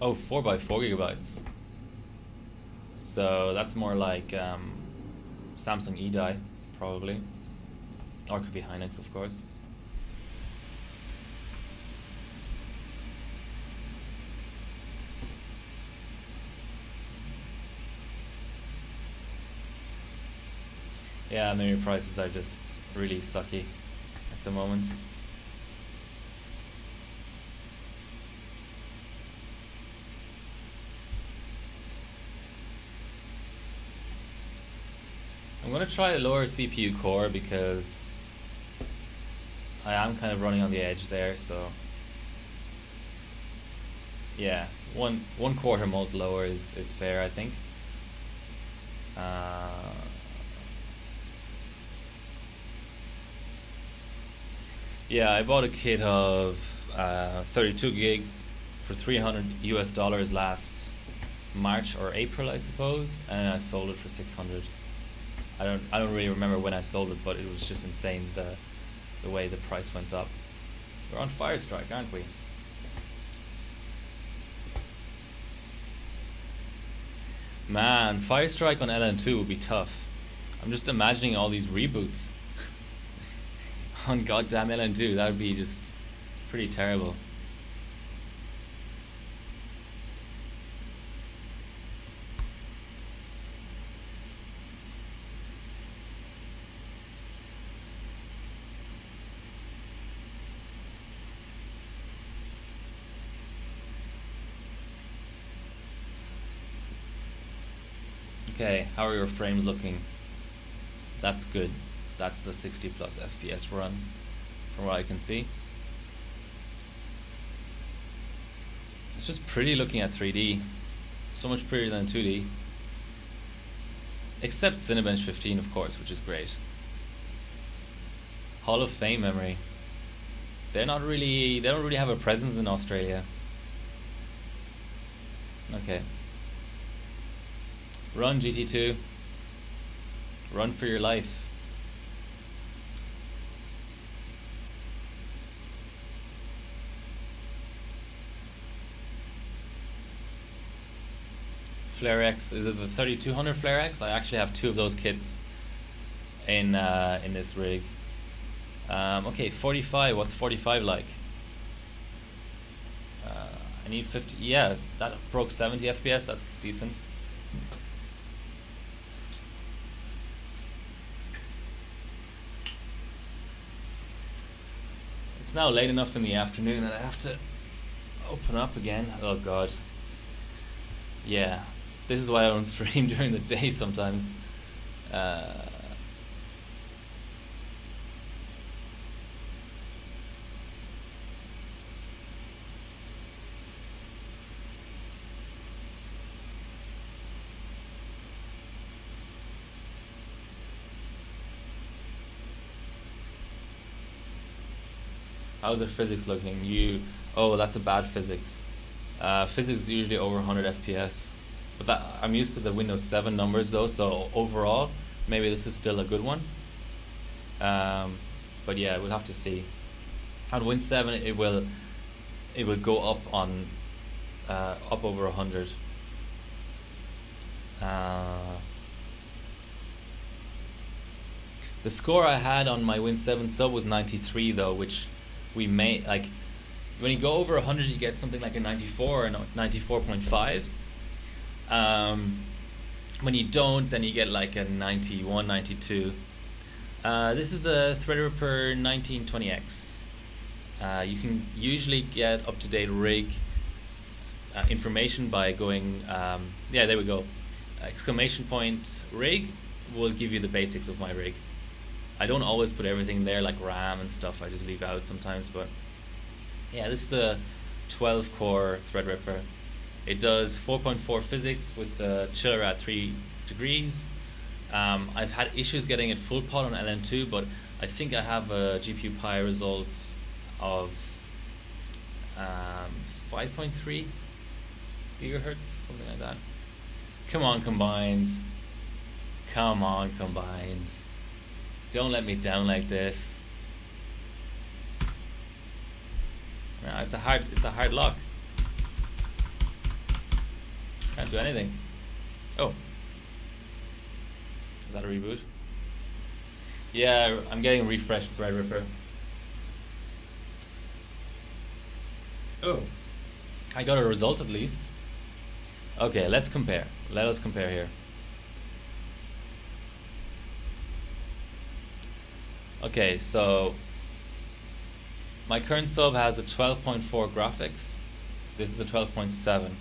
Speaker 1: Oh, 4x4 GB. So that's more like Samsung E-Die, probably. Or it could be Hynix, of course. Yeah, memory prices are just really sucky at the moment. I'm gonna try a lower CPU core because I am kind of running on the edge there, so yeah, one quarter mult lower is fair, I think. Yeah, I bought a kit of 32 gigs for $300 last March or April, I suppose, and I sold it for 600. I don't really remember when I sold it, but it was just insane the way the price went up. We're on fire strike, aren't we? Man, fire strike on LN2 would be tough. I'm just imagining all these reboots on goddamn LN2. That would be just pretty terrible. Okay, how are your frames looking? That's good. That's a 60 plus FPS run from what I can see. It's just pretty looking at 3D. So much prettier than 2D. Except Cinebench 15, of course, which is great. Hall of Fame memory. They don't really have a presence in Australia. Okay. Run GT2. Run for your life. Flare X, is it the 3200 Flare X? I actually have two of those kits in this rig. Okay, 45. What's 45 like? I need 50. Yeah, that broke 70 FPS. That's decent. It's now late enough in the afternoon that I have to open up again. Oh god. Yeah, this is why I don't stream during the day sometimes. How's your physics looking? Oh, that's a bad physics. Physics is usually over 100 FPS, but I'm used to the Windows 7 numbers though, so overall, maybe this is still a good one. But yeah, we'll have to see. On Win 7, it will go up on up over 100. The score I had on my Win 7 sub was 93 though, which we made, like, when you go over 100 you get something like a 94 or 94.5. When you don't, then you get like a 91, 92. This is a Threadripper 1920X. You can usually get up-to-date rig information by going, yeah, there we go. Exclamation point rig will give you the basics of my rig. I don't always put everything there, like RAM and stuff. I just leave out sometimes, but yeah, this is the 12 core Threadripper. It does 4.4 physics with the chiller at 3 degrees. I've had issues getting it full pot on LN2'd, but I think I have a GPU Pi result of 5.3 gigahertz, something like that. Come on, combined. Come on, combined. Don't let me down like this. No, it's a hard lock. Can't do anything. Oh. Is that a reboot? Yeah, I'm getting refreshed Threadripper. Oh. I got a result at least. Okay, let's compare. Let us compare here. Okay, so my current sub has a 12.4 graphics. This is a 12.7.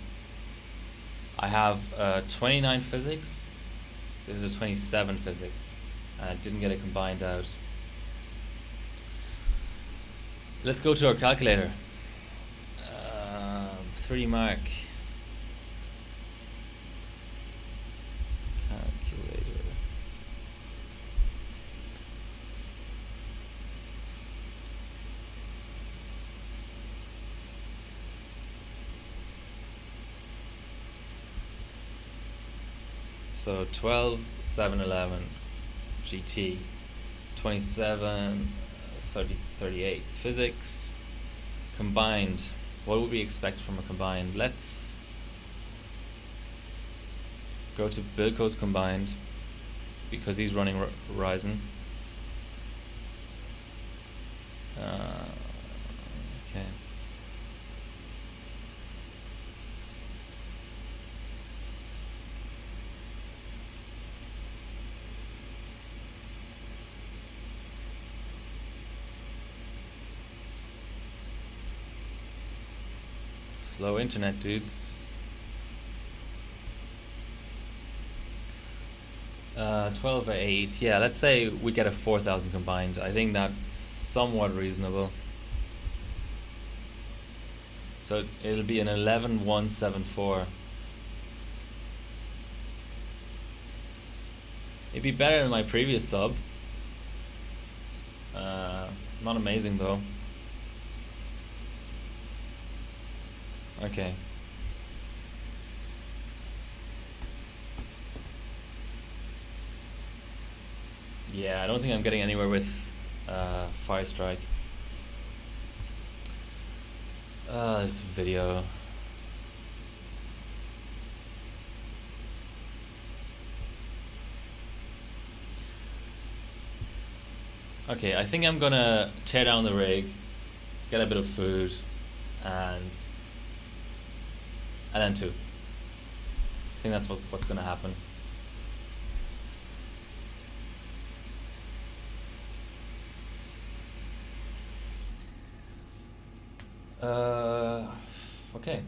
Speaker 1: I have 29 physics. This is a 27 physics. And I didn't get it combined out. Let's go to our calculator. 3D Mark. Calculator. So 12, 7, 11 GT, 27, 30, 38 physics. Combined, what would we expect from a combined? Let's go to build codes combined because he's running Ryzen. Okay. Slow internet, dudes. 12/8. Yeah, let's say we get a 4,000 combined. I think that's somewhat reasonable. So it'll be an 11,174. It'd be better than my previous sub. Not amazing though. Okay. Yeah, I don't think I'm getting anywhere with Firestrike. This video. Okay, I think I'm gonna tear down the rig, get a bit of food, and LN2'd. I think that's what's gonna happen. Okay.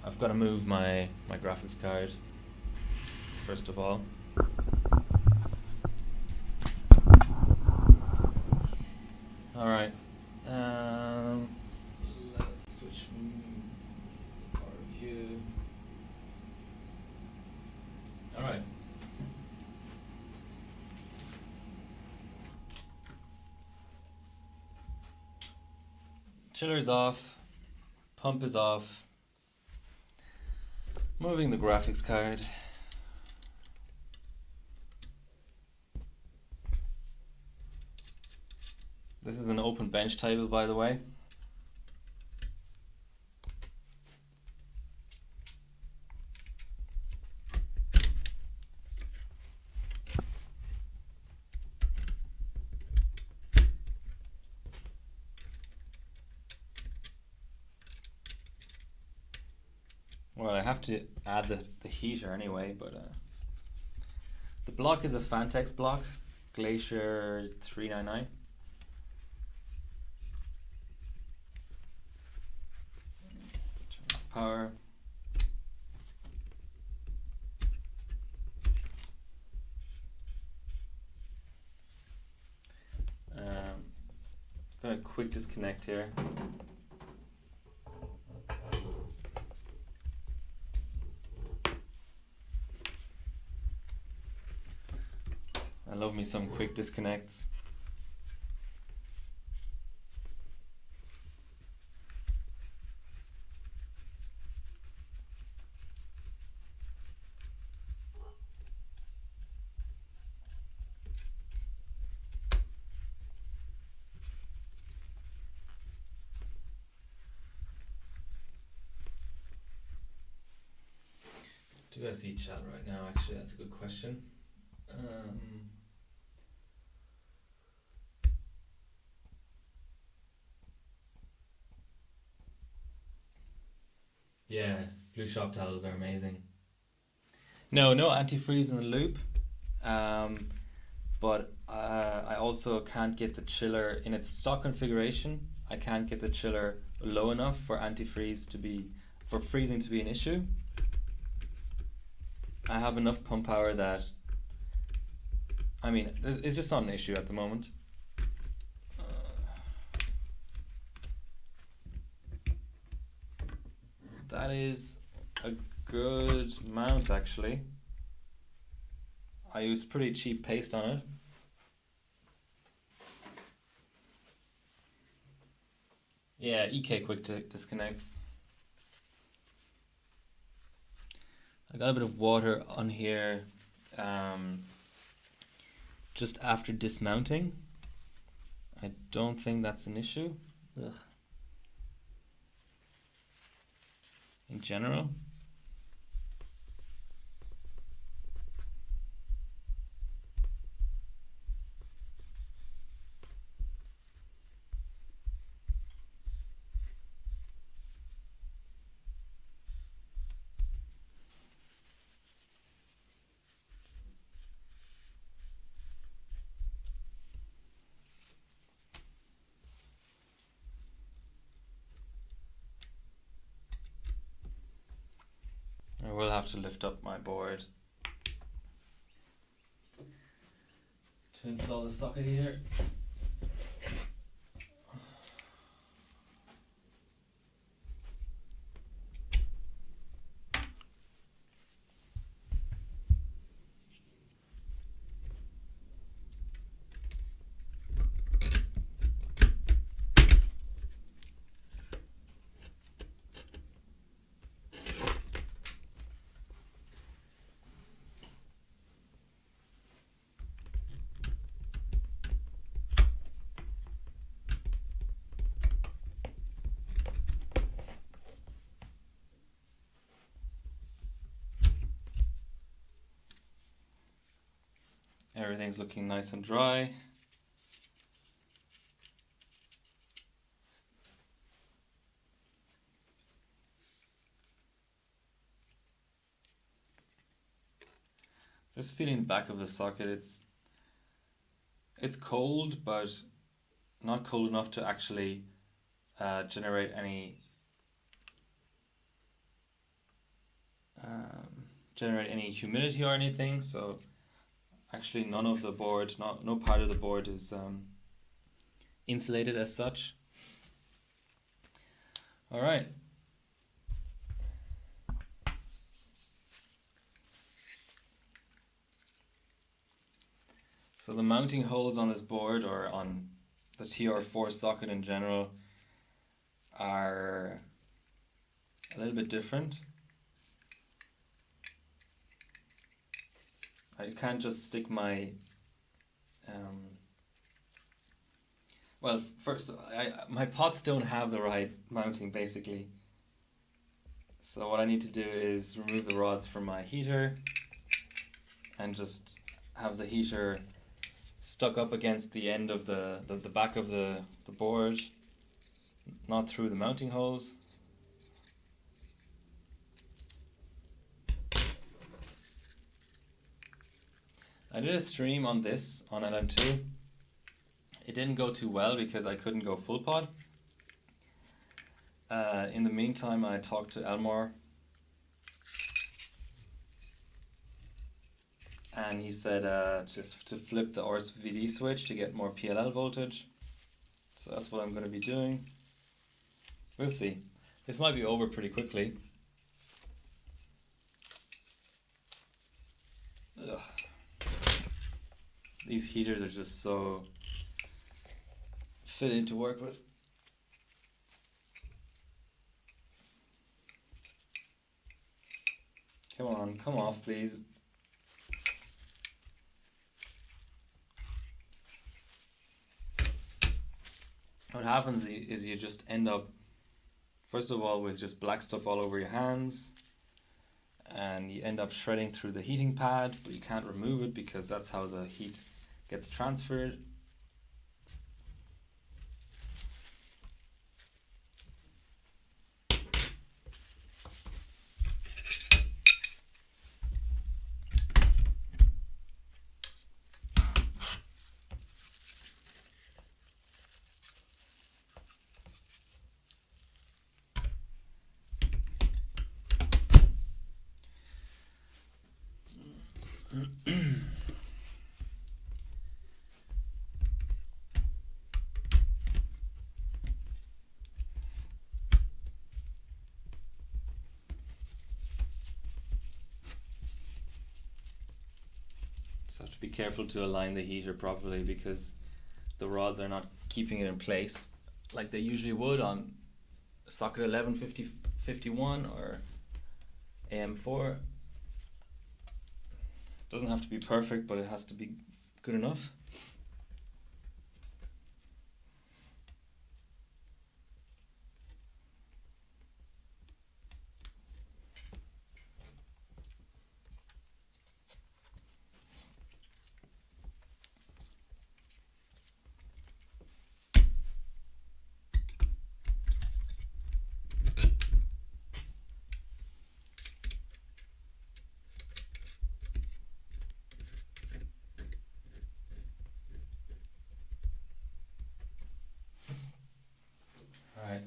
Speaker 1: I've got to move my graphics card first of all. All right. Let's switch our view. All right. Chiller's off. Pump is off. Moving the graphics card. This is an open bench table, by the way. Well, I have to add the heater anyway, but the block is a Fantex block, Glacier 399. Turn off power. Got a quick disconnect here. I love me some quick disconnects. Do I see chat right now? Actually, that's a good question. Yeah, blue shop towels are amazing. No antifreeze in the loop, but I also can't get the chiller in its stock configuration. I can't get the chiller low enough for antifreeze to be, for freezing to be an issue. I have enough pump power that, I mean, it's just not an issue at the moment. That is a good mount actually. I use pretty cheap paste on it. Yeah, EK quick disconnects. I got a bit of water on here just after dismounting. I don't think that's an issue. Ugh. In general. I will have to lift up my board to install the socket here. Everything's looking nice and dry. Just feeling the back of the socket, it's cold, but not cold enough to actually generate any humidity or anything. So actually none of the board, no part of the board is insulated as such. All right. So the mounting holes on this board, or on the TR4 socket in general, are a little bit different. I can't just stick my well, first, my pots don't have the right mounting basically. So what I need to do is remove the rods from my heater and just have the heater stuck up against the end of the back of the board, not through the mounting holes. I did a stream on this, on LN2. It didn't go too well because I couldn't go full pod. In the meantime, I talked to Elmore, and he said just to flip the RSVD switch to get more PLL voltage. So that's what I'm going to be doing. We'll see. This might be over pretty quickly. Ugh. These heaters are just so fitting to work with. Come on, come off, please. What happens is you just end up, first of all, with just black stuff all over your hands, and you end up shredding through the heating pad, but you can't remove it because that's how the heat gets transferred. So have to be careful to align the heater properly because the rods are not keeping it in place like they usually would on socket 1151 or AM4. Doesn't have to be perfect, but it has to be good enough. Alright.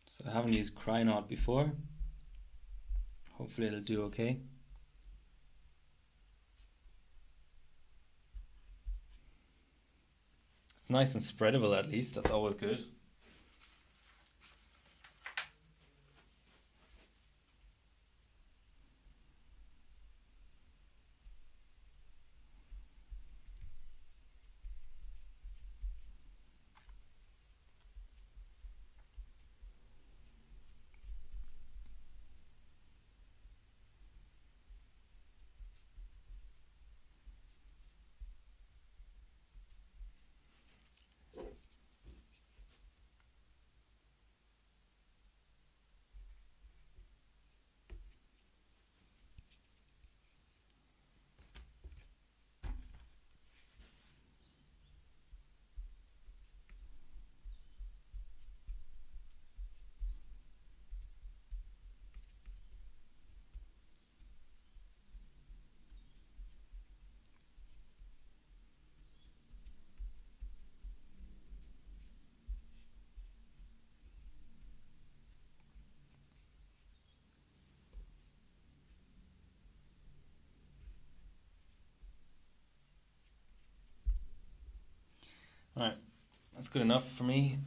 Speaker 1: So I haven't used Crynot before. Hopefully it'll do okay. It's nice and spreadable at least, that's always good. Alright, that's good enough for me.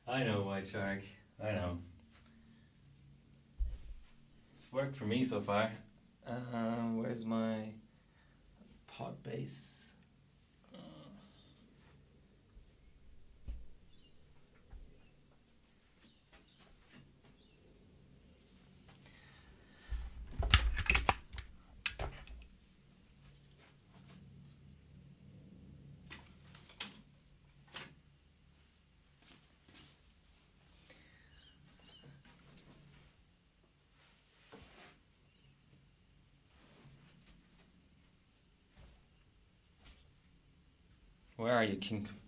Speaker 1: I know, White Shark, I know. It's worked for me so far. Where's my pot base? Where are you,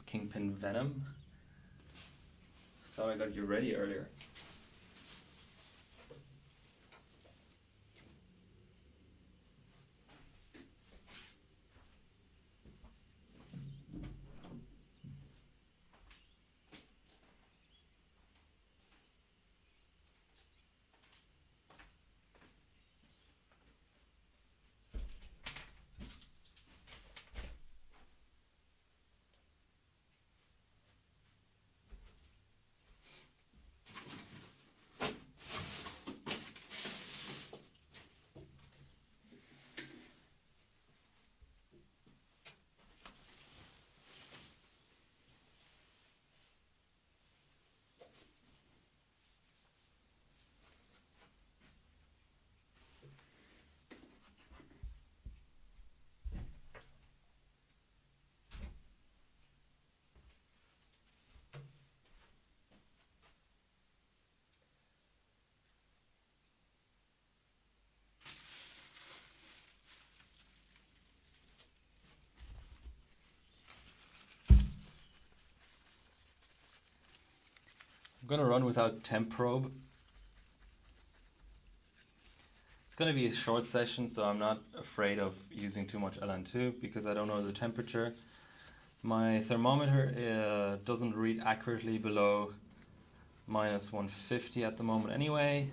Speaker 1: Kingpin Venom? Thought I got you ready earlier. I'm going to run without temp probe. It's going to be a short session, so I'm not afraid of using too much LN2 because I don't know the temperature. My thermometer doesn't read accurately below minus 150 at the moment anyway.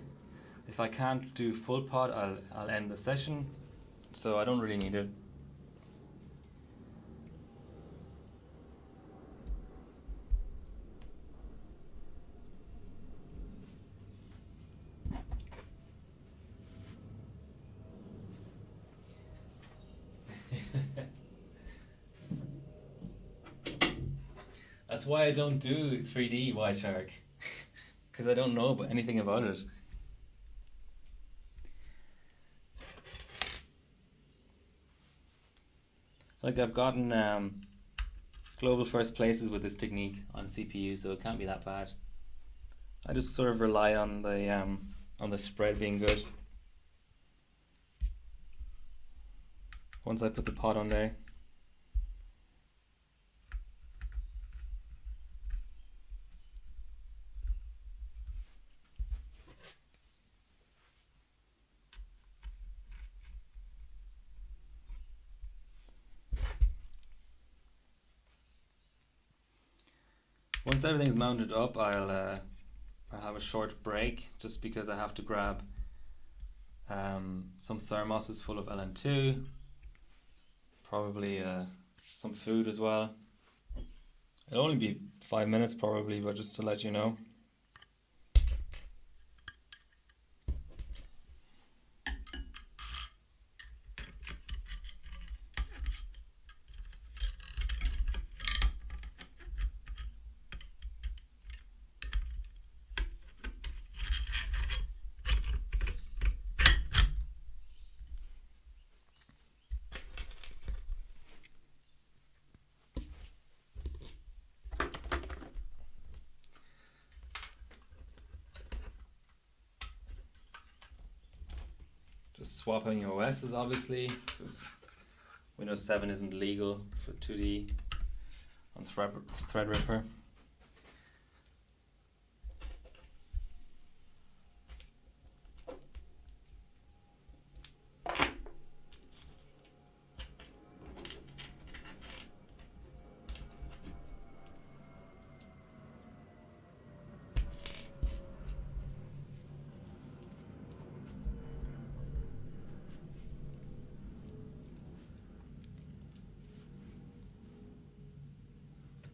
Speaker 1: If I can't do full pot, I'll end the session, so I don't really need it. That's why I don't do 3D White Shark, because I don't know anything about it. Like, I've gotten global first places with this technique on CPU, so it can't be that bad. I just sort of rely on the spread being good. Once I put the pot on there. Once everything's mounted up, I'll have a short break just because I have to grab some thermoses full of LN2, probably some food as well. It'll only be 5 minutes probably, but just to let you know. Just swapping OSs obviously, because Windows 7 isn't legal for 2D on Threadripper.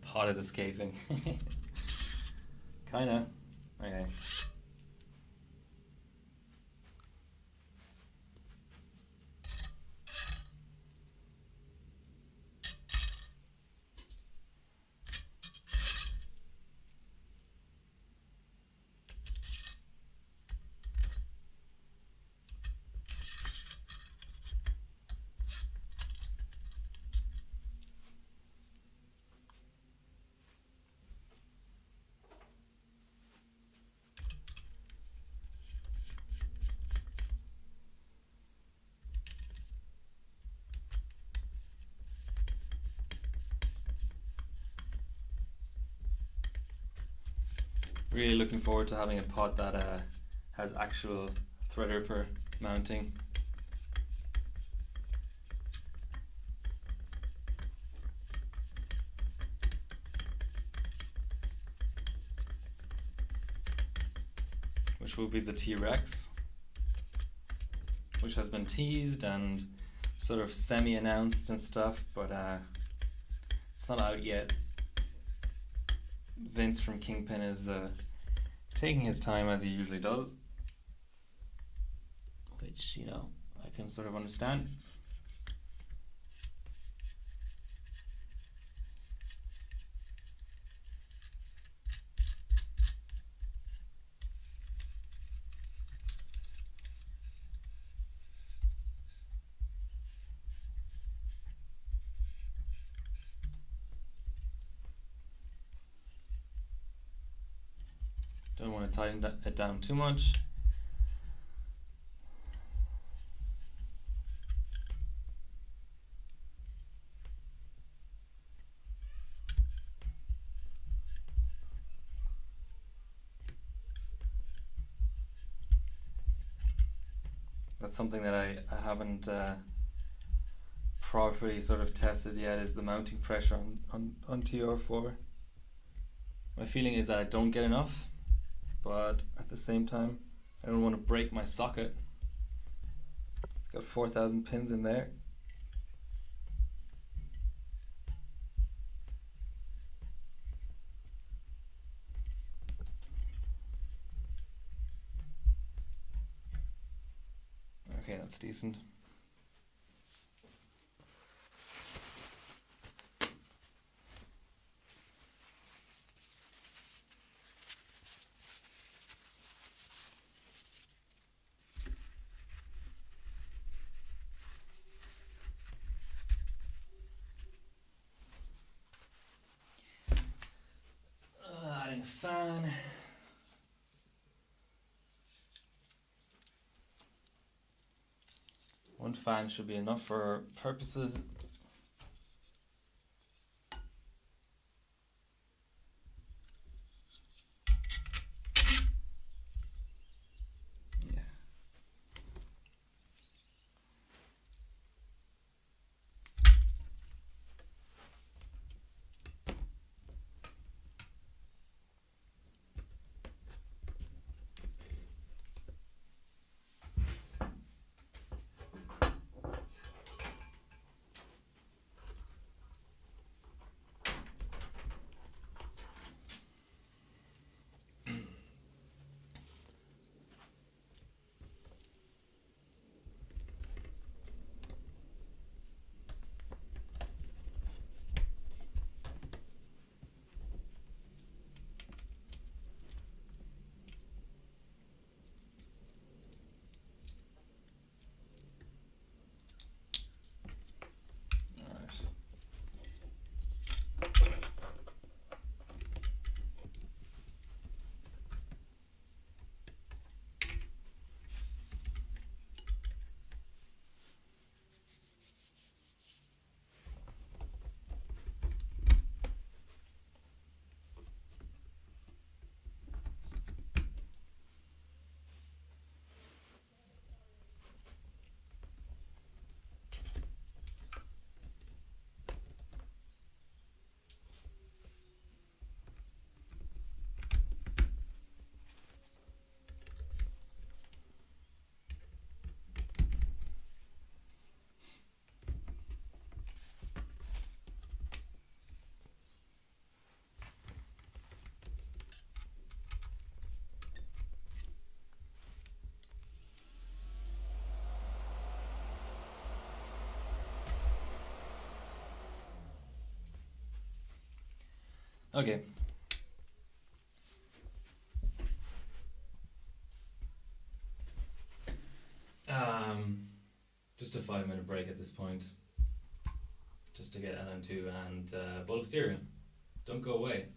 Speaker 1: Pot is escaping. Kinda. Okay. Really looking forward to having a pot that has actual Threadripper mounting. Which will be the T-Rex, which has been teased and sort of semi-announced and stuff, but it's not out yet. Vince from Kingpin is taking his time as he usually does, which, you know, I can sort of understand. Don't want to tighten it down too much. That's something that I haven't properly sort of tested yet, is the mounting pressure on TR4. My feeling is that I don't get enough, but at the same time I don't want to break my socket. It's got 4,000 pins in there. Okay, that's decent. Adding a fan. One fan should be enough for our purposes. Yeah. Okay. Just a 5-minute break at this point, just to get LN2 and a bowl of cereal. Don't go away.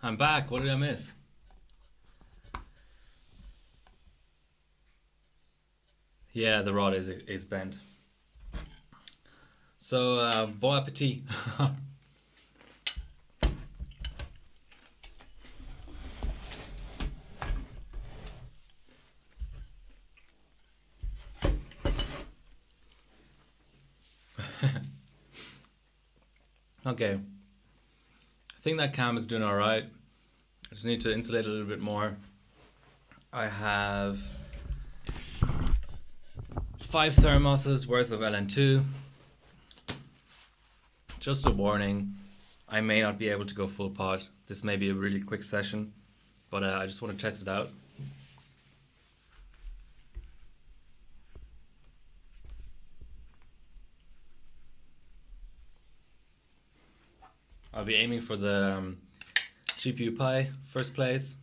Speaker 1: I'm back. What did I miss? Yeah, the rod is bent. So, bon appetit. Okay. I think that cam is doing alright. I just need to insulate a little bit more. I have 5 thermoses worth of LN2. Just a warning, I may not be able to go full pod. This may be a really quick session, but I just want to test it out. I'll be aiming for the GPU Pi first place.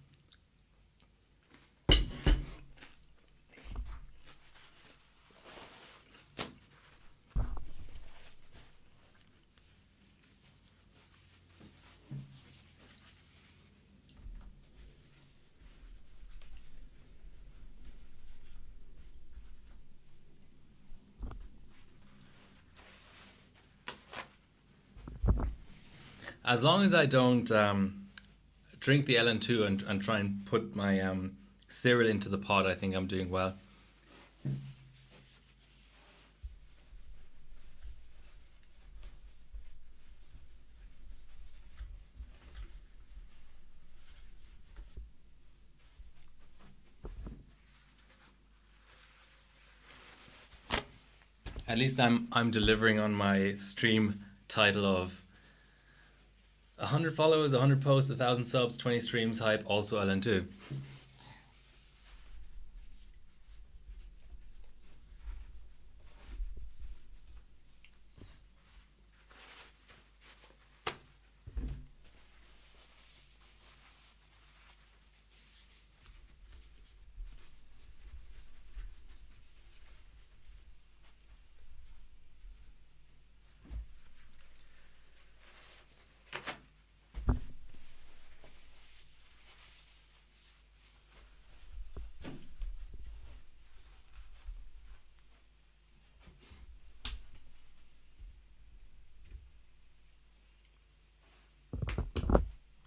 Speaker 1: As long as I don't drink the LN2 and try and put my cereal into the pod, I think I'm doing well. At least I'm delivering on my stream title of 100 followers, 100 posts, 1,000 subs, 20 streams, hype, also LN2.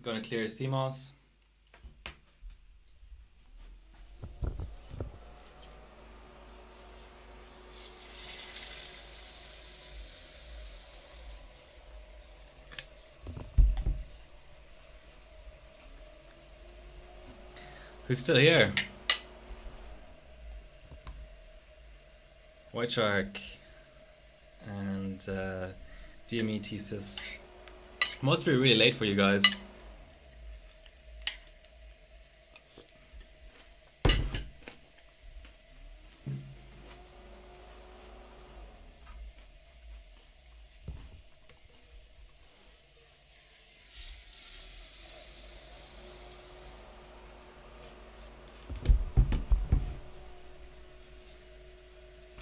Speaker 1: Going to clear CMOS. Who's still here? White Shark and DME thesis. Must be really late for you guys.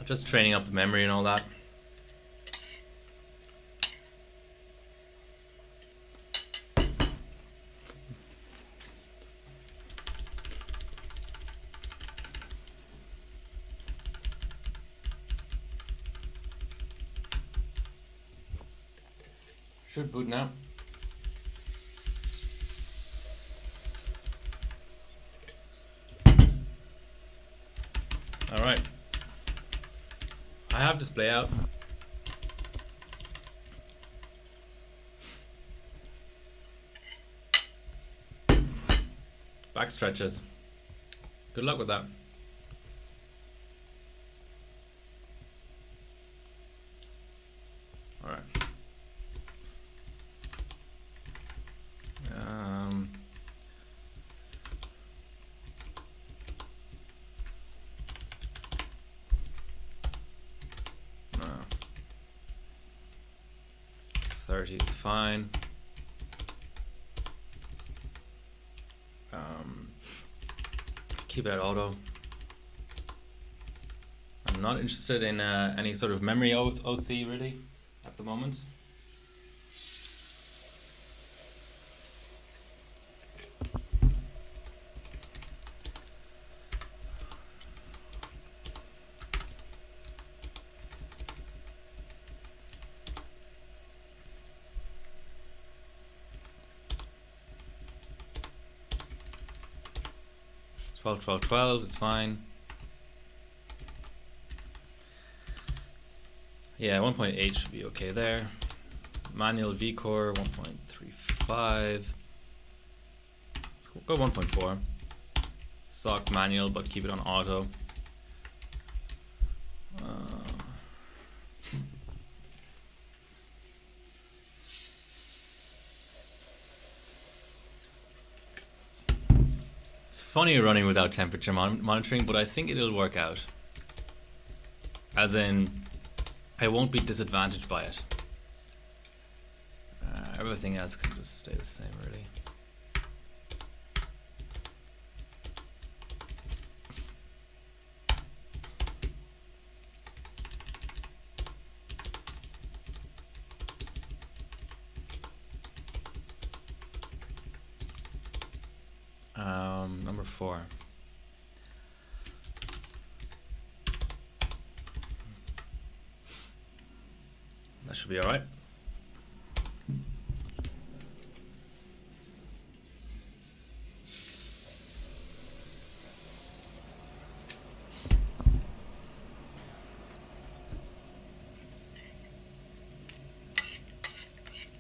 Speaker 1: Just training up the memory and all that. Should boot now. All right. I have display out. Back stretches. Good luck with that. All right. No. 30 is fine. Keep it at auto. I'm not interested in any sort of memory OC really at the moment. 12, 12, 12 is fine. Yeah, 1.8 should be okay there. Manual vCore 1.35. Let's go 1.4. SOC manual, but keep it on auto. It's funny running without temperature monitoring, but I think it'll work out. As in, I won't be disadvantaged by it. Everything else can just stay the same, really. Number 4. That should be all right.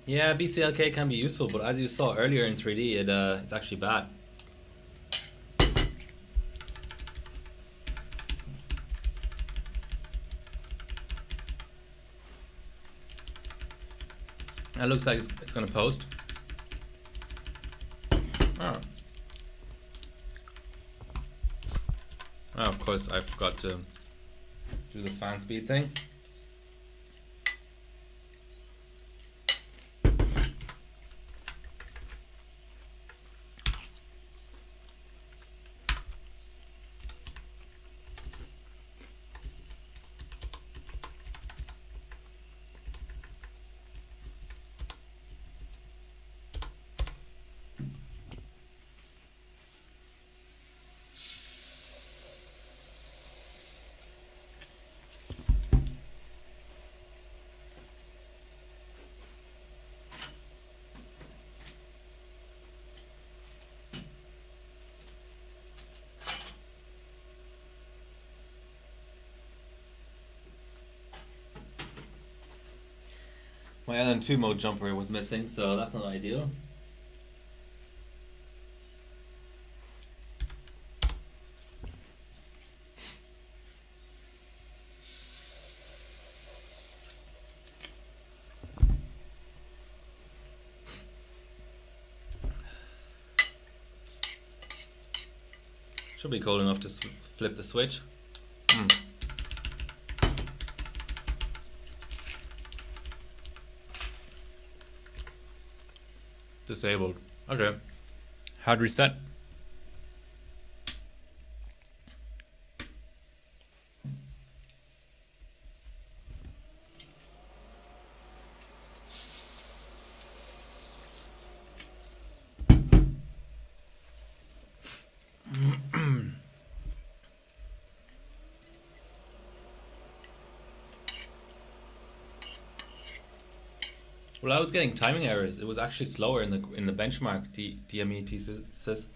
Speaker 1: Yeah, BCLK can be useful, but as you saw earlier in 3D, it's actually bad. It looks like it's going to post. Oh. Oh, of course, I forgot to do the fan speed thing. My LN2 mode jumper was missing, so that's not ideal. Should be cold enough to flip the switch. Disabled. Okay. Hard reset. Well, I was getting timing errors. It was actually slower in the benchmark DME thesis.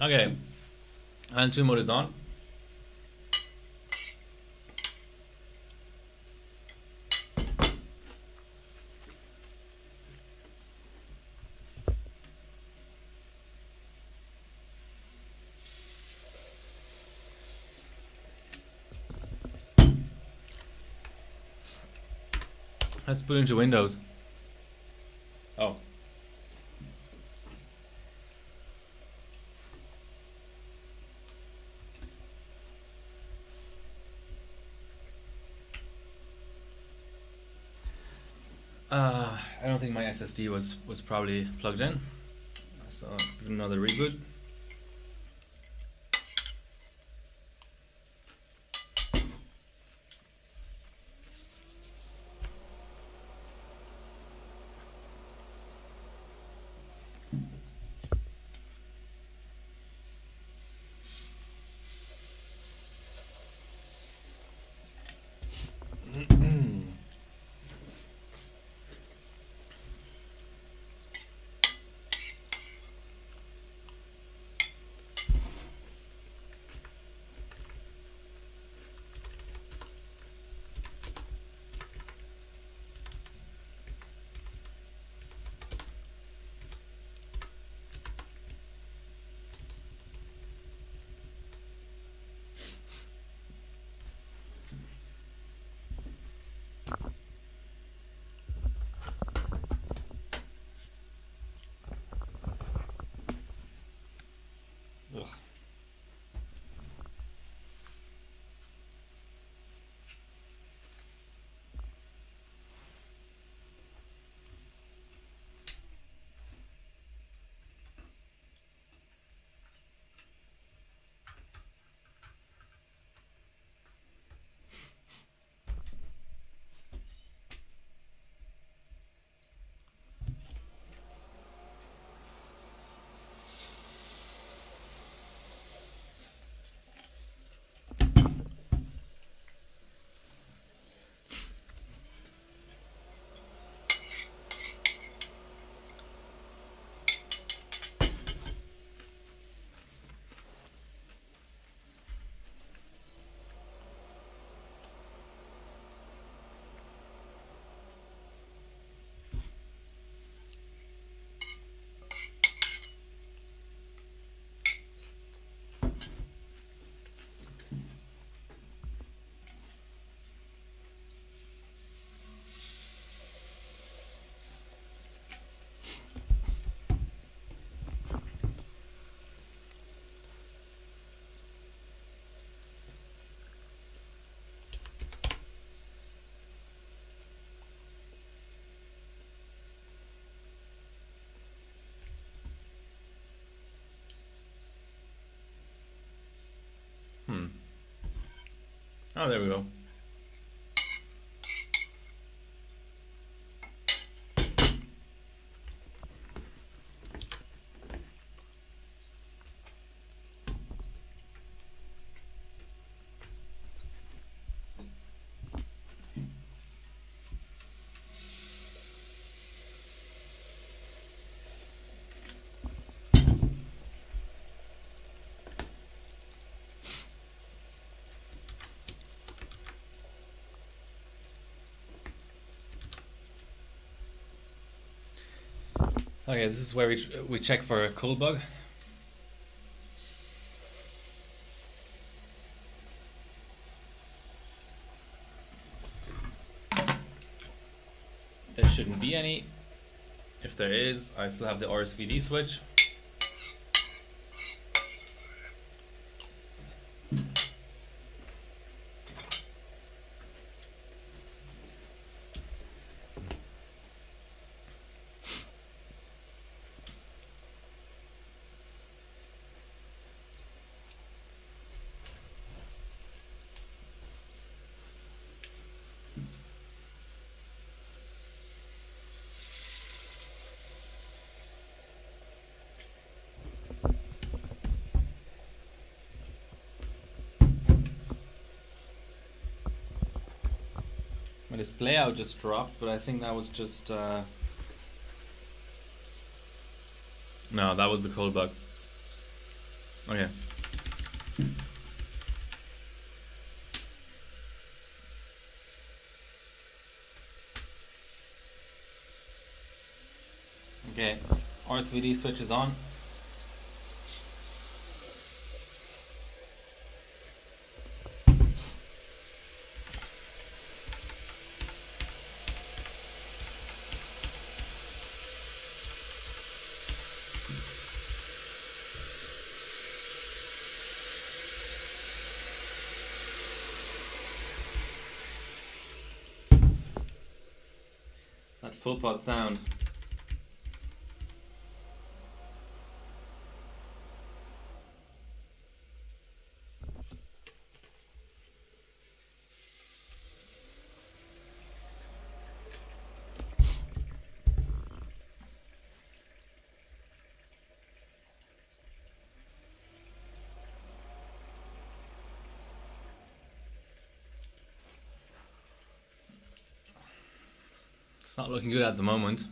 Speaker 1: Okay, LN2 mode is on. Let's boot into Windows. Oh. I don't think my SSD was probably plugged in, so let's give it another reboot. Ugh. Oh, there we go. Okay, this is where we check for a cold bug. There shouldn't be any. If there is, I still have the RSVD switch. My display out just dropped, but I think that was just no, that was the cold bug. Okay. Okay, RSVD switch is on. That full pot sound. It's not looking good at the moment.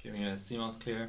Speaker 1: Giving it a CMOS clear.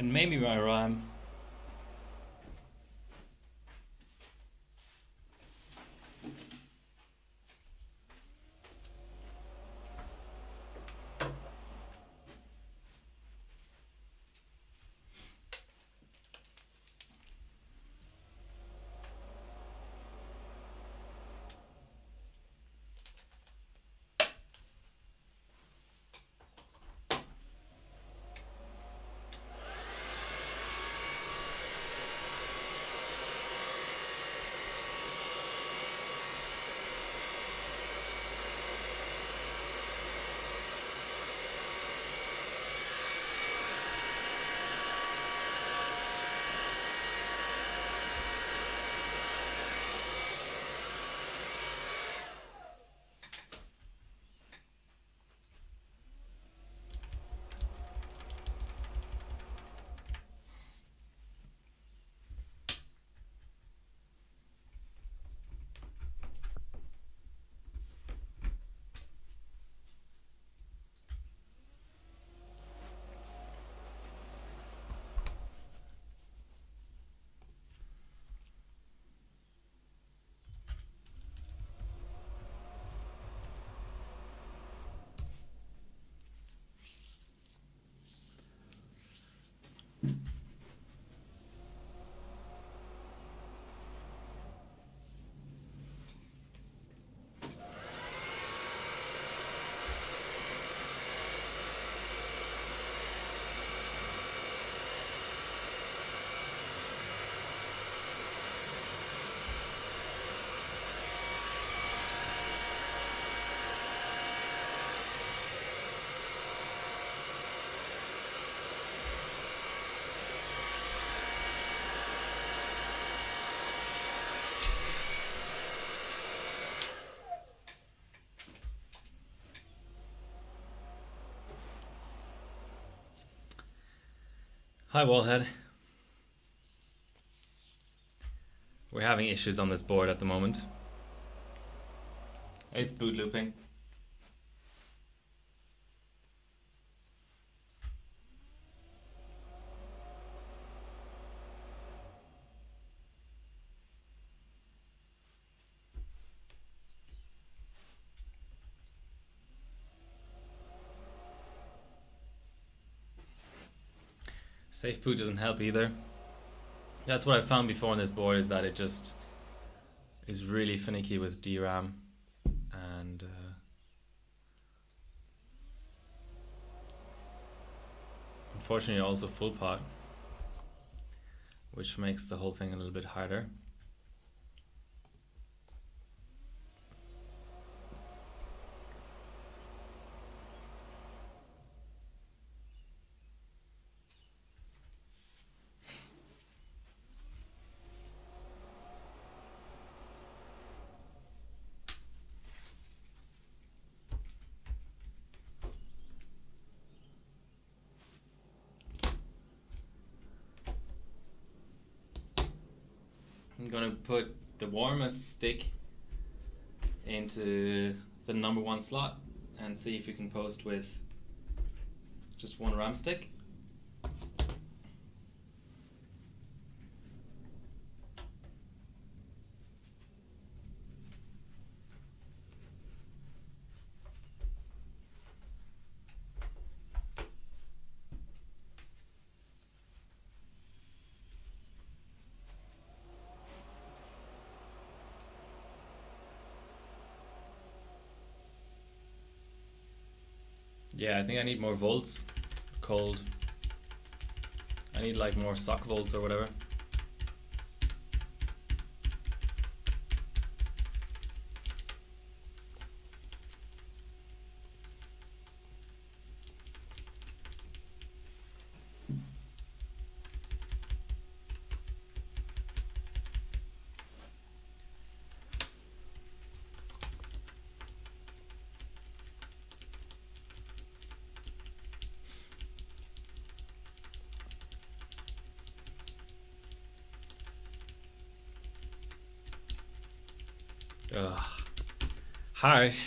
Speaker 1: And maybe my RAM. Hi Wallhead. We're having issues on this board at the moment. It's boot looping. Safe boot doesn't help either. That's what I found before on this board, is that it just is really finicky with DRAM and unfortunately also full pot, which makes the whole thing a little bit harder. I'm gonna put the warmest stick into the number 1 slot and see if you can post with just one RAM stick. Yeah, I think I need more volts. Cold. I need like more sock volts or whatever. Ugh. Harsh.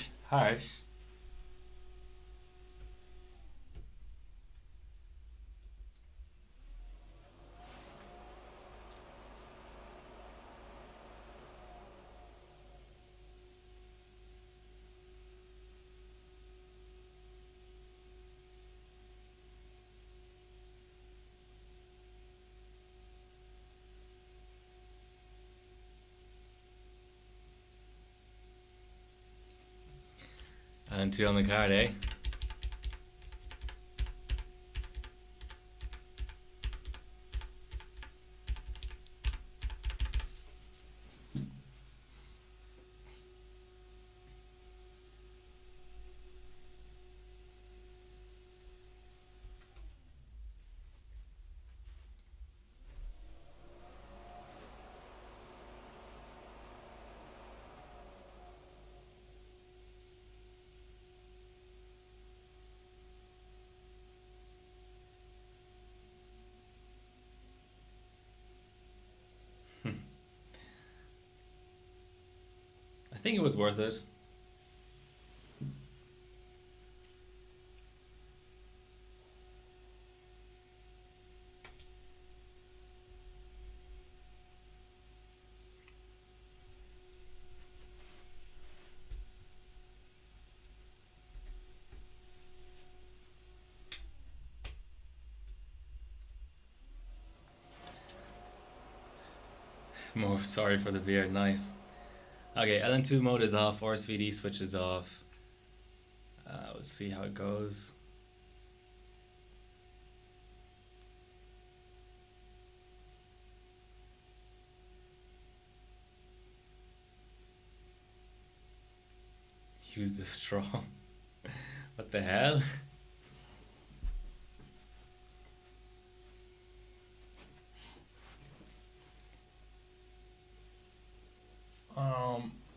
Speaker 1: LN2 on the card, eh? I think it was worth it. More sorry for the beard, nice. Okay, LN2 mode is off, RSVD switch is off. Let's see how it goes. Use the straw. What the hell?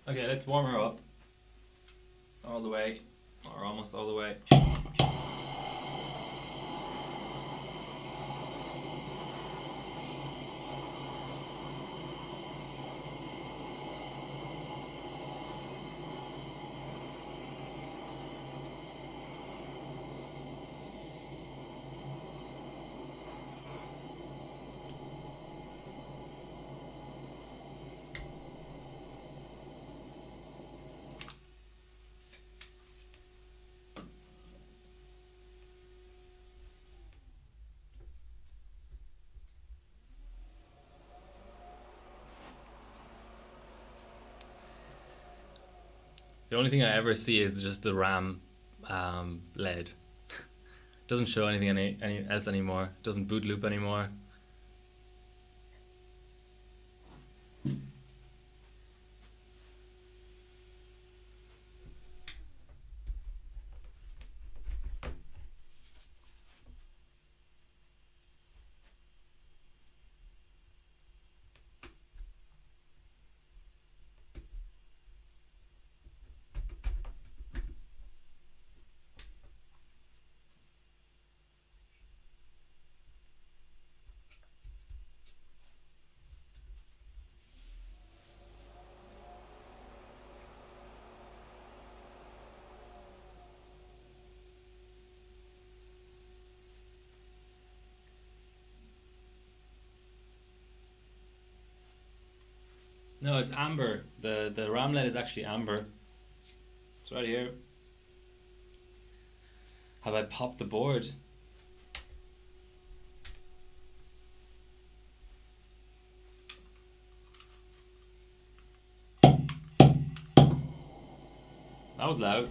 Speaker 1: Okay, let's warm her up all the way, or almost all the way. The only thing I ever see is just the RAM LED. Doesn't show anything any else anymore. Doesn't boot loop anymore. No, it's amber. The RAM LED is actually amber. It's right here. Have I popped the board? That was loud.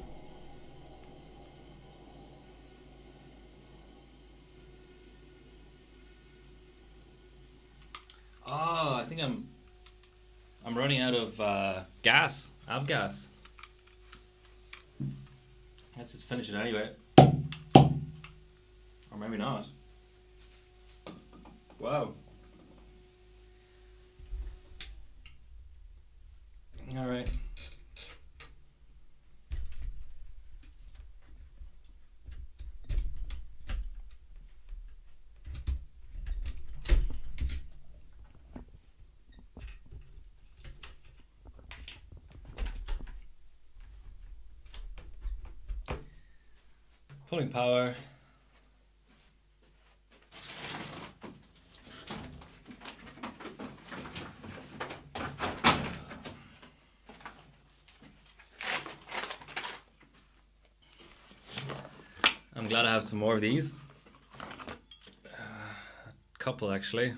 Speaker 1: Oh, I think I'm running out of gas. I have gas. Let's just finish it anyway. Or maybe not. Wow. All right. Pulling power. I'm glad I have some more of these. A couple actually.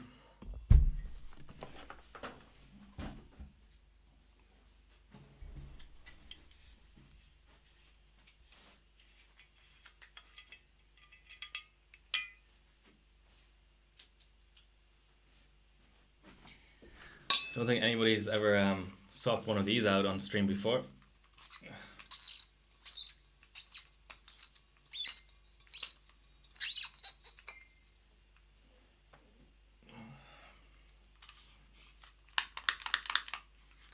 Speaker 1: Don't think anybody's ever swapped one of these out on stream before.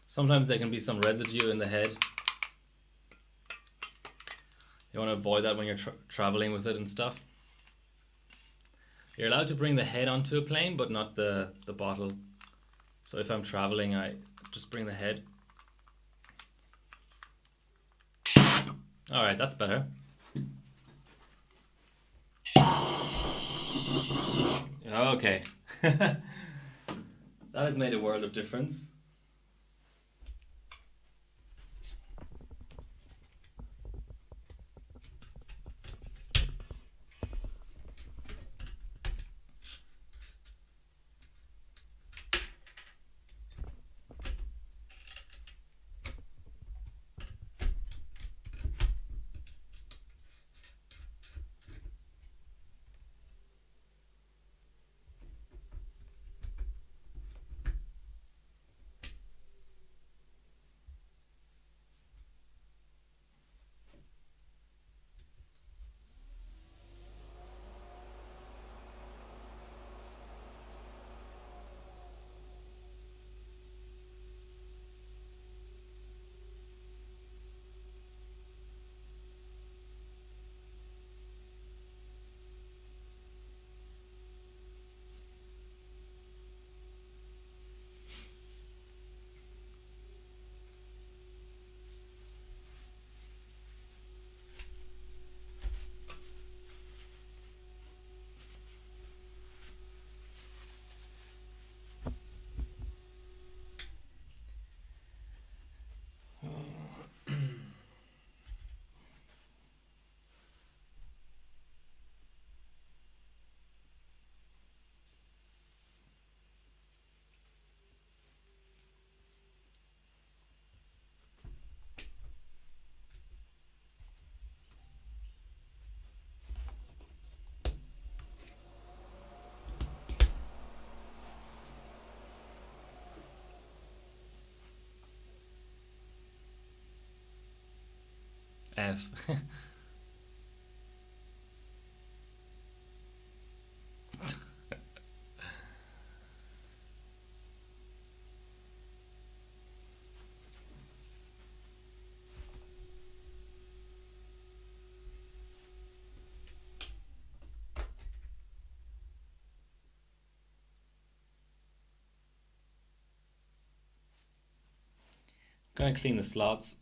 Speaker 1: Sometimes there can be some residue in the head. You want to avoid that when you're traveling with it and stuff. You're allowed to bring the head onto a plane, but not the bottle. So if I'm traveling, I just bring the head. Alright, that's better. Okay. That has made a world of difference. F. Gonna clean the slots.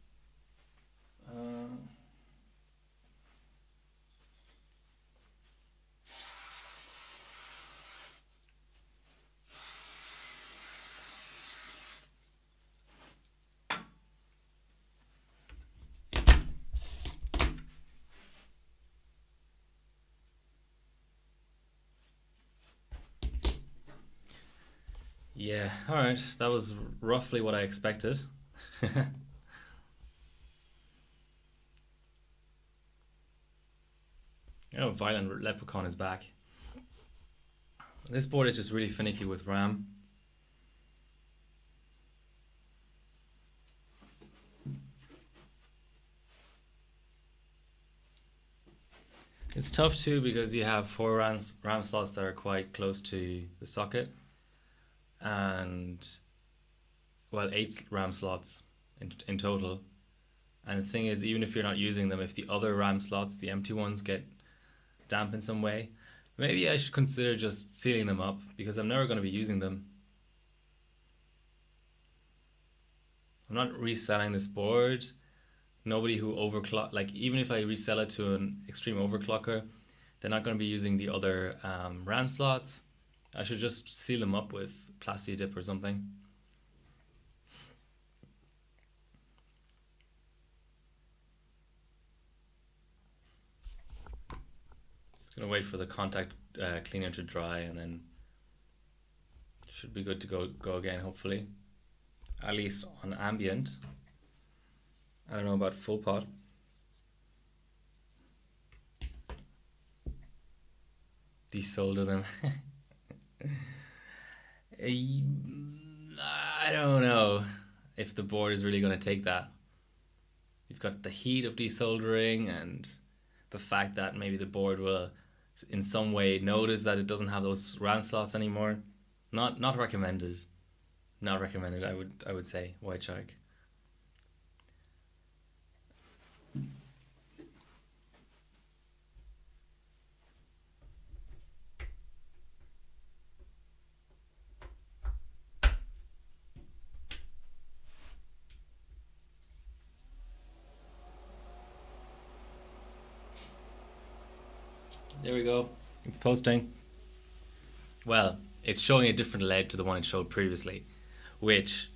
Speaker 1: Yeah, alright, that was roughly what I expected. Oh, Violent Leprechaun is back. This board is just really finicky with RAM. It's tough too because you have 4 RAM slots that are quite close to the socket, and well, 8 RAM slots in total. And the thing is, even if you're not using them, if the other RAM slots, the empty ones, get damp in some way, maybe I should consider just sealing them up, because I'm never going to be using them. I'm not reselling this board. Nobody who overclock, like even if I resell it to an extreme overclocker, they're not going to be using the other RAM slots. I should just seal them up with Plasti Dip or something. Just gonna wait for the contact cleaner to dry, and then should be good to go again, hopefully. At least on ambient. I don't know about full pot. Desolder them. I I don't know if the board is really going to take that. You've got the heat of desoldering and the fact that maybe the board will in some way notice that it doesn't have those RAM slots anymore. Not recommended. Not recommended, I would say, White Shark. There we go. It's posting. Well, it's showing a different LED to the one it showed previously, which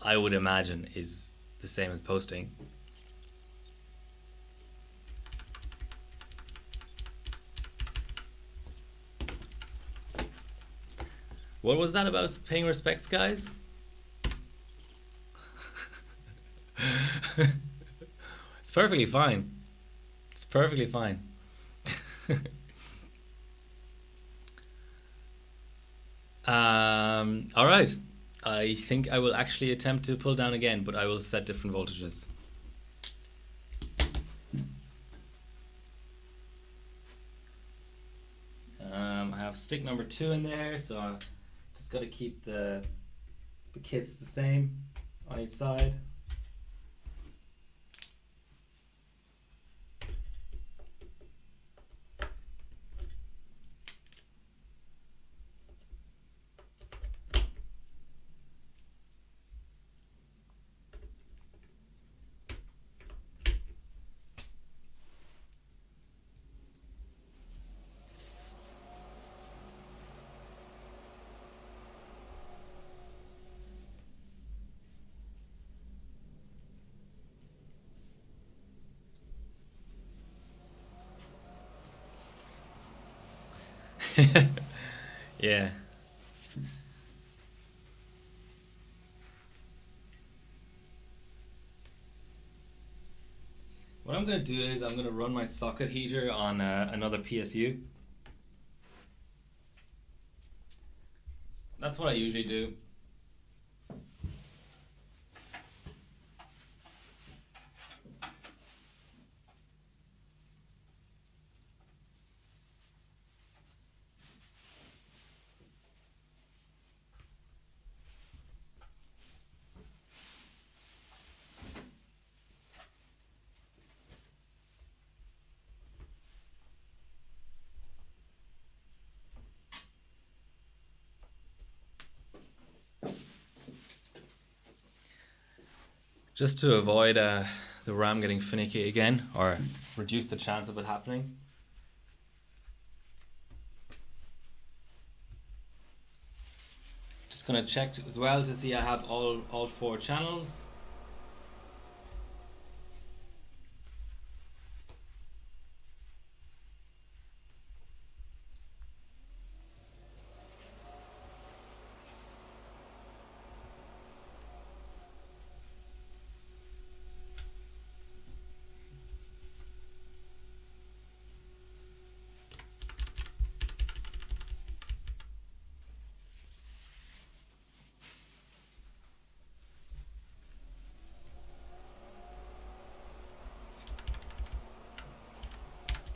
Speaker 1: I would imagine is the same as posting. What was that about paying respects, guys? It's perfectly fine. It's perfectly fine. All right. I think I will actually attempt to pull down again, but I will set different voltages. I have stick number 2 in there, so I just got to keep the kits the same on each side. Yeah. What I'm going to do is I'm going to run my socket heater on another PSU. That's what I usually do. Just to avoid the RAM getting finicky again, or reduce the chance of it happening. Just gonna check as well to see I have all 4 channels.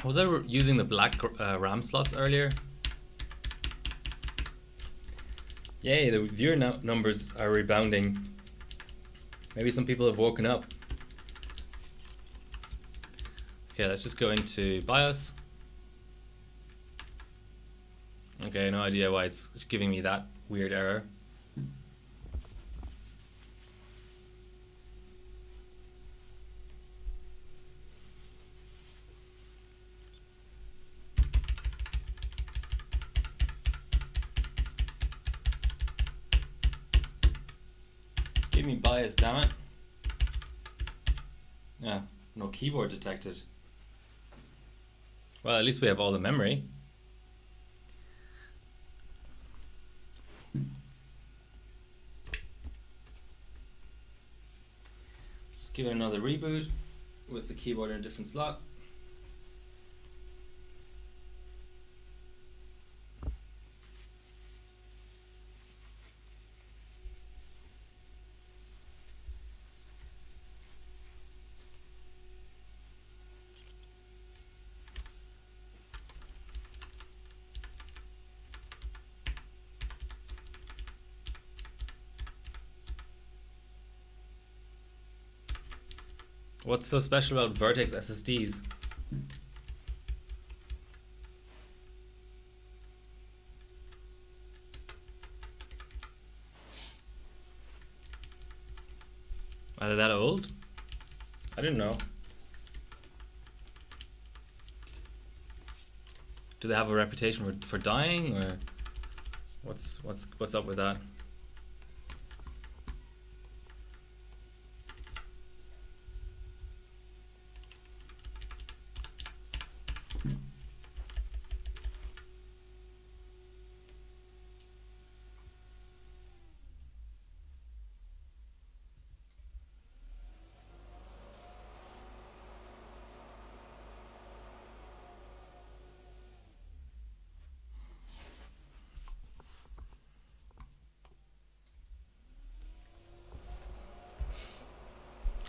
Speaker 1: Was I using the black RAM slots earlier? Yay, the viewer numbers are rebounding. Maybe some people have woken up. Okay, let's just go into BIOS. Okay, no idea why it's giving me that weird error. Give me BIOS, damn it. Yeah, no keyboard detected. Well, at least we have all the memory. Just give it another reboot with the keyboard in a different slot. What's so special about Vertex SSDs? Are they that old? I didn't know. Do they have a reputation for dying, or what's up with that?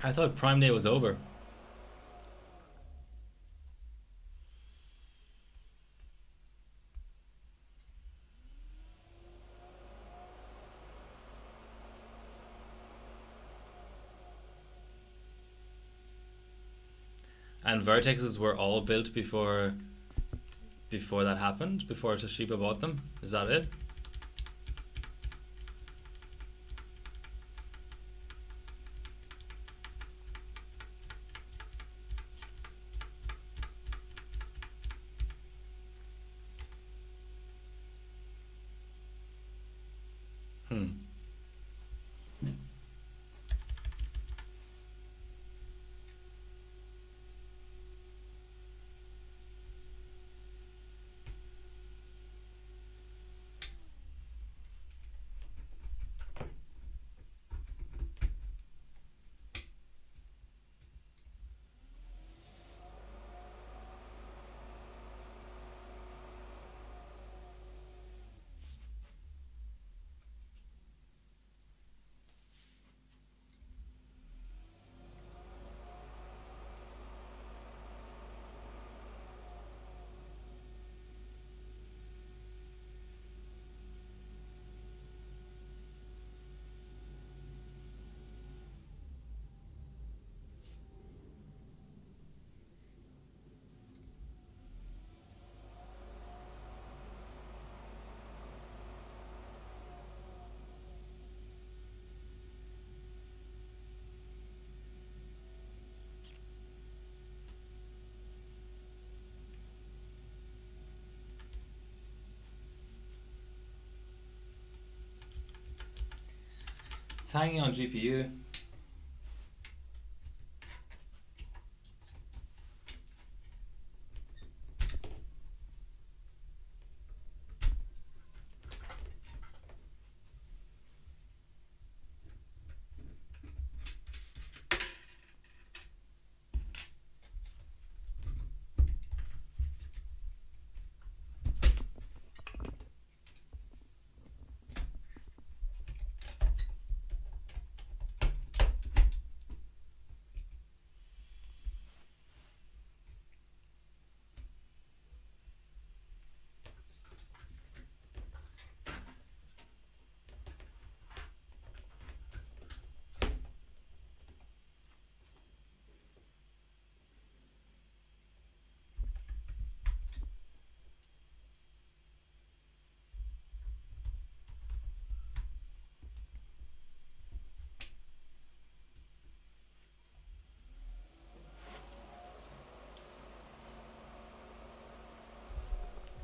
Speaker 1: I thought Prime Day was over. And Vertexes were all built before that happened, before Toshiba bought them? Is that it? It's hanging on GPU.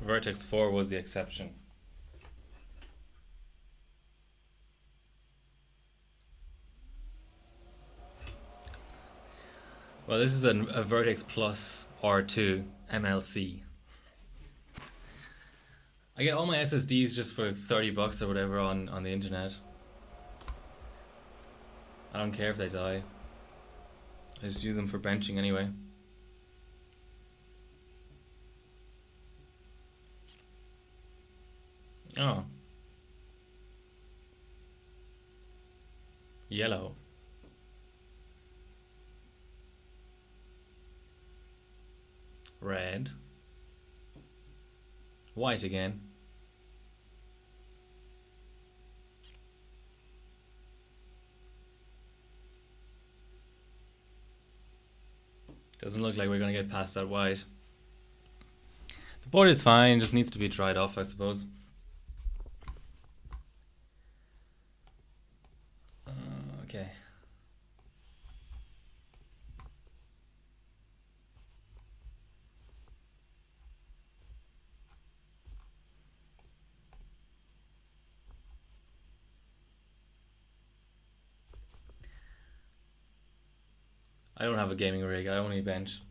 Speaker 1: Vertex 4 was the exception. Well, this is a Vertex Plus R2 MLC. I get all my SSDs just for 30 bucks or whatever on the internet. I don't care if they die. I just use them for benching anyway. Oh. Yellow. Red. White again. Doesn't look like we're going to get past that white. The board is fine, just needs to be dried off, I suppose. Okay. I don't have a gaming rig, I only bench.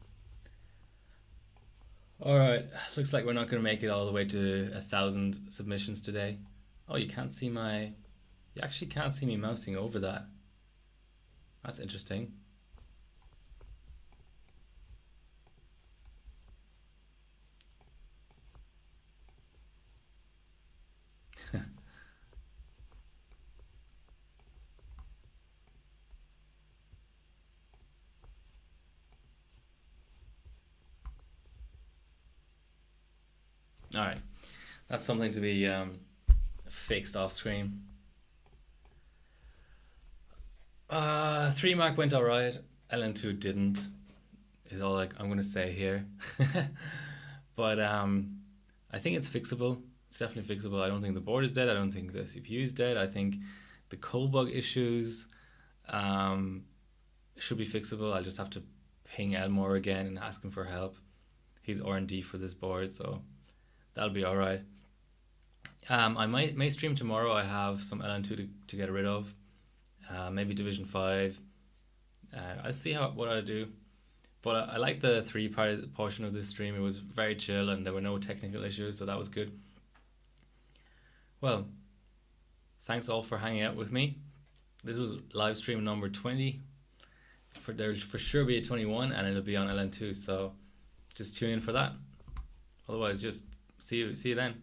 Speaker 1: Alright, looks like we're not going to make it all the way to 1,000 submissions today. Oh, you can't see my... You actually can't see me mousing over that. That's interesting. Alright, that's something to be fixed off screen. 3 mark went alright, LN2'd didn't, is all I'm going to say here. But I think it's fixable. It's definitely fixable. I don't think the board is dead. I don't think the CPU is dead. I think the cold bug issues should be fixable. I'll just have to ping Elmore again and ask him for help. He's R&D for this board, so that'll be alright. I may stream tomorrow. I have some LN2 to get rid of. Maybe Division 5. I'll see what I do. But I like the 3-part portion of this stream. It was very chill and there were no technical issues, so that was good. Well, thanks all for hanging out with me. This was live stream number 20. There'll for sure be a 21 and it'll be on LN2, so just tune in for that. Otherwise, just see you then.